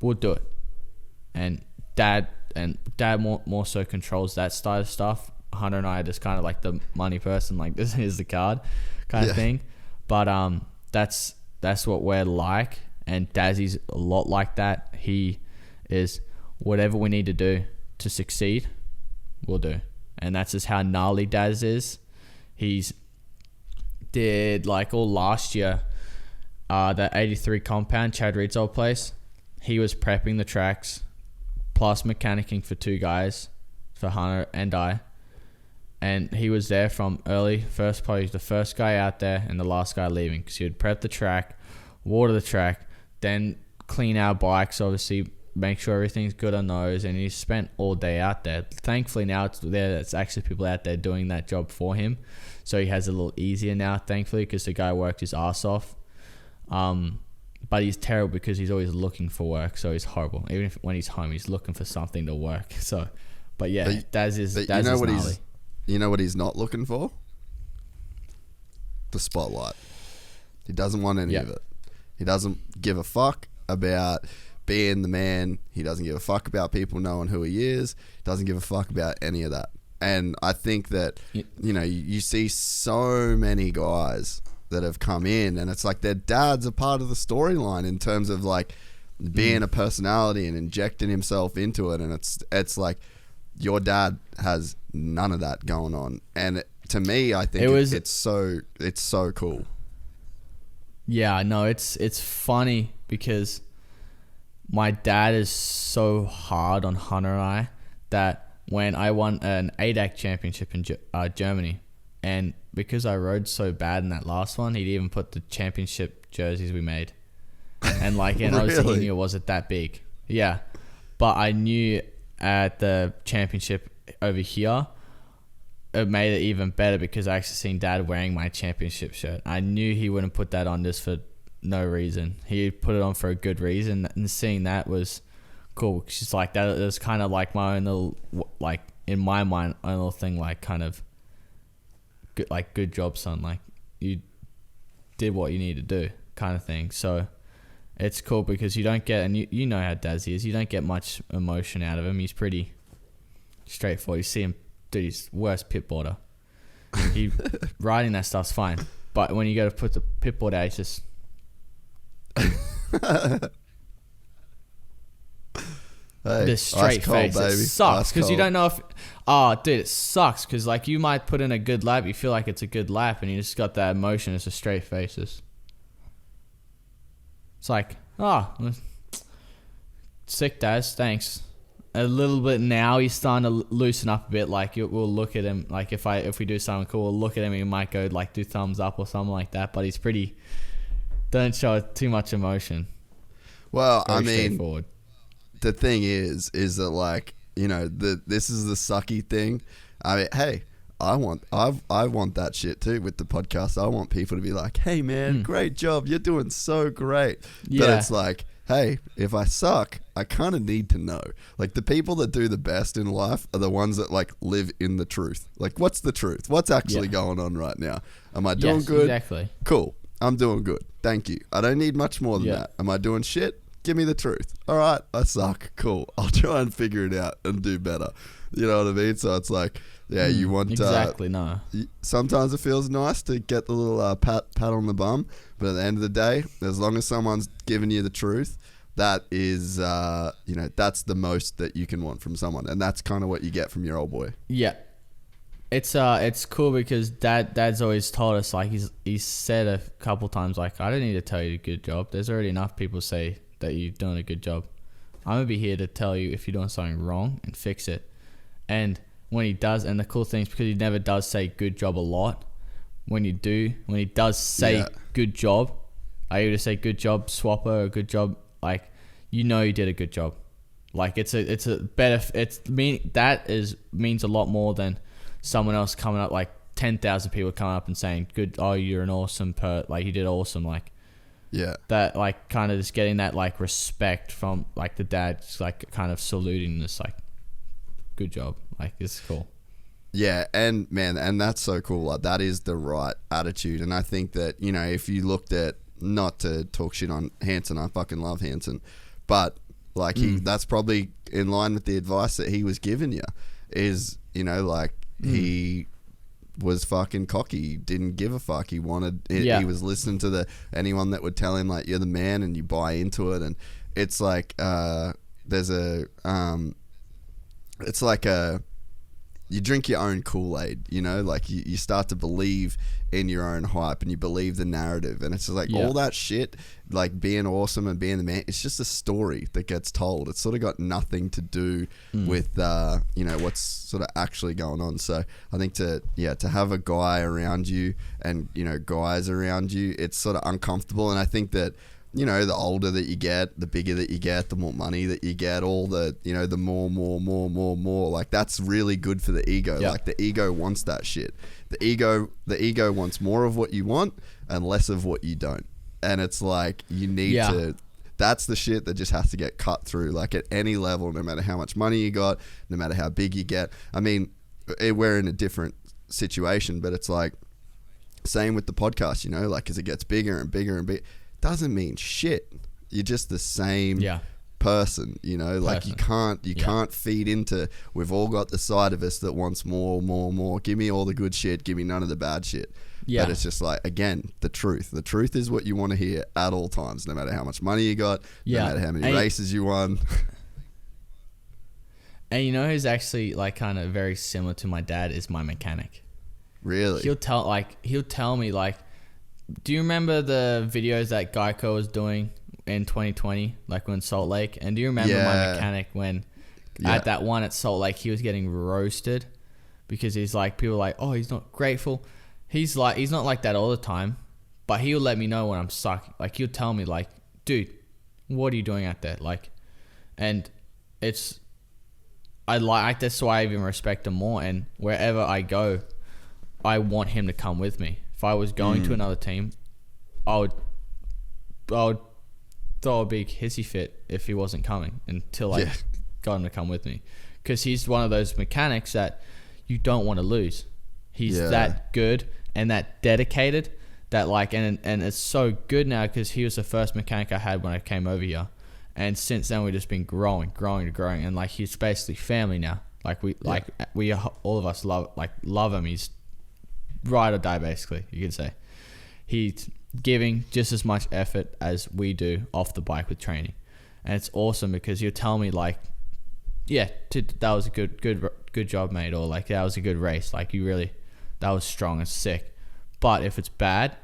we'll do it. And dad more so controls that side of stuff. Hunter and I are just kind of like the money person, like this is the card kind of thing. But that's what we're like, and Dazzy's a lot like that. He is, whatever we need to do to succeed, we'll do. And that's just how gnarly Daz is. He's did like all last year, that 83 compound, Chad Reed's old place. He was prepping the tracks, plus mechanicking for 2 guys, for Hunter and I. And he was there from early, probably the first guy out there and the last guy leaving, because he would prep the track, water the track, then clean our bikes, obviously make sure everything's good on those, and he spent all day out there. Thankfully now it's actually people out there doing that job for him, so he has it a little easier now, thankfully, because the guy worked his ass off. But he's terrible because he's always looking for work, so he's horrible. Even when he's home, he's looking for something to work. So, but yeah, Daz is gnarly. You know what he's not looking for? The spotlight. He doesn't want any of it. He doesn't give a fuck about being the man. He doesn't give a fuck about people knowing who he is. Doesn't give a fuck about any of that. And I think that, you see so many guys that have come in, and it's like their dads are part of the storyline in terms of like being a personality and injecting himself into it. And it's like your dad has none of that going on. And to me, I think it's so cool. Yeah, no, it's funny because my dad is so hard on Hunter and I that when I won an ADAC championship in Germany, and because I rode so bad in that last one, he'd even put the championship jerseys we made. And and obviously he knew it wasn't that big. Yeah. But I knew at the championship over here, it made it even better because I actually seen Dad wearing my championship shirt. I knew he wouldn't put that on just for no reason. He put it on for a good reason, and seeing that was cool. She's like, that was kind of like my own little, like in my mind, own little thing, like kind of good, like good job, son. Like you did what you need to do, kind of thing. So it's cool because you don't get, and you know how Daz is, you don't get much emotion out of him. He's pretty straightforward. You see him do his worst pit boarder. He riding that stuff's fine, but when you go to put the pit board out, it's just this straight face. Baby. It sucks because you don't know if. Oh, dude, it sucks because like you might put in a good lap, you feel like it's a good lap, and you just got that emotion. It's a straight faces. It's like, sick, Daz. Thanks. A little bit now, he's starting to loosen up a bit. Like we'll look at him. Like if we do something cool, we'll look at him. He might go like do thumbs up or something like that. But he's pretty. Don't show too much emotion. Well, I mean, the thing is that like this is the sucky thing. I mean, hey, I want that shit too with the podcast. I want people to be like, hey man, great job, you're doing so great. Yeah. But it's like hey, if I suck, I kind of need to know. Like, the people that do the best in life are the ones that, like, live in the truth. Like, what's the truth? What's actually going on right now? Am I doing good? Exactly. Cool. I'm doing good. Thank you. I don't need much more than that. Am I doing shit? Give me the truth. All right, I suck. Cool. I'll try and figure it out and do better. You know what I mean? So it's like, yeah, you want... Exactly, no. Sometimes it feels nice to get the little pat on the bum, but at the end of the day, as long as someone's giving you the truth, that is, that's the most that you can want from someone. And that's kind of what you get from your old boy. Yeah. It's cool because dad's always told us, like, he's said a couple times, like, I don't need to tell you a good job. There's already enough people say that you're doing a good job. I'm going to be here to tell you if you're doing something wrong and fix it. And when he does, and the cool thing is because he never does say good job a lot, when he does say good job, I either say good job swapper or good job, like, you know you did a good job. Like, it's a better, means a lot more than someone else coming up, like 10,000 people coming up and saying good, oh, you're an awesome like, you did awesome, like, yeah, that, like, kind of just getting that, like, respect from, like, the dad, just, like, kind of saluting this, like, good job. Like, it's cool. Yeah, and man, and that's so cool. Like, that is the right attitude. And I think that, you know, if you looked at, not to talk shit on Hanson, I fucking love Hanson, but like, that's probably in line with the advice that he was giving you, is, you know, like, he was fucking cocky, didn't give a fuck. He wanted it, he was listening to anyone that would tell him, like, you're the man, and you buy into it. And it's like there's a it's like you drink your own Kool-Aid, you know, like, you start to believe in your own hype, and you believe the narrative, and it's just like all that shit, like being awesome and being the man, it's just a story that gets told. It's sort of got nothing to do with you know, what's sort of actually going on. So I think to have a guy around you, and, you know, guys around you, it's sort of uncomfortable. And I think that, you know, the older that you get, the bigger that you get, the more money that you get, all the, you know, the more, like, that's really good for the ego. Like, the ego wants that shit. The ego wants more of what you want and less of what you don't. And it's like, you need to, that's the shit that just has to get cut through, like, at any level, no matter how much money you got, no matter how big you get. I mean, we're in a different situation, but it's like, same with the podcast, you know, like, as it gets bigger and bigger and bigger, doesn't mean shit. You're just the same person, you know, like, you can't feed into, we've all got the side of us that wants more. Give me all the good shit, give me none of the bad shit. But it's just like, again, the truth is what you want to hear at all times, no matter how much money you got, no matter how many races you won. And you know who's actually, like, kind of very similar to my dad is my mechanic. Really? He'll tell me, like, do you remember the videos that Geico was doing in 2020, like, when Salt Lake? And do you remember my mechanic when at that one at Salt Lake, he was getting roasted because he's like, people are like, oh, he's not grateful. He's not like that all the time, but he'll let me know when I'm sucking. Like, he'll tell me, like, dude, what are you doing out there? Like, and that's why I even respect him more. And wherever I go, I want him to come with me. If I was going to another team, I would throw a big hissy fit if he wasn't coming until I got him to come with me. Because he's one of those mechanics that you don't want to lose. He's that good and that dedicated that, like, and it's so good now because he was the first mechanic I had when I came over here. And since then, we've just been growing. And, like, he's basically family now. Like, we all of us love him. He's ride or die, basically, you could say. He's giving just as much effort as we do off the bike with training. And it's awesome because he'll tell me, like, that was a good job, mate, or, like, that was a good race, like, that was strong and sick. But if it's bad,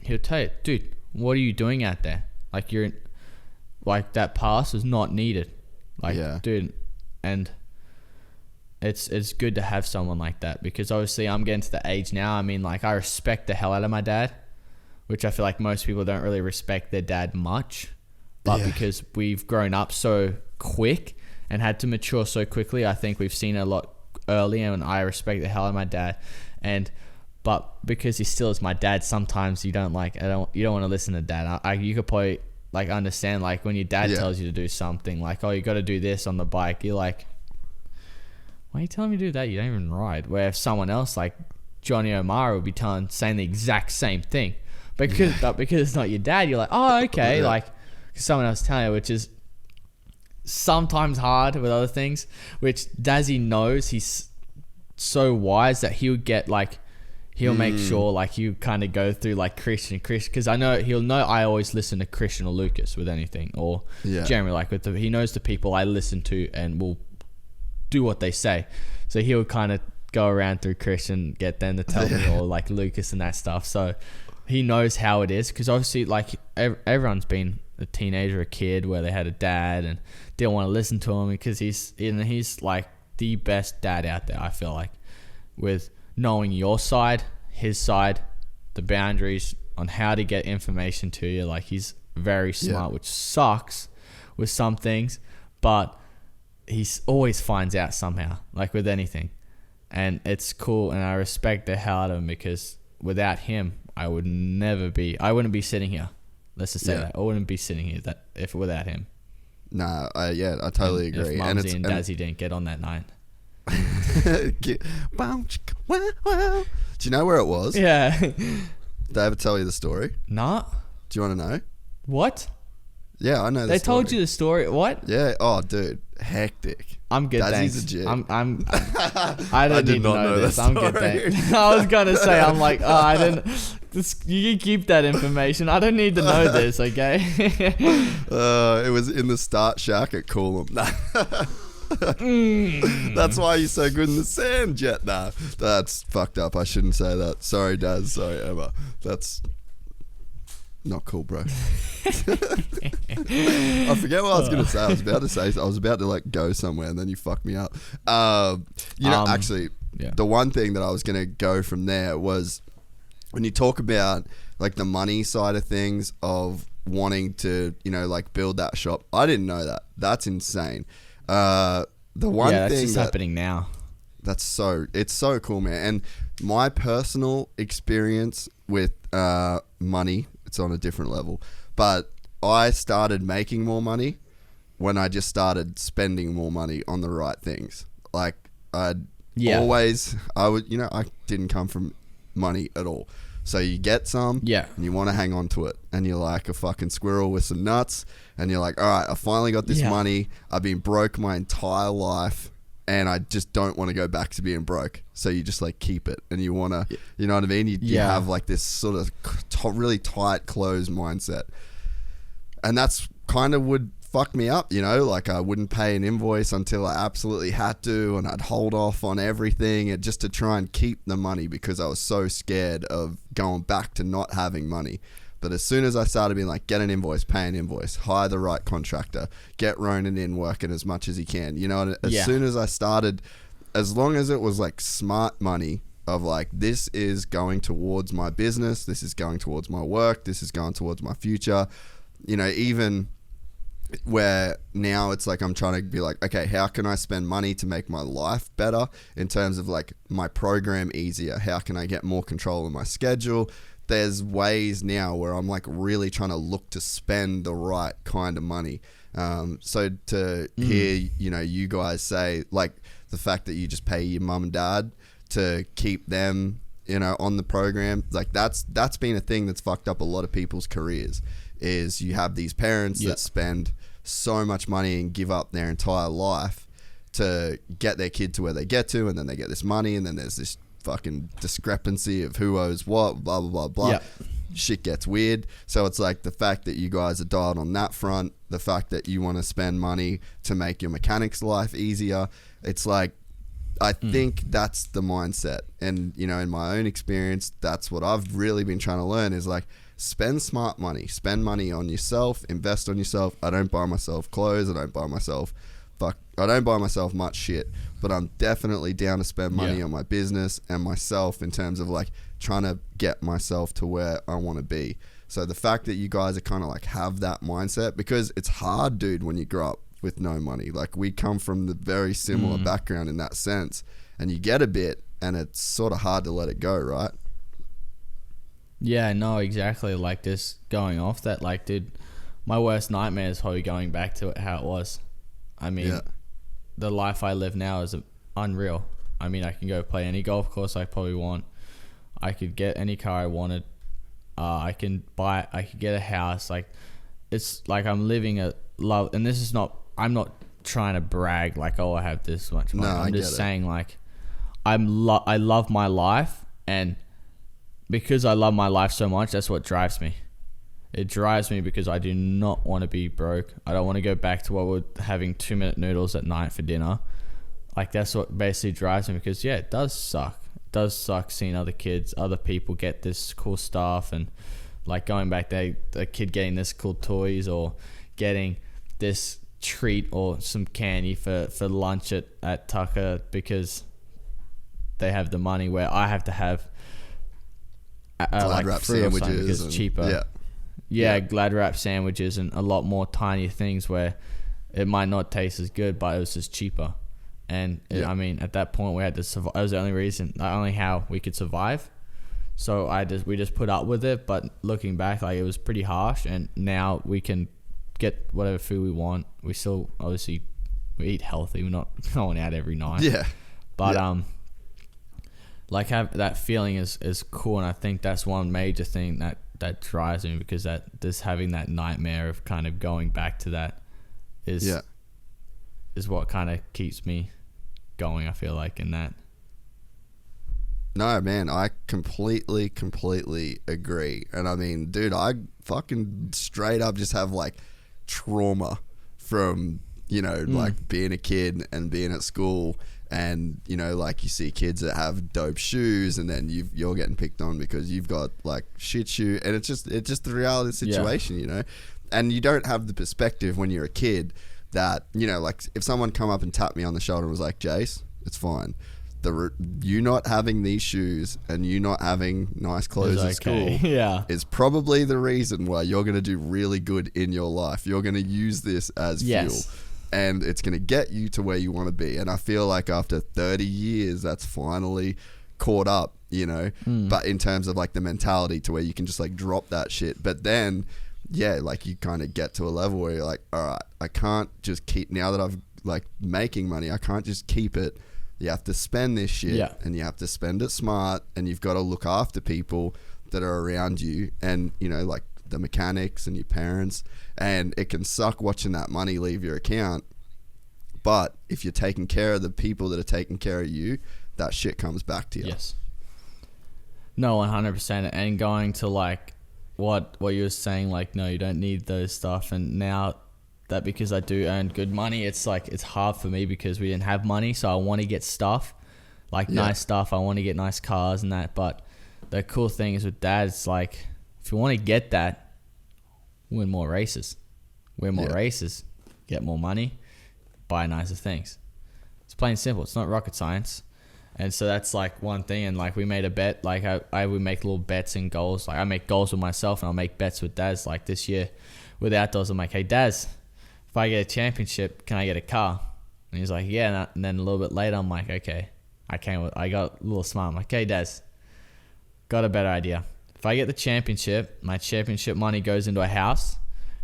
he'll tell you, dude, what are you doing out there? Like, that pass is not needed. Like, dude, and it's good to have someone like that because obviously I'm getting to the age now. I mean, like, I respect the hell out of my dad, which I feel like most people don't really respect their dad much. But because we've grown up so quick and had to mature so quickly, I think we've seen it a lot earlier, and I respect the hell out of my dad. But because he still is my dad, sometimes you don't want to listen to dad. You could probably like understand, like when your dad Yeah. tells you to do something, like, oh, you got to do this on the bike, you're like, why are you telling me to do that? You don't even ride. Where if someone else like Johnny O'Mara would be saying the exact same thing, but because it's not your dad, you're like, oh, okay, Yeah. like someone else telling you, which is sometimes hard with other things, which Dazzy knows. He's so wise that he'll get like, he'll make sure like you kind of go through like Christian, because I know he'll know I always listen to Christian or Lucas with anything, or generally like with he knows the people I listen to and will do what they say. So he'll kind of go around through Christian, get them to tell me, or like Lucas and that stuff. So he knows how it is, because obviously like everyone's been a teenager, a kid where they had a dad and didn't want to listen to him, because he's like the best dad out there, I feel like, with knowing your side, his side, the boundaries on how to get information to you. Like he's very smart, which sucks with some things, but he's always finds out somehow, like with anything. And it's cool, and I respect the hell out of him, because without him, I wouldn't be sitting here. Let's just say that. I wouldn't be sitting here without him. Nah, I totally agree. If Mumsy and Dazzy didn't get on that night. Do you know where it was? Yeah. Did I ever tell you the story? Nah. Do you want to know? What? Yeah, I know. They told you the story. What? Yeah. Oh, dude, hectic. I'm good. Dazzy's Thanks. a G. I don't need to know this. I'm good. Thanks. I was gonna say. I'm like, oh, I didn't. You can keep that information. I don't need to know this. Okay. It was in the start shack at Coolum. That's why you're so good in the sand, Jett. Nah, that's fucked up. I shouldn't say that. Sorry, Daz. Sorry, Emma. That's not cool, bro. I forget what I was going to say. I was about to like go somewhere, and then you fucked me up. Actually, the one thing that I was going to go from there was when you talk about like the money side of things of wanting to, like build that shop. I didn't know that. That's insane. The one that's thing just happening now. It's so cool, man. And my personal experience with money, it's on a different level, but I started making more money when I just started spending more money on the right things. Like I didn't come from money at all. So you get some, and you want to hang on to it, and you're like a fucking squirrel with some nuts, and you're like, all right, I finally got this money. I've been broke my entire life, and I just don't want to go back to being broke. So you just like keep it, and you want to, you know what I mean? You have like this sort of really tight, closed mindset, and that's kind of would fuck me up, like I wouldn't pay an invoice until I absolutely had to, and I'd hold off on everything and just to try and keep the money, because I was so scared of going back to not having money. But as soon as I started being like, get an invoice, pay an invoice, hire the right contractor, get Ronan in working as much as he can, as soon as I started, as long as it was like smart money of like, this is going towards my business, this is going towards my work, this is going towards my future, even where now it's like I'm trying to be like, okay, how can I spend money to make my life better in terms of like my program easier? How can I get more control of my schedule? There's ways now where I'm like really trying to look to spend the right kind of money. So to hear, you guys say like the fact that you just pay your mum and dad to keep them, on the program, like that's been a thing that's fucked up a lot of people's careers. Is you have these parents that spend so much money and give up their entire life to get their kid to where they get to, and then they get this money, and then there's this fucking discrepancy of who owes what, blah, blah, blah, blah. Shit gets weird. So it's like the fact that you guys are dialed on that front, the fact that you want to spend money to make your mechanic's life easier. It's like, I think that's the mindset. And, in my own experience, that's what I've really been trying to learn is like, spend smart money, spend money on yourself, invest on yourself. I don't buy myself clothes. I don't buy myself much shit, but I'm definitely down to spend money on my business and myself in terms of like trying to get myself to where I want to be. So the fact that you guys are kind of like have that mindset, because it's hard, dude, when you grow up with no money. Like we come from the very similar background in that sense, and you get a bit and it's sort of hard to let it go, right? Yeah, no, exactly. Like this going off that, like, dude, my worst nightmare is probably going back to it how it was. I mean, the life I live now is unreal. I mean, I can go play any golf course I probably want. I could get any car I wanted. I could get a house. Like, it's like I'm living a love. And this is not, I'm not trying to brag like, oh, I have this much money. I'm just saying, like, I love my life, and because I love my life so much, that's what drives me. It drives me because I do not want to be broke. I don't want to go back to what we're having 2-minute noodles at night for dinner. Like, that's what basically drives me, because it does suck. It does suck seeing other people get this cool stuff, and like going back there, the kid getting this cool toys or getting this treat or some candy for lunch at Tucker because they have the money, where I have to have like wrap fruit or something because and, it's cheaper. Yeah, glad wrap sandwiches and a lot more tiny things where it might not taste as good, but it was just cheaper. And I mean, at that point, we had to survive. That was the only reason, not only how we could survive. So we just put up with it. But looking back, like, it was pretty harsh. And now we can get whatever food we want. We still obviously we eat healthy. We're not going out every night. Yeah. But like, have that feeling is cool, and I think that's one major thing that drives me, because that just having that nightmare of kind of going back to that is what kind of keeps me going, I feel like, in that. No, man, I completely agree. And I mean, dude, I fucking straight up just have like trauma from, like being a kid and being at school. And, like, you see kids that have dope shoes, and then you're getting picked on because you've got like shit shoe, and it's just the reality of the situation, and you don't have the perspective when you're a kid that, like, if someone come up and tapped me on the shoulder and was like, Jace, it's fine. You not having these shoes and you not having nice clothes at school is probably the reason why you're going to do really good in your life. You're going to use this as fuel. And it's going to get you to where you want to be. And I feel like after 30 years, that's finally caught up, But in terms of like the mentality to where you can just like drop that shit. But then, like you kind of get to a level where you're like, all right, I can't just keep, now that I've like making money, I can't just keep it. You have to spend this shit and you have to spend it smart, and you've got to look after people that are around you, and, like the mechanics and your parents. And it can suck watching that money leave your account, but if you're taking care of the people that are taking care of you, that shit comes back to you. Yes. No, 100%. And going to like what you were saying, like, no, you don't need those stuff. And now that, because I do earn good money, it's like, it's hard for me because we didn't have money, so I want to get stuff, like nice stuff. I want to get nice cars and that. But the cool thing is with Dad, it's like, if you want to get that, win more races, get more money, buy nicer things. It's plain simple. It's not rocket science. And so that's like one thing. And like, we made a bet, like I would make little bets and goals. Like, I make goals with myself and I'll make bets with Daz. Like this year with outdoors, I'm like, hey Daz, if I get a championship, can I get a car? And he's like, yeah. And then a little bit later, I'm like, okay, I got a little smart. I'm like, hey Daz, got a better idea. If I get the championship, my championship money goes into a house,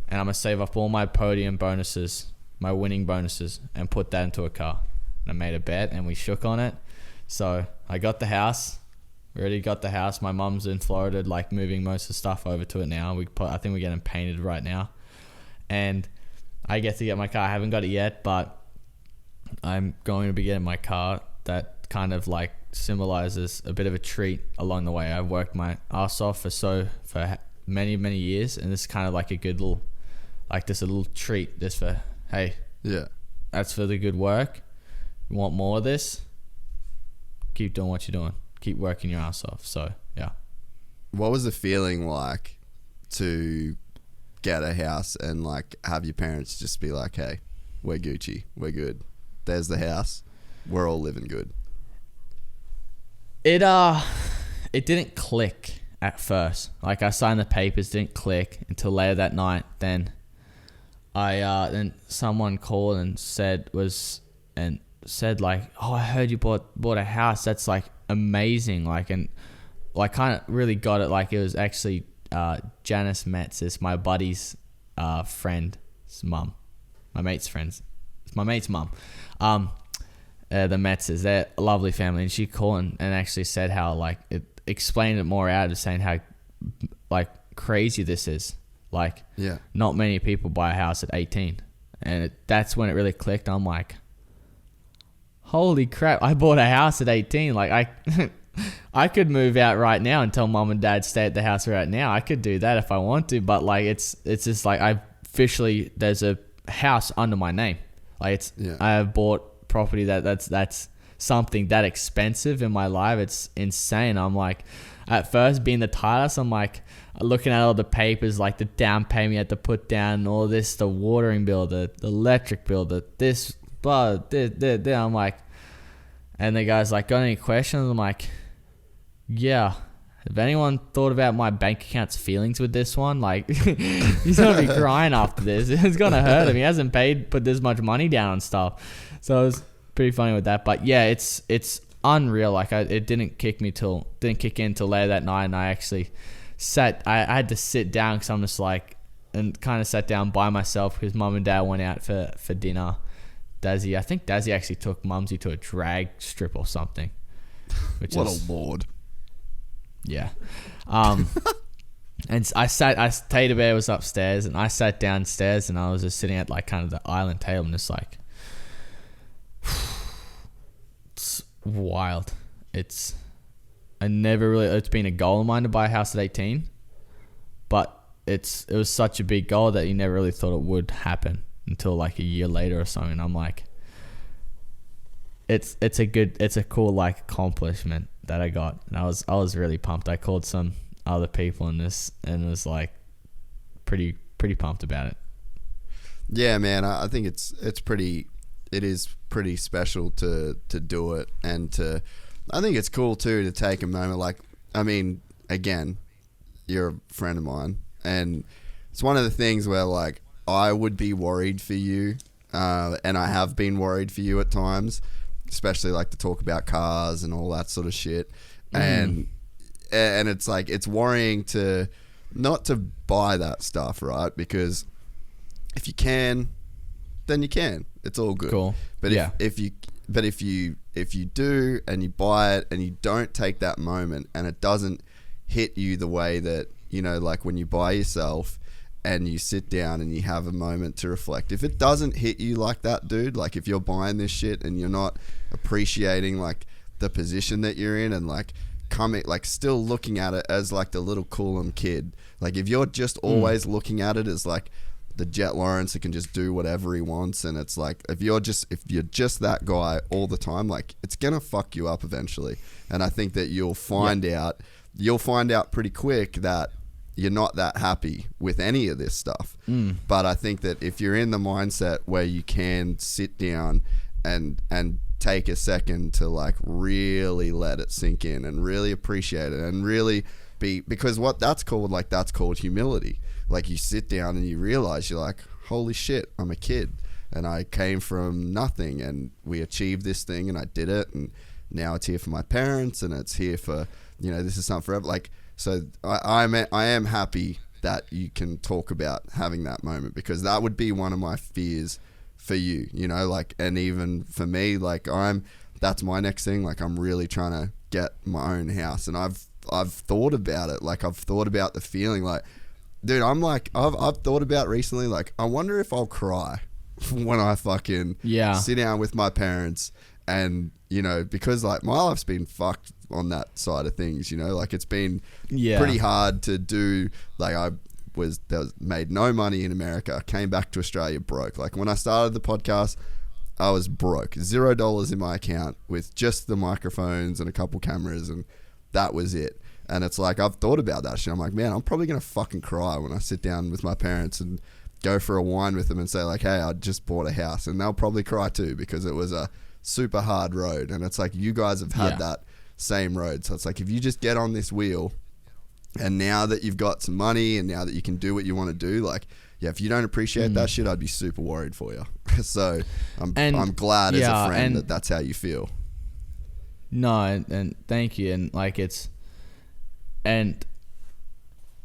and I'm going to save up all my podium bonuses, my winning bonuses, and put that into a car. And I made a bet, and we shook on it. So I got the house. We already got the house. My mum's in Florida, like moving most of the stuff over to it now. I think we're getting painted right now. And I get to get my car. I haven't got it yet, but I'm going to be getting my car. That kind of like symbolizes a bit of a treat along the way. I've worked my ass off for many years, and this is kind of like a good little, like just a little treat, just for, hey, that's for the good work. You want more of this? Keep doing what you're doing. Keep working your ass off. So what was the feeling like to get a house and like have your parents just be like, hey, we're Gucci, we're good, there's the house, we're all living good? It didn't click at first. Like, I signed the papers, didn't click until later that night. Then then someone called and said like, oh, I heard you bought a house. That's like amazing. Like, and like kind of really got it. Like, it was actually Janice Metz, my buddy's friend's mum. My mate's friends. It's my mate's mum. The Metzers, they're a lovely family, and she called and actually said how like it explained it more out of saying how like crazy this is. Like, not many people buy a house at 18, and that's when it really clicked. I'm like, holy crap! I bought a house at 18. Like I could move out right now and tell mom and dad stay at the house right now. I could do that if I want to, but like it's just like there's a house under my name. Like I have bought property that's something that expensive in my life. It's insane. I'm like, at first being the tightest, I'm like looking at all the papers, like the down payment you had to put down, all this, the watering bill, the electric bill, the this, blah, this. I'm like, and the guy's like, got any questions? I'm like, yeah. Have anyone thought about my bank account's feelings with this one? Like, he's gonna be crying after this. It's gonna hurt him. He hasn't put this much money down on stuff. So it was pretty funny with that. But yeah, it's unreal. Like it didn't kick in till later that night, and I actually I had to sit down because I'm just like, and kind of sat down by myself because mum and dad went out for dinner. I think Dazzy actually took Mumsy to a drag strip or something. What a lord. Yeah. And Tater Bear was upstairs, and I sat downstairs, and I was just sitting at like kind of the island table, and just like, it's wild. It's been a goal of mine to buy a house at 18, but it was such a big goal that you never really thought it would happen until like a year later or something. I'm like, it's a cool like accomplishment that I got, and I was really pumped. I called some other people in this and was like pretty pumped about it. Yeah, man, I think it is pretty special to do it, and I think it's cool too to take a moment. Like, I mean, again, you're a friend of mine, and it's one of the things where like I would be worried for you, and I have been worried for you at times, especially like to talk about cars and all that sort of shit. And it's like, it's worrying to not to buy that stuff, right? Because if you can, then you can. It's all good. Cool. But if you do and you buy it and you don't take that moment and it doesn't hit you the way that, you know, like when you buy yourself and you sit down and you have a moment to reflect. If it doesn't hit you like that, dude, like if you're buying this shit and you're not appreciating like the position that you're in and like still looking at it as like the little Coolum kid, like if you're just always looking at it as like the Jett Lawrence that can just do whatever he wants, and it's like if you're just that guy all the time, like it's gonna fuck you up eventually. And I think that you'll find out pretty quick that you're not that happy with any of this stuff. But I think that if you're in the mindset where you can sit down and take a second to like really let it sink in and really appreciate it and really because that's called humility. Like you sit down and you realize, you're like, holy shit, I'm a kid and I came from nothing and we achieved this thing and I did it, and now it's here for my parents and it's here for, you know, this is something forever. Like, so I am happy that you can talk about having that moment, because that would be one of my fears for you, you know, like, and even for me, like that's my next thing. Like I'm really trying to get my own house, and I've thought about it. Like I've thought about the feeling, like, dude, I'm like, I've thought about recently, like, I wonder if I'll cry when I fucking sit down with my parents, and, you know, because like my life's been fucked on that side of things, you know, like it's been pretty hard to do. Like I made no money in America, came back to Australia broke. Like when I started the podcast, I was broke, $0 in my account with just the microphones and a couple cameras, and that was it. And it's like, I've thought about that shit. I'm like, man, I'm probably going to fucking cry when I sit down with my parents and go for a wine with them and say like, hey, I just bought a house. And they'll probably cry too, because it was a super hard road. And it's like, you guys have had that same road. So it's like, if you just get on this wheel, and now that you've got some money and now that you can do what you want to do, like, yeah, if you don't appreciate that shit, I'd be super worried for you. So I'm glad as a friend that that's how you feel. No, and thank you. And like and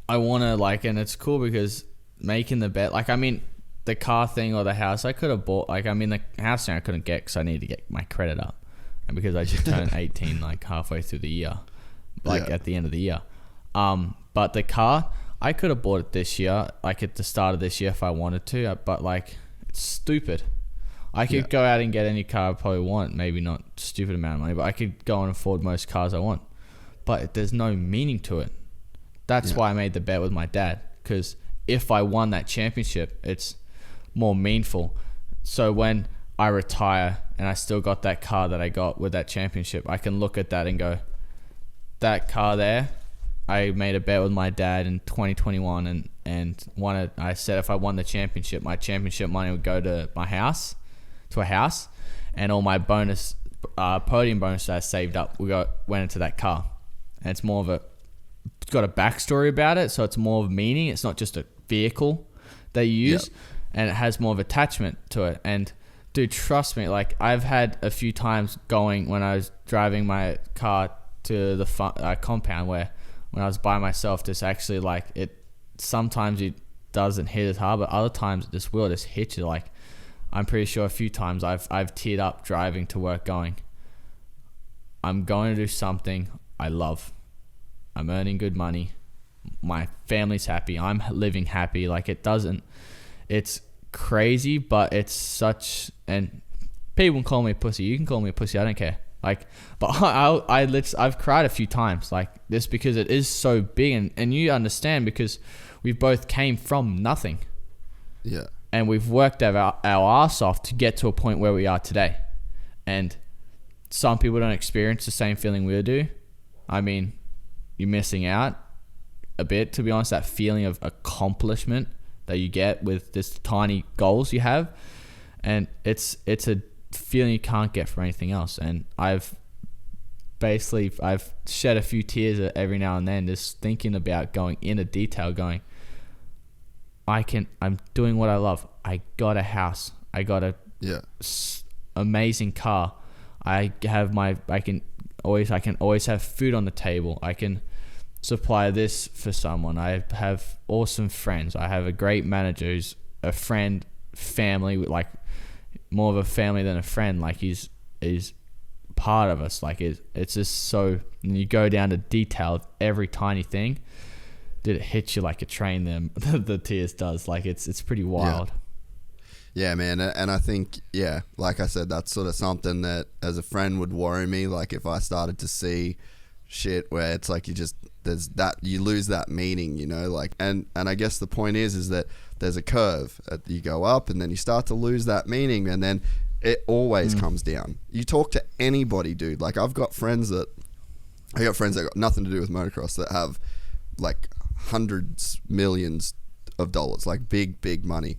I want to like, and it's cool because making the bet. Like, I mean, the car thing or the house, I could have bought. Like, I mean, the house thing I couldn't get because I needed to get my credit up, and because I just turned 18 like halfway through the year, like at the end of the year. But the car, I could have bought it this year, like at the start of this year if I wanted to. But like, it's stupid. I could go out and get any car I probably want. Maybe not stupid amount of money, but I could go and afford most cars I want. But there's no meaning to it. That's why I made the bet with my dad, because if I won that championship, it's more meaningful. So when I retire and I still got that car that I got with that championship, I can look at that and go, that car there, I made a bet with my dad in 2021 and won it. I said if I won the championship, my championship money would go to my house, and all my bonus, podium bonus that I saved up went into that car. And it's more of it's got a backstory about it, so it's more of meaning. It's not just a vehicle that you use, and it has more of attachment to it. And dude, trust me, like I've had a few times when I was driving my car to the compound where when I was by myself, just actually like it, sometimes it doesn't hit as hard, but other times it just will just hit you. Like I'm pretty sure a few times I've teared up driving to work going, I'm going to do something I love. I'm earning good money. My family's happy. I'm living happy. Like it's crazy, but it's such, and people can call me a pussy. You can call me a pussy. I don't care. Like, but I've cried a few times like this because it is so big, and you understand because we both came from nothing. Yeah. And we've worked our ass off to get to a point where we are today. And some people don't experience the same feeling we do. I mean, you're missing out a bit, to be honest, that feeling of accomplishment that you get with this tiny goals you have. And it's a feeling you can't get from anything else. And I've shed a few tears every now and then just thinking about going into detail, going, I'm doing what I love. I got a house. I got a amazing car. I can always have food on the table. I can supply this for someone. I have awesome friends. I have a great manager who's a friend, family, like more of a family than a friend. Like he's part of us. Like it's just so, and you go down to detail of every tiny thing. Did it hit you like a train? Them the tears does. Like it's pretty wild. Yeah, man. And I think, like I said, that's sort of something that as a friend would worry me. Like if I started to see shit where it's like you lose that meaning, you know, like, and I guess the point is that there's a curve. You go up and then you start to lose that meaning, and then it always comes down. You talk to anybody, dude. Like I got friends that got nothing to do with motocross that have like hundreds, millions of dollars, like big money.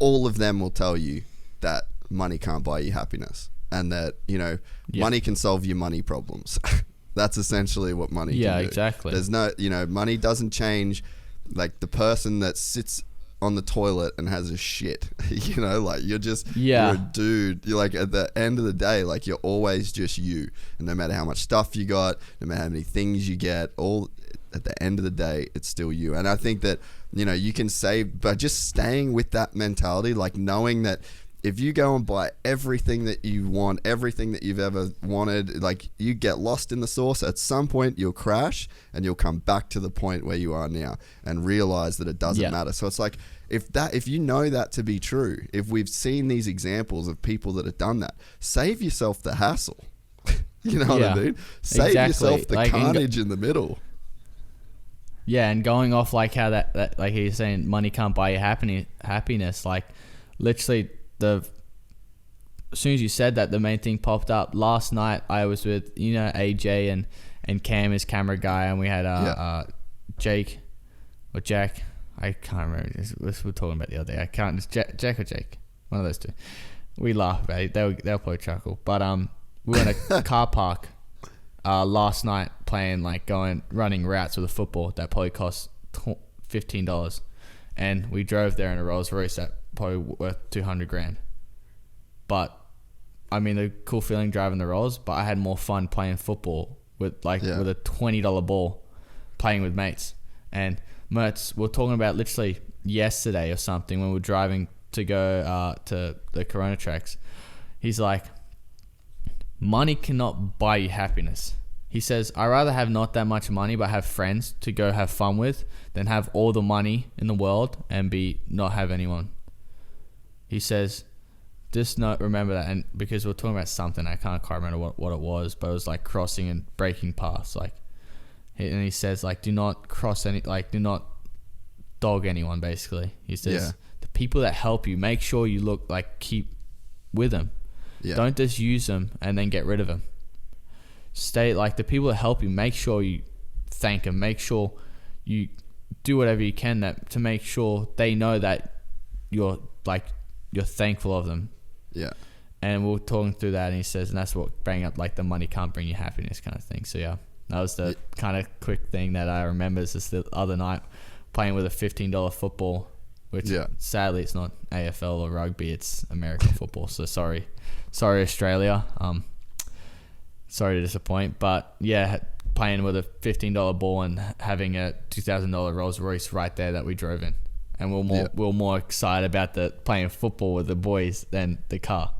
All of them will tell you that money can't buy you happiness, and that, you know, money can solve your money problems. That's essentially what money can do. Yeah, exactly. There's no, you know, money doesn't change like the person that sits on the toilet and has a shit. You know, like you're a dude. You're like, at the end of the day, like you're always just you. And no matter how much stuff you got, no matter how many things you get, at the end of the day, it's still you. And I think that, you know, you can save by just staying with that mentality, like knowing that if you go and buy everything that you want, everything that you've ever wanted, like you get lost in the sauce, at some point you'll crash and you'll come back to the point where you are now and realize that it doesn't matter. So it's like, if you know that to be true, if we've seen these examples of people that have done that, save yourself the hassle. You know what I mean? Save yourself the carnage in the middle. Yeah, and going off like how that like he's saying, money can't buy you happiness. Like literally, as soon as you said that, the main thing popped up. Last night I was with, you know, AJ and Cam, his camera guy, and we had Jake or Jack. I can't remember. We were talking about the other day. I can't. It's Jack or Jake. One of those two. We laugh about it. They'll probably chuckle. But we were in a car park last night playing, like running routes with a football that probably cost $15, and we drove there in a Rolls Royce that probably worth $200,000. But I mean, the cool feeling driving the Rolls, but I had more fun playing football with a $20 ball, playing with mates. And Mertz, we're talking about literally yesterday or something when we were driving to go to the Corona tracks. He's like, money cannot buy you happiness. He says, I'd rather have not that much money but have friends to go have fun with than have all the money in the world and not have anyone. He says, just remember that. And because we're talking about something, I can't quite remember what it was, but it was like crossing and breaking paths. Like, and he says, like, do not cross do not dog anyone, basically. He says, the people that help you, make sure you keep with them. Yeah. Don't just use them and then get rid of them. Stay, the people that help you, make sure you thank them. Make sure you do whatever you can to make sure they know that you're thankful of them. Yeah. And we're talking through that, and he says, and that's what bringing up the money can't bring you happiness kind of thing. So yeah, that was the kind of quick thing that I remember. Is just the other night playing with a $15 football, which sadly it's not AFL or rugby, it's American football. So sorry Australia. Sorry to disappoint, but yeah, playing with a $15 ball and having a $2,000 Rolls Royce right there that we drove in, and we're more excited about playing football with the boys than the car.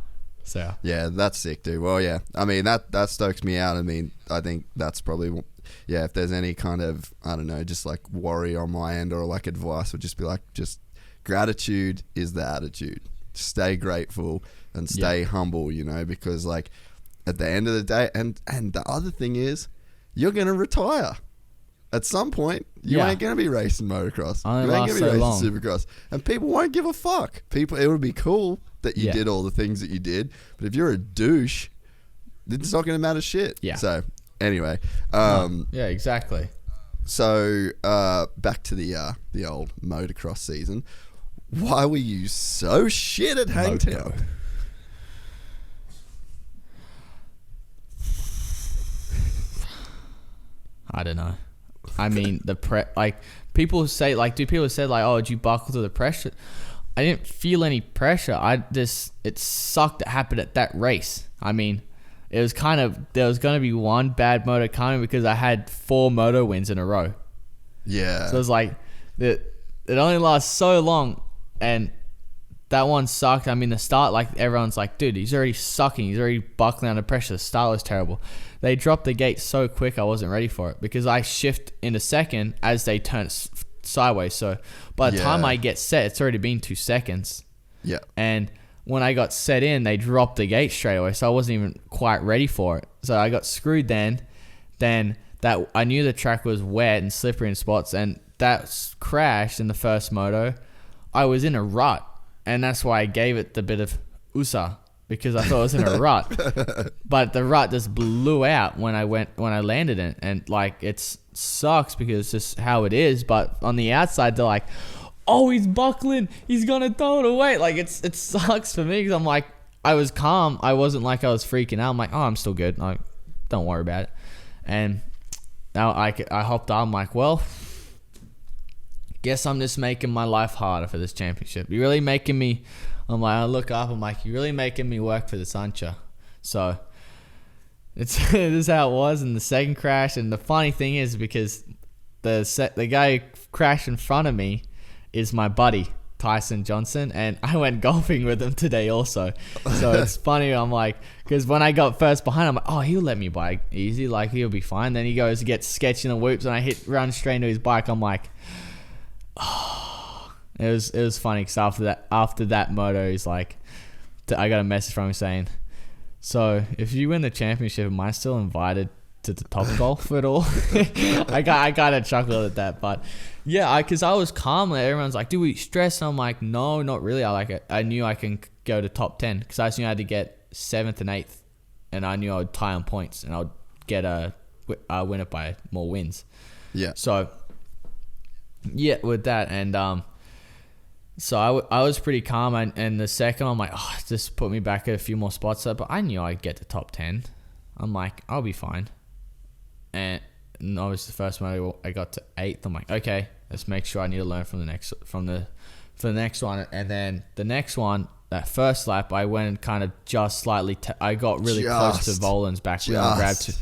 So yeah, that's sick, dude. Well, yeah, I mean that stokes me out. I mean, I think that's probably if there's any kind of, I don't know, just worry on my end or advice, would just be just gratitude is the attitude. Stay grateful and stay humble, because at the end of the day, and the other thing is, you're going to retire. At some point, you ain't going to be racing motocross. You ain't going to be racing supercross. And people won't give a fuck. It would be cool that you did all the things that you did, but if you're a douche, it's not going to matter shit. Yeah. So, anyway. Yeah, exactly. So, back to the old motocross season. Why were you so shit at Hangtown? I don't know. I mean, people say, do people say oh, did you buckle to the pressure? I didn't feel any pressure. It sucked that happened at that race. I mean, it was there was going to be one bad moto coming because I had 4 moto wins in a row. Yeah. So it was it only lasts so long, and that one sucked. I mean, the start, everyone's dude, he's already sucking. He's already buckling under pressure. The start was terrible. They dropped the gate so quick, I wasn't ready for it because I shift into second as they turn sideways. So by the time I get set, it's already been 2 seconds. Yeah. And when I got set in, they dropped the gate straight away. So I wasn't even quite ready for it. So I got screwed then. Then that I knew the track was wet and slippery in spots, and that crashed in the first moto. I was in a rut, and that's why I gave it the bit of USA, because I thought I was in a rut. But the rut just blew out when I landed in it. And it sucks because it's just how it is. But on the outside, they're oh, he's buckling, he's gonna throw it away. It sucks for me because I'm I was calm. I wasn't I was freaking out. I'm oh, I'm still good. Don't worry about it. And now I hopped on. I'm well, guess I'm just making my life harder for this championship. You're really making me. I look up. I'm you're really making me work for this, aren't you? So this is how it was in the second crash. And the funny thing is, because the guy who crashed in front of me is my buddy Tyson Johnson, and I went golfing with him today also. So it's funny. I'm because when I got first behind, I'm oh, he'll let me bike easy. He'll be fine. Then he goes to get sketchy in the whoops, and I run straight into his bike. I'm oh. It was funny because after that moto, he's I got a message from him saying, so if you win the championship, am I still invited to the Top Golf at all? I got a chuckle at that, but yeah, because I was calm. Everyone's do we stress? And I'm no, not really. I knew I can go to top 10 because I just knew I had to get 7th and 8th, and I knew I would tie on points and I would get win it by more wins. Yeah. So yeah, with that, and so I was pretty calm, and the second I'm oh, just put me back at a few more spots there, but I knew I'd get to top 10. I'm I'll be fine. And obviously the first one I got to 8th. I'm okay, let's make sure I need to learn for the next one. And then the next one, that first lap, I went and kind of just slightly I got really close to Volan's back wheel and grabbed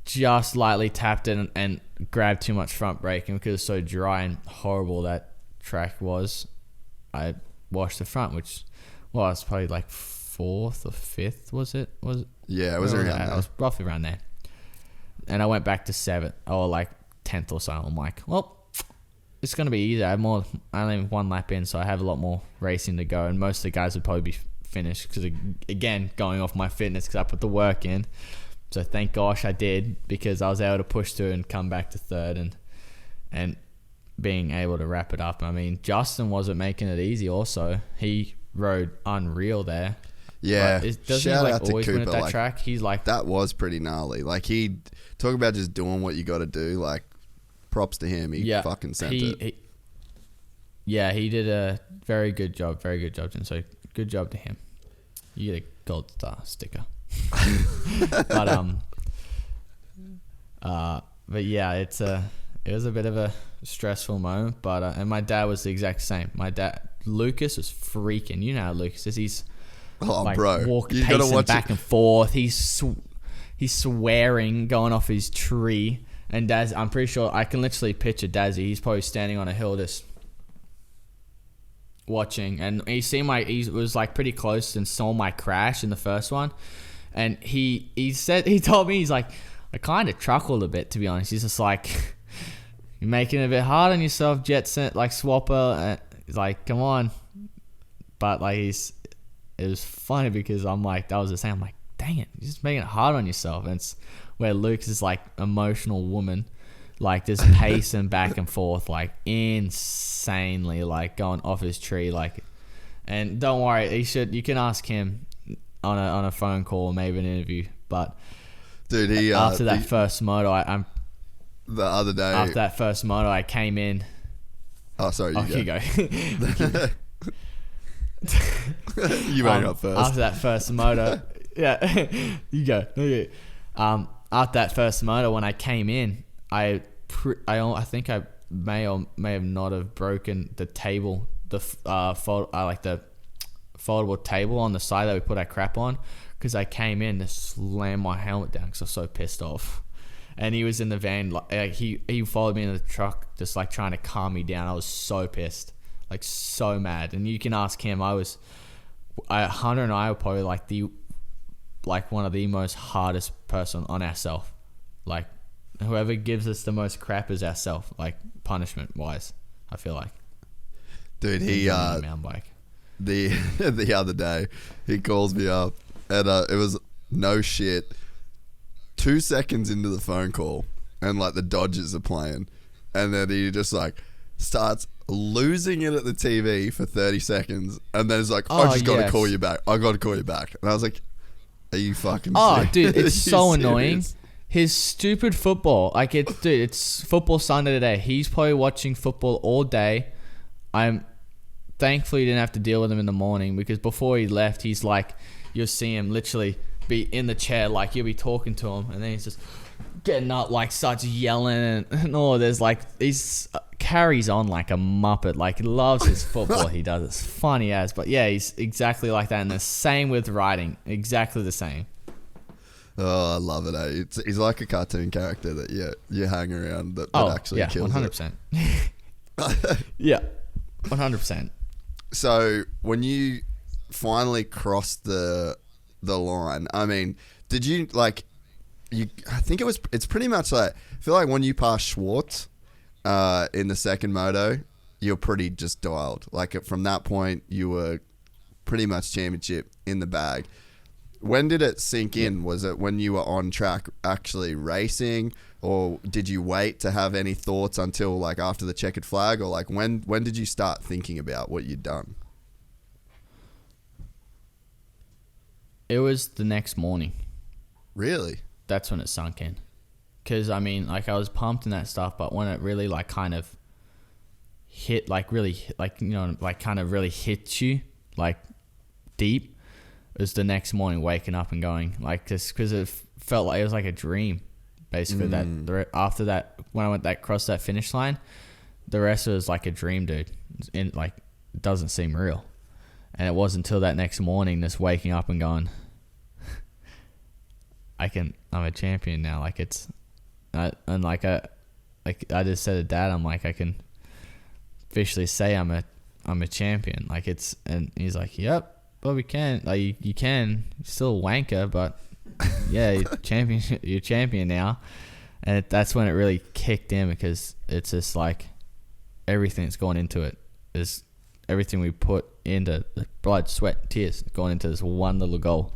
just slightly tapped it and grabbed too much front braking because it was so dry and horrible that track was, I washed the front, which was probably like 4th or 5th, was it? Yeah, it was around there. I was roughly around there. And I went back to 7th or like 10th or so. I'm like, well, it's going to be easy. I only have 1 lap in, so I have a lot more racing to go. And most of the guys would probably be finished because, again, going off my fitness because I put the work in. So thank gosh I did, because I was able to push through and come back to 3rd and being able to wrap it up. I mean, Justin wasn't making it easy also. He rode unreal there. Yeah. Doesn't he like always win at that track? He's like... That was pretty gnarly. Like, he... Talk about just doing what you got to do. Like, props to him. He fucking sent it. He did a very good job. Very good job. And so, good job to him. You get a gold star sticker. But yeah, it was a bit of a stressful moment. But and my dad was the exact same. My dad, Lucas, was freaking. You know how Lucas is. He's bro, pacing back and forth. He's swearing, going off his tree. And Daz, I'm pretty sure I can literally picture Dazzy. He's probably standing on a hill just watching. And he was like pretty close and saw my crash in the first one. And he told me, he's like, I kind of chuckled a bit, to be honest. He's just like, you're making it a bit hard on yourself, Jetson, like Swapper. He's like, come on. But like, it was funny because I'm like, that was the same. I'm like, dang it, you're just making it hard on yourself. And it's where Luke's is like emotional woman, like just pacing back and forth, like insanely, like going off his tree, like. And don't worry, you can ask him on a phone call or maybe an interview. But dude, after that first moto, the other day after that first moto, I came in. Oh, sorry, you go. You went up first. After that first moto, yeah, you go. Okay. After that first moto, when I came in, I think I may have not have broken the table, the the foldable table on the side that we put our crap on, because I came in to slam my helmet down because I was so pissed off. And he was in the van, like he followed me in the truck, just like trying to calm me down. I was so pissed, like so mad. And you can ask him. Hunter and I were probably like one of the most hardest person on ourselves. Like whoever gives us the most crap is ourselves, like punishment wise, I feel like. Dude, he mountain bike. The other day he calls me up and it was no shit 2 seconds into the phone call and like the Dodgers are playing, and then he just like starts losing it at the TV for 30 seconds, and then he's like, I just got to call you back. I got to call you back. And I was like, are you fucking serious? Dude, it's so annoying. His stupid football. Like, it's football Sunday today. He's probably watching football all day. I'm thankfully didn't have to deal with him in the morning, because before he left, he's like, you'll see him literally be in the chair, like you'll be talking to him, and then he's just getting up, like starts yelling, and there's like, he's carries on like a muppet, like he loves his football. He does, it's funny as, but yeah, he's exactly like that. And the same with riding, exactly the same. Oh, I love it. He's like a cartoon character that you hang around that actually kills 100%. Yeah, 100%. So when you finally crossed the line, I mean, did you like? I think it's pretty much like, I feel like when you passed Schwartz in the second moto, you're pretty just dialed. Like from that point, you were pretty much championship in the bag. When did it sink in? Was it when you were on track actually racing, or did you wait to have any thoughts until like after the checkered flag, or like when did you start thinking about what you'd done? It was the next morning. Really? That's when it sunk in. Because, I mean, like, I was pumped and that stuff, but when it really, like, kind of hit, like, really, like, you know, like, kind of really hits you, like, deep, it was the next morning waking up and going, like, just because it felt like it was like a dream, basically. After that, when I went across that finish line, the rest was like a dream, dude. Like, it doesn't seem real. And it wasn't until that next morning, just waking up and going, I'm a champion now. Like, it's, and like I just said to Dad, I'm like, I can officially say I'm a champion. Like and he's like, yep, but we can. Like you can still wanker, but yeah, you're champion now. And that's when it really kicked in, because it's just like everything that's gone into it is everything we put into the blood, sweat, tears going into this one big goal.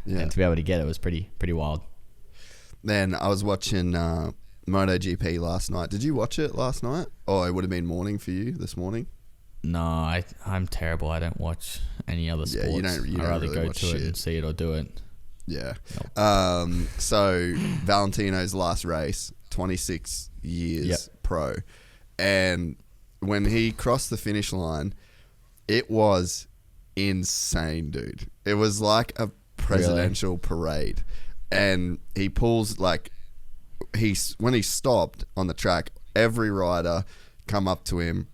Yeah. And to be able to get it was pretty wild. Then I was watching MotoGP last night. Did you watch it last night? Oh, it would have been morning for you this morning. No, I'm terrible. I don't watch any other sports. You don't I'd rather really go to it and see it or do it. Yeah. Nope. So Valentino's last race, 26 years pro. And when he crossed the finish line, it was insane, dude. It was like a presidential parade. And he pulls, like, when he stopped on the track, every rider come up to him,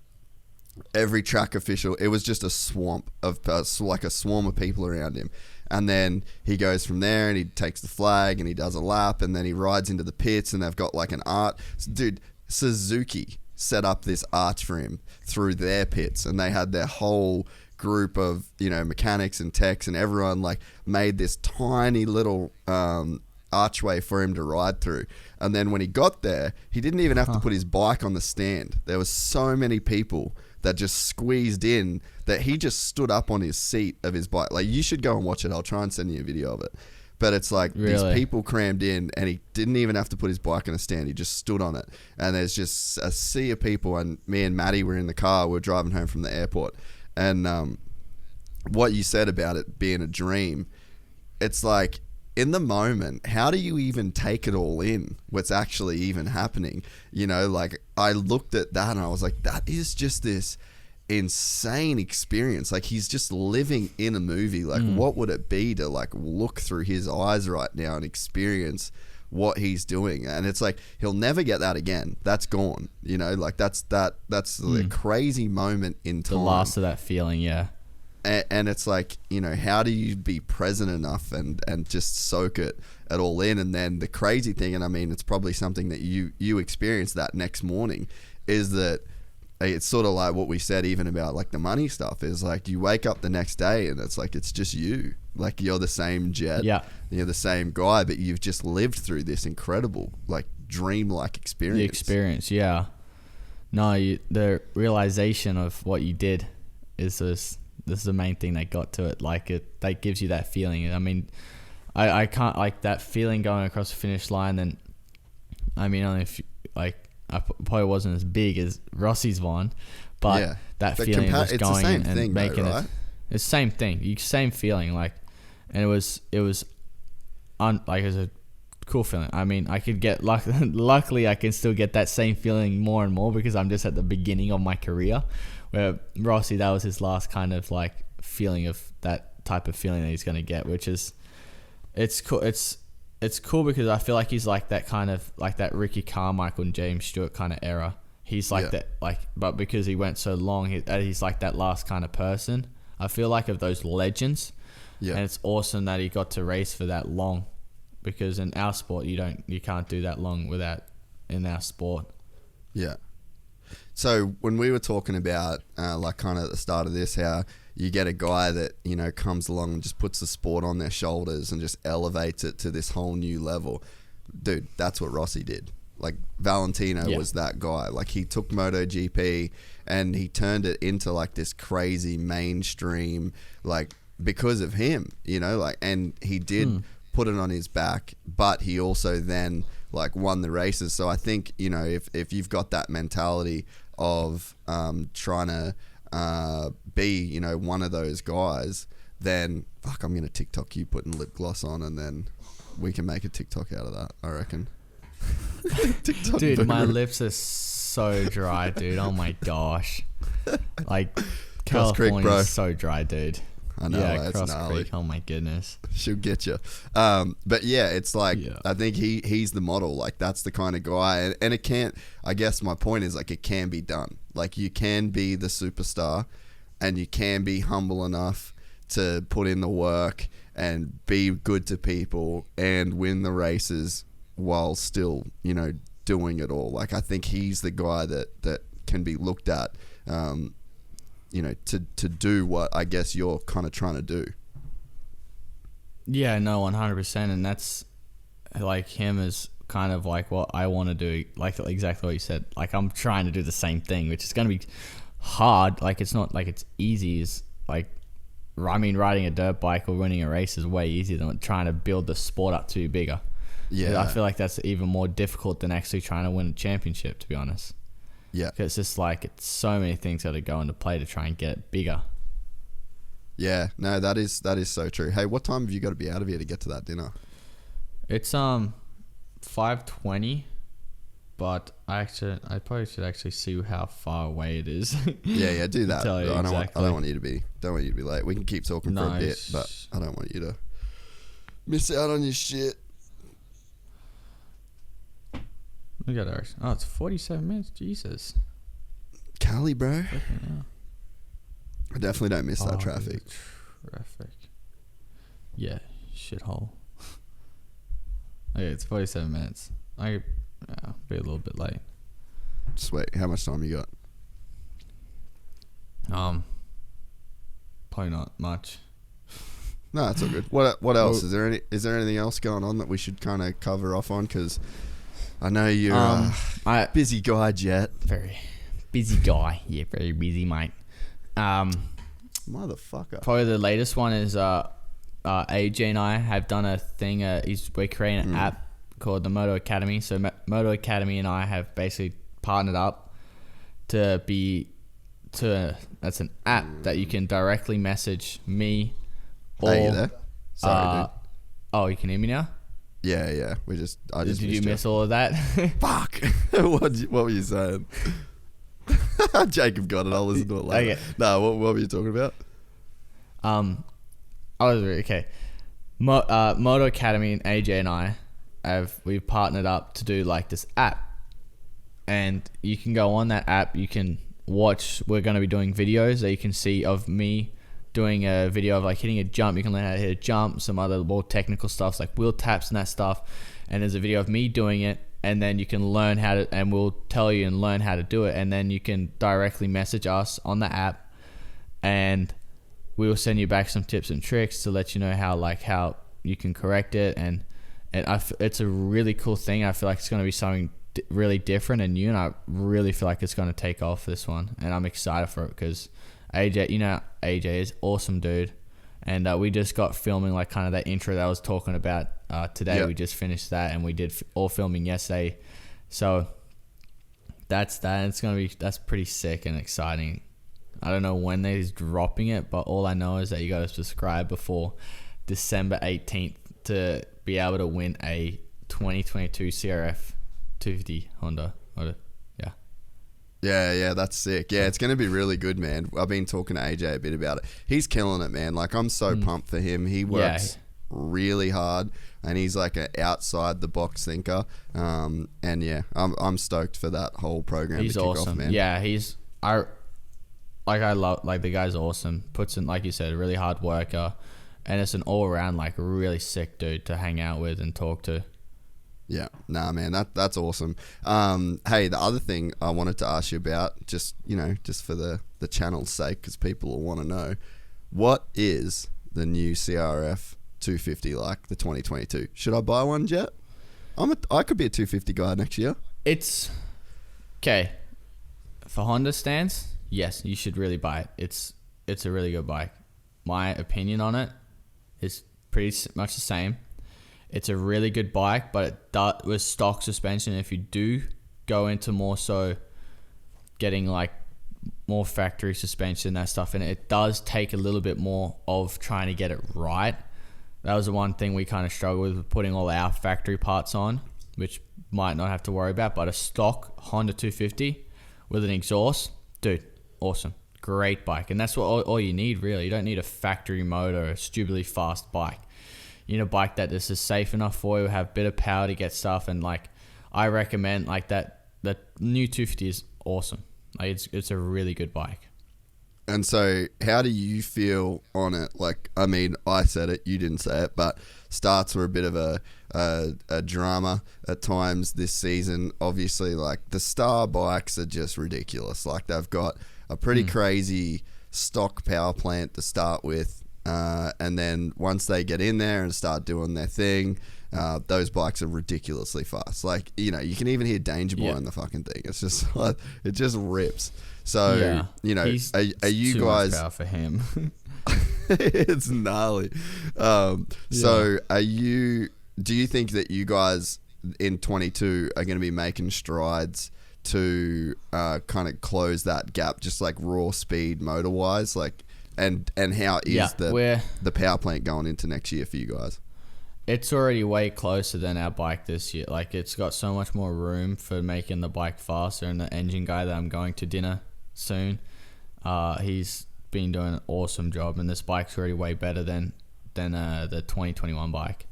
every track official. It was just a swamp of, like a swarm of people around him. And then he goes from there and he takes the flag and he does a lap, and then he rides into the pits and they've got like an arch. Dude, Suzuki set up this arch for him through their pits, and they had their whole group of, mechanics and techs, and everyone like made this tiny little archway for him to ride through. And then when he got there, he didn't even have to put his bike on the stand. There was so many people that just squeezed in that he just stood up on his seat of his bike. Like, you should go and watch it. I'll try and send you a video of it. But it's like these people crammed in, and he didn't even have to put his bike on a stand. He just stood on it. And there's just a sea of people. And me and Maddie were in the car. We were driving home from the airport. And what you said about it being a dream, it's like, in the moment, how do you even take it all in? What's actually even happening? Like, I looked at that and I was like, that is just this insane experience. Like, he's just living in a movie. Like, what would it be to like look through his eyes right now and experience what he's doing? And it's like, he'll never get that again. That's gone. Like that's the crazy moment in time. The last of that feeling, yeah. And it's like, how do you be present enough and just soak it all in? And then the crazy thing, and I mean, it's probably something that you experienced that next morning, is that it's sort of like what we said even about like the money stuff, is like you wake up the next day and it's like, it's just you. Like, you're the same Jett. Yeah. You're the same guy, but you've just lived through this incredible, like, dream-like experience. The experience, yeah. No, the realization of what you did is this is the main thing that got to it. Like, that gives you that feeling. I mean, I can't, like, that feeling going across the finish line. And I mean, only if I probably wasn't as big as Rossi's one, but that feeling of just going and thing, making though, right? It's the same thing, same feeling. Like, and it was like, it was a cool feeling. I mean, I could get luckily I can still get that same feeling more and more, because I'm just at the beginning of my career. Where Rossi, that was his last kind of like feeling of that type of feeling that he's going to get, which is, it's cool. It's cool because I feel like he's like that kind of like that Ricky Carmichael and James Stewart kind of era. He's like that, like, but because he went so long, he's like that last kind of person. I feel like of those legends. Yeah. And it's awesome that he got to race for that long, because in our sport, you can't do that long in our sport. Yeah. So when we were talking about like kind of at the start of this, how you get a guy that, comes along and just puts the sport on their shoulders and just elevates it to this whole new level. Dude, that's what Rossi did. Like, Valentino was that guy. Like, he took MotoGP and he turned it into like this crazy mainstream, like, because of him, like, and he did put it on his back, but he also then like won the races. So I think, if you've got that mentality of trying to be, one of those guys, then fuck, I'm going to TikTok you putting lip gloss on, and then we can make a TikTok out of that, I reckon. Dude, boomer. My lips are so dry, dude. Oh my gosh. Like, California is so dry, dude. I know, yeah, Cross gnarly. Creek. Oh my goodness. She'll get you. But yeah, it's like, I think he's the model. Like, that's the kind of guy, and it can't, I guess my point is, like, it can be done. Like, you can be the superstar, and you can be humble enough to put in the work and be good to people and win the races while still, doing it all. Like, I think he's the guy that can be looked at, to do what I guess you're kind of trying to do. Yeah, no, 100%, and that's like him is kind of like what I want to do, like exactly what you said. Like, I'm trying to do the same thing, which is going to be hard. Like, it's not like it's easy. It's like, I mean, riding a dirt bike or winning a race is way easier than trying to build the sport up to bigger. Yeah, I feel like that's even more difficult than actually trying to win a championship, to be honest. Yeah, because it's just like it's so many things that are going to play to try and get it bigger. Yeah, no, that is so true. Hey, what time have you got to be out of here to get to that dinner? It's 5:20, but I probably should actually see how far away it is. Yeah, do that. Tell you I don't exactly. want you to be late. We can keep talking for a bit, but I don't want you to miss out on your shit. Look at ours. Oh, it's 47 minutes. Jesus. Cali, bro. I definitely don't miss that traffic. Traffic. Yeah, shithole. Okay, it's 47 minutes. I'll be a little bit late. Sweet. How much time you got? Probably not much. No, that's all good. What else? Is there anything else going on that we should kind of cover off on? Because I know you're a busy guy, Jett. Very busy guy. Yeah, very busy, mate. Motherfucker. Probably the latest one is AJ and I have done a thing. We're creating an app called the Moto Academy. So Moto Academy and I have basically partnered up that's an app that you can directly message me. Or, you there? Sorry, dude. Oh, you can hear me now? Yeah. Did you miss all of that? Fuck. What were you saying? Jacob got it. I'll listen to it later. Okay. No, what were you talking about? Moto Academy and AJ and we've partnered up to do like this app, and you can go on that app. You can watch. We're going to be doing videos that you can see of me doing a video of like hitting a jump. You can learn how to hit a jump, some other more technical stuff like wheel taps and that stuff. And there's a video of me doing it, and then you can learn how to, and we'll tell you and learn how to do it. And then you can directly message us on the app, and we will send you back some tips and tricks to let you know how you can correct it. And it's a really cool thing. I feel like it's going to be something really different and new, and I really feel like it's going to take off this one. And I'm excited for it because AJ is awesome, dude. And we just got filming like kind of that intro that I was talking about today. Yep. We just finished that, and we did all filming yesterday. So that's that. That's pretty sick and exciting. I don't know when he's dropping it, but all I know is that you got to subscribe before December 18th to be able to win a 2022 CRF 250 Honda. Yeah, that's sick. Yeah, it's going to be really good, man. I've been talking to AJ a bit about it. He's killing it, man. Like, I'm so pumped for him. He works really hard, and he's like an outside the box thinker. And yeah, I'm stoked for that whole program. He's to kick awesome, off, man. Yeah, I love, like, the guy's awesome. Puts in, like you said, a really hard worker, and it's an all around like really sick dude to hang out with and talk to. Yeah, nah, man, that's awesome. Hey, the other thing I wanted to ask you about, just for the channel's sake, because people will want to know, what is the new CRF 250 like, the 2022? Should I buy one, Jett? I could be a 250 guy next year. It's okay for Honda stands. Yes, you should really buy it. It's a really good bike. My opinion on it is pretty much the same. It's a really good bike, but it was stock suspension. If you do go into more so getting like more factory suspension, that stuff, and it does take a little bit more of trying to get it right. That was the one thing we kind of struggled with putting all our factory parts on, which might not have to worry about. But a stock Honda 250 with an exhaust, dude, awesome. Great bike. And that's what all you need, really. You don't need a factory motor, a stupidly fast bike. You need a bike that this is safe enough for you, have a bit of power to get stuff, and like I recommend like that. The new 250 is awesome. Like it's a really good bike. And so, how do you feel on it? Like, I mean, I said it, you didn't say it, but starts were a bit of a a drama at times this season. Obviously, like the Star bikes are just ridiculous. Like they've got a pretty crazy stock power plant to start with, and then once they get in there and start doing their thing, those bikes are ridiculously fast. Like, you know, you can even hear Danger Boy in the fucking thing. It's just like, it just rips. So, you know, are you too guys... much power for him. It's gnarly. So do you think that you guys in 22 are going to be making strides to kind of close that gap, just like raw speed motor wise? Like, and how is the power plant going into next year for you guys? It's already way closer than our bike this year. Like, it's got so much more room for making the bike faster, and the engine guy that I'm going to dinner soon, he's been doing an awesome job, and this bike's already way better than the 2021 bike.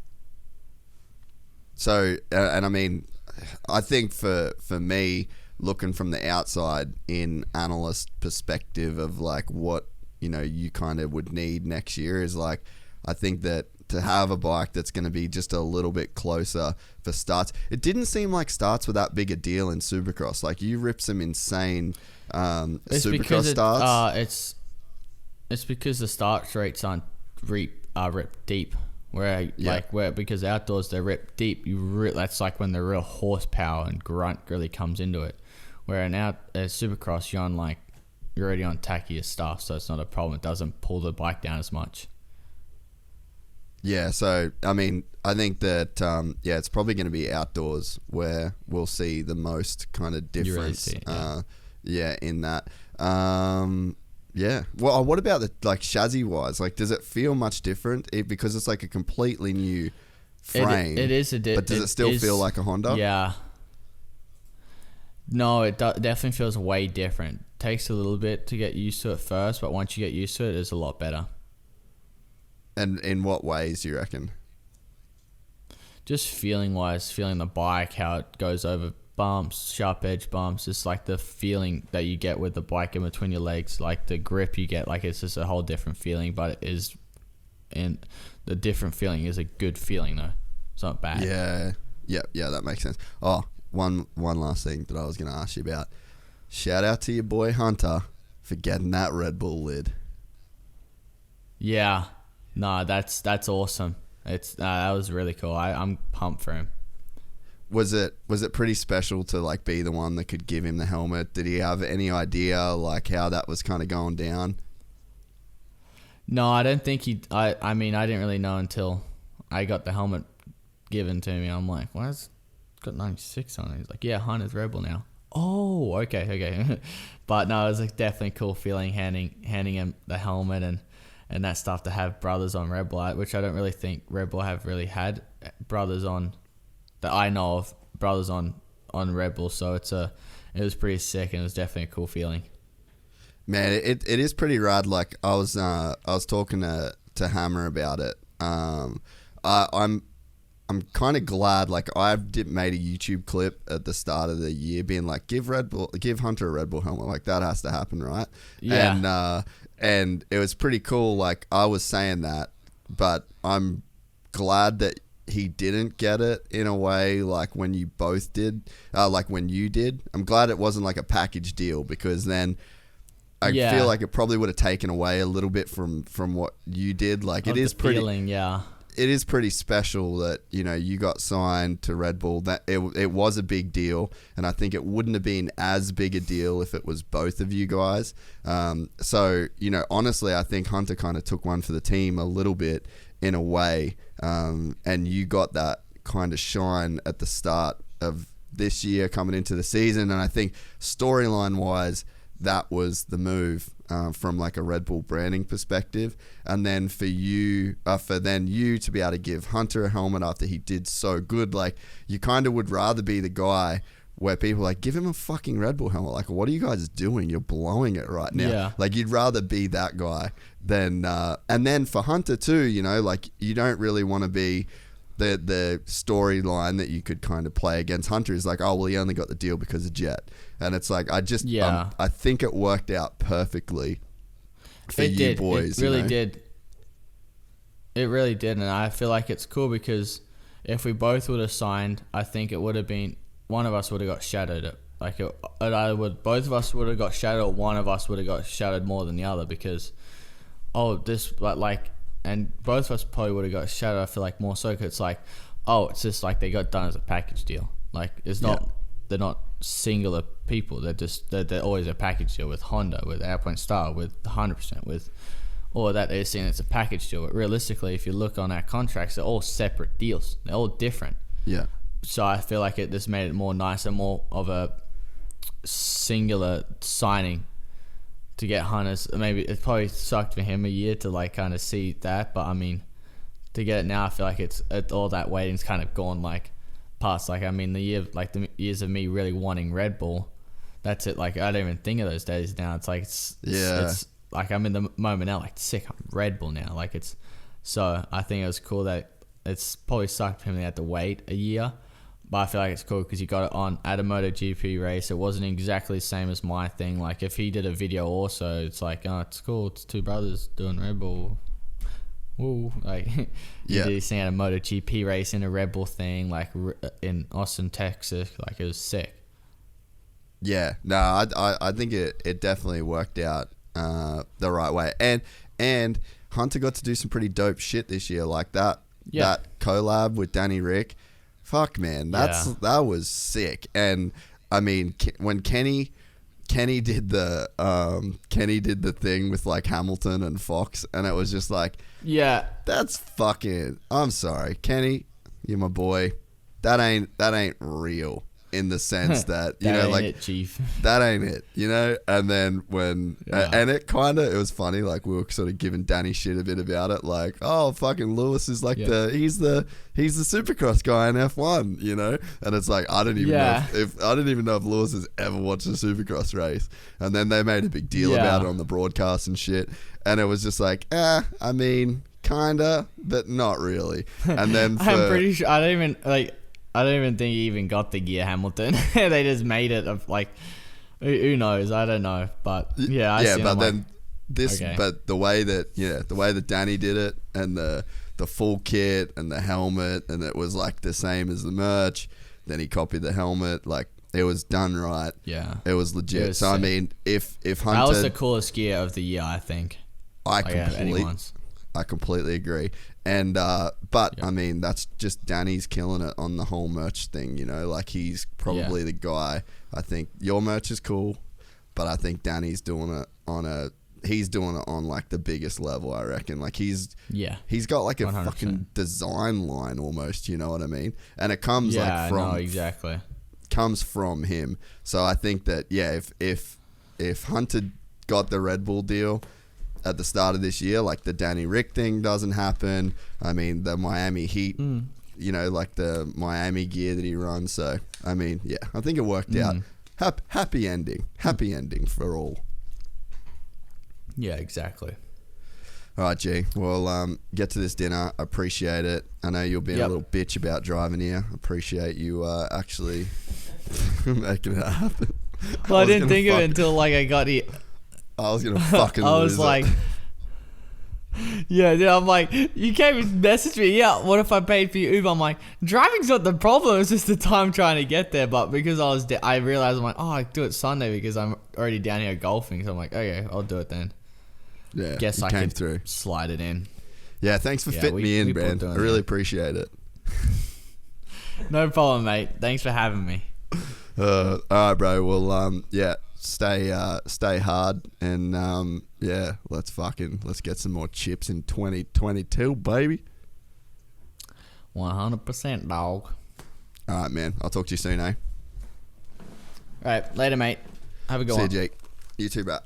So, and I mean, I think for me, looking from the outside in analyst perspective of like what, you know, you kind of would need next year is like, I think that to have a bike that's going to be just a little bit closer for starts. It didn't seem like starts were that big a deal in Supercross. Like, you ripped some insane Supercross starts. It's because the start straights aren't ripped deep. Because outdoors they're ripped deep. That's like when the real horsepower and grunt really comes into it. Where now as Supercross, you're already on tackier stuff, so it's not a problem. It doesn't pull the bike down as much. Yeah, so, I mean, I think that, it's probably going to be outdoors where we'll see the most kind of difference. You really see it, in that. Well, what about the, like, chassis-wise? Like, does it feel much different? Because it's like a completely new frame. It is but does it still feel like a Honda? Yeah. No, it definitely feels way different. Takes a little bit to get used to it first, but once you get used to it, it's a lot better. And in what ways do you reckon? Just feeling-wise, feeling the bike, how it goes over bumps, sharp edge bumps. Just like the feeling that you get with the bike in between your legs, like the grip you get, like it's just a whole different feeling. But it is, and the different feeling is a good feeling though. It's not bad. Yeah, that makes sense. Oh, one last thing that I was going to ask you about. Shout out to your boy Hunter for getting that Red Bull lid. Yeah. No, that's awesome. That was really cool. I'm pumped for him. Was it pretty special to like be the one that could give him the helmet? Did he have any idea like how that was kind of going down? No, I don't think he. I mean, I didn't really know until I got the helmet given to me. I'm like, why has it got 96 on it? He's like, yeah, Hunter's Red Bull now. Oh, okay. But no, it was like definitely a cool feeling handing him the helmet and that stuff, to have brothers on Red Bull, which I don't really think Red Bull have really had brothers on, that I know of, brothers on Red Bull. So it was pretty sick, and it was definitely a cool feeling. Man, it is pretty rad. Like I was talking to Hammer about it. I'm kind of glad. Like made a YouTube clip at the start of the year, being like, give Hunter a Red Bull helmet. Like that has to happen, right? Yeah. And it was pretty cool. Like I was saying that, but I'm glad that he didn't get it in a way like when you both did, like when you did. I'm glad it wasn't like a package deal, because then I feel like it probably would have taken away a little bit from what you did. Like it is pretty. It is pretty special that, you know, you got signed to Red Bull. That it was a big deal, and I think it wouldn't have been as big a deal if it was both of you guys. So, you know, honestly, I think Hunter kind of took one for the team a little bit in a way, and you got that kind of shine at the start of this year coming into the season, and I think storyline-wise, that was the move from like a Red Bull branding perspective. And then for you to be able to give Hunter a helmet after he did so good, like you kind of would rather be the guy where people are like, give him a fucking Red Bull helmet. Like, what are you guys doing? You're blowing it right now. Yeah. Like you'd rather be that guy than, and then for Hunter too, you know, like you don't really want to be the storyline that you could kind of play against Hunter is like, oh, well, he only got the deal because of Jett. And it's like, I think it worked out perfectly for you boys. It really did. It really did. And I feel like it's cool because if we both would have signed, I think it would have been one of us would have got shadowed. Like both of us would have got shadowed, or one of us would have got shadowed more than the other because, and both of us probably would have got shadowed. I feel like more so because it's like, it's just like they got done as a package deal. Like it's not, they're not singular people. They're always a package deal with Honda, with Airpoint Star, with 100%, with all of that. They're saying it's a package deal, but realistically, if you look on our contracts, they're all separate deals. They're all different. Yeah. So I feel like it just made it more nicer, more of a singular signing to get Hunters. Maybe it probably sucked for him a year to like kind of see that, but I mean, to get it now, I feel like it's all that waiting's kind of gone like past. Like I mean, the years of me really wanting Red Bull, that's it. Like I don't even think of those days now. It's like it's like I'm in the moment now. Like sick, I'm Red Bull now. Like it's so I think it was cool that it's probably sucked for him. They had to wait a year. But I feel like it's cool because you got it on at a MotoGP race. It wasn't exactly the same as my thing. Like if he did a video also, it's like, oh, it's cool. It's two brothers doing Red Bull. Woo. Like he did his thing at a MotoGP race in a Red Bull thing, like in Austin, Texas. Like it was sick. Yeah. No, I think it definitely worked out the right way. And Hunter got to do some pretty dope shit this year. Like that collab with Danny Rick. Fuck man, that was sick. And I mean, when Kenny did the thing with like Hamilton and Fox, and it was just like, that's fucking. I'm sorry, Kenny, you're my boy. That ain't real. In the sense that you know, like it, Chief. That ain't it, you know. And then when and it was funny. Like we were sort of giving Danny shit a bit about it. Like, oh, fucking Lewis is like he's the Supercross guy in F1, you know. And it's like I don't even know if Lewis has ever watched a Supercross race. And then they made a big deal about it on the broadcast and shit. And it was just like, I mean, kinda, but not really. And then I'm pretty sure I don't even think he even got the gear Hamilton. They just made it of like, who knows? I don't know, but but the way that Danny did it, and the full kit and the helmet, and it was like the same as the merch. Then he copied the helmet, like it was done right. Yeah, it was legit. So sick. I mean, if Hunter, that was the coolest gear of the year, I think. I completely agree. And but I mean, that's just Danny's killing it on the whole merch thing, you know. Like he's probably the guy. I think your merch is cool, but I think Danny's doing it on like the biggest level, I reckon. Like he's got like a 100%. Fucking design line almost, you know what I mean? And it comes comes from him. So I think that if Hunter got the Red Bull deal at the start of this year, like the Danny Rick thing doesn't happen. I mean, the Miami Heat, you know, like the Miami gear that he runs. So, I mean, I think it worked out. Happy ending for all. Yeah, exactly. All right, G. Well, get to this dinner. Appreciate it. I know you'll be a little bitch about driving here. Appreciate you actually making it happen. Well, I didn't think of it until like I got here. I was gonna fucking lose I was like, dude, I'm like, you came and messaged me, what if I paid for your Uber? I'm like, driving's not the problem, it's just the time trying to get there. But because I realized, I'm like, I do it Sunday because I'm already down here golfing. So I'm like, okay, I'll do it then. Yeah, guess I can slide it in. Yeah, thanks for fitting me in, man. I really appreciate it. No problem, mate. Thanks for having me. All right, bro. Well, stay hard, and let's get some more chips in 2022, baby. 100%, dog. All right, man. I'll talk to you soon, eh? All right, later, mate. Have a good one. See you, Jake. You too, bro.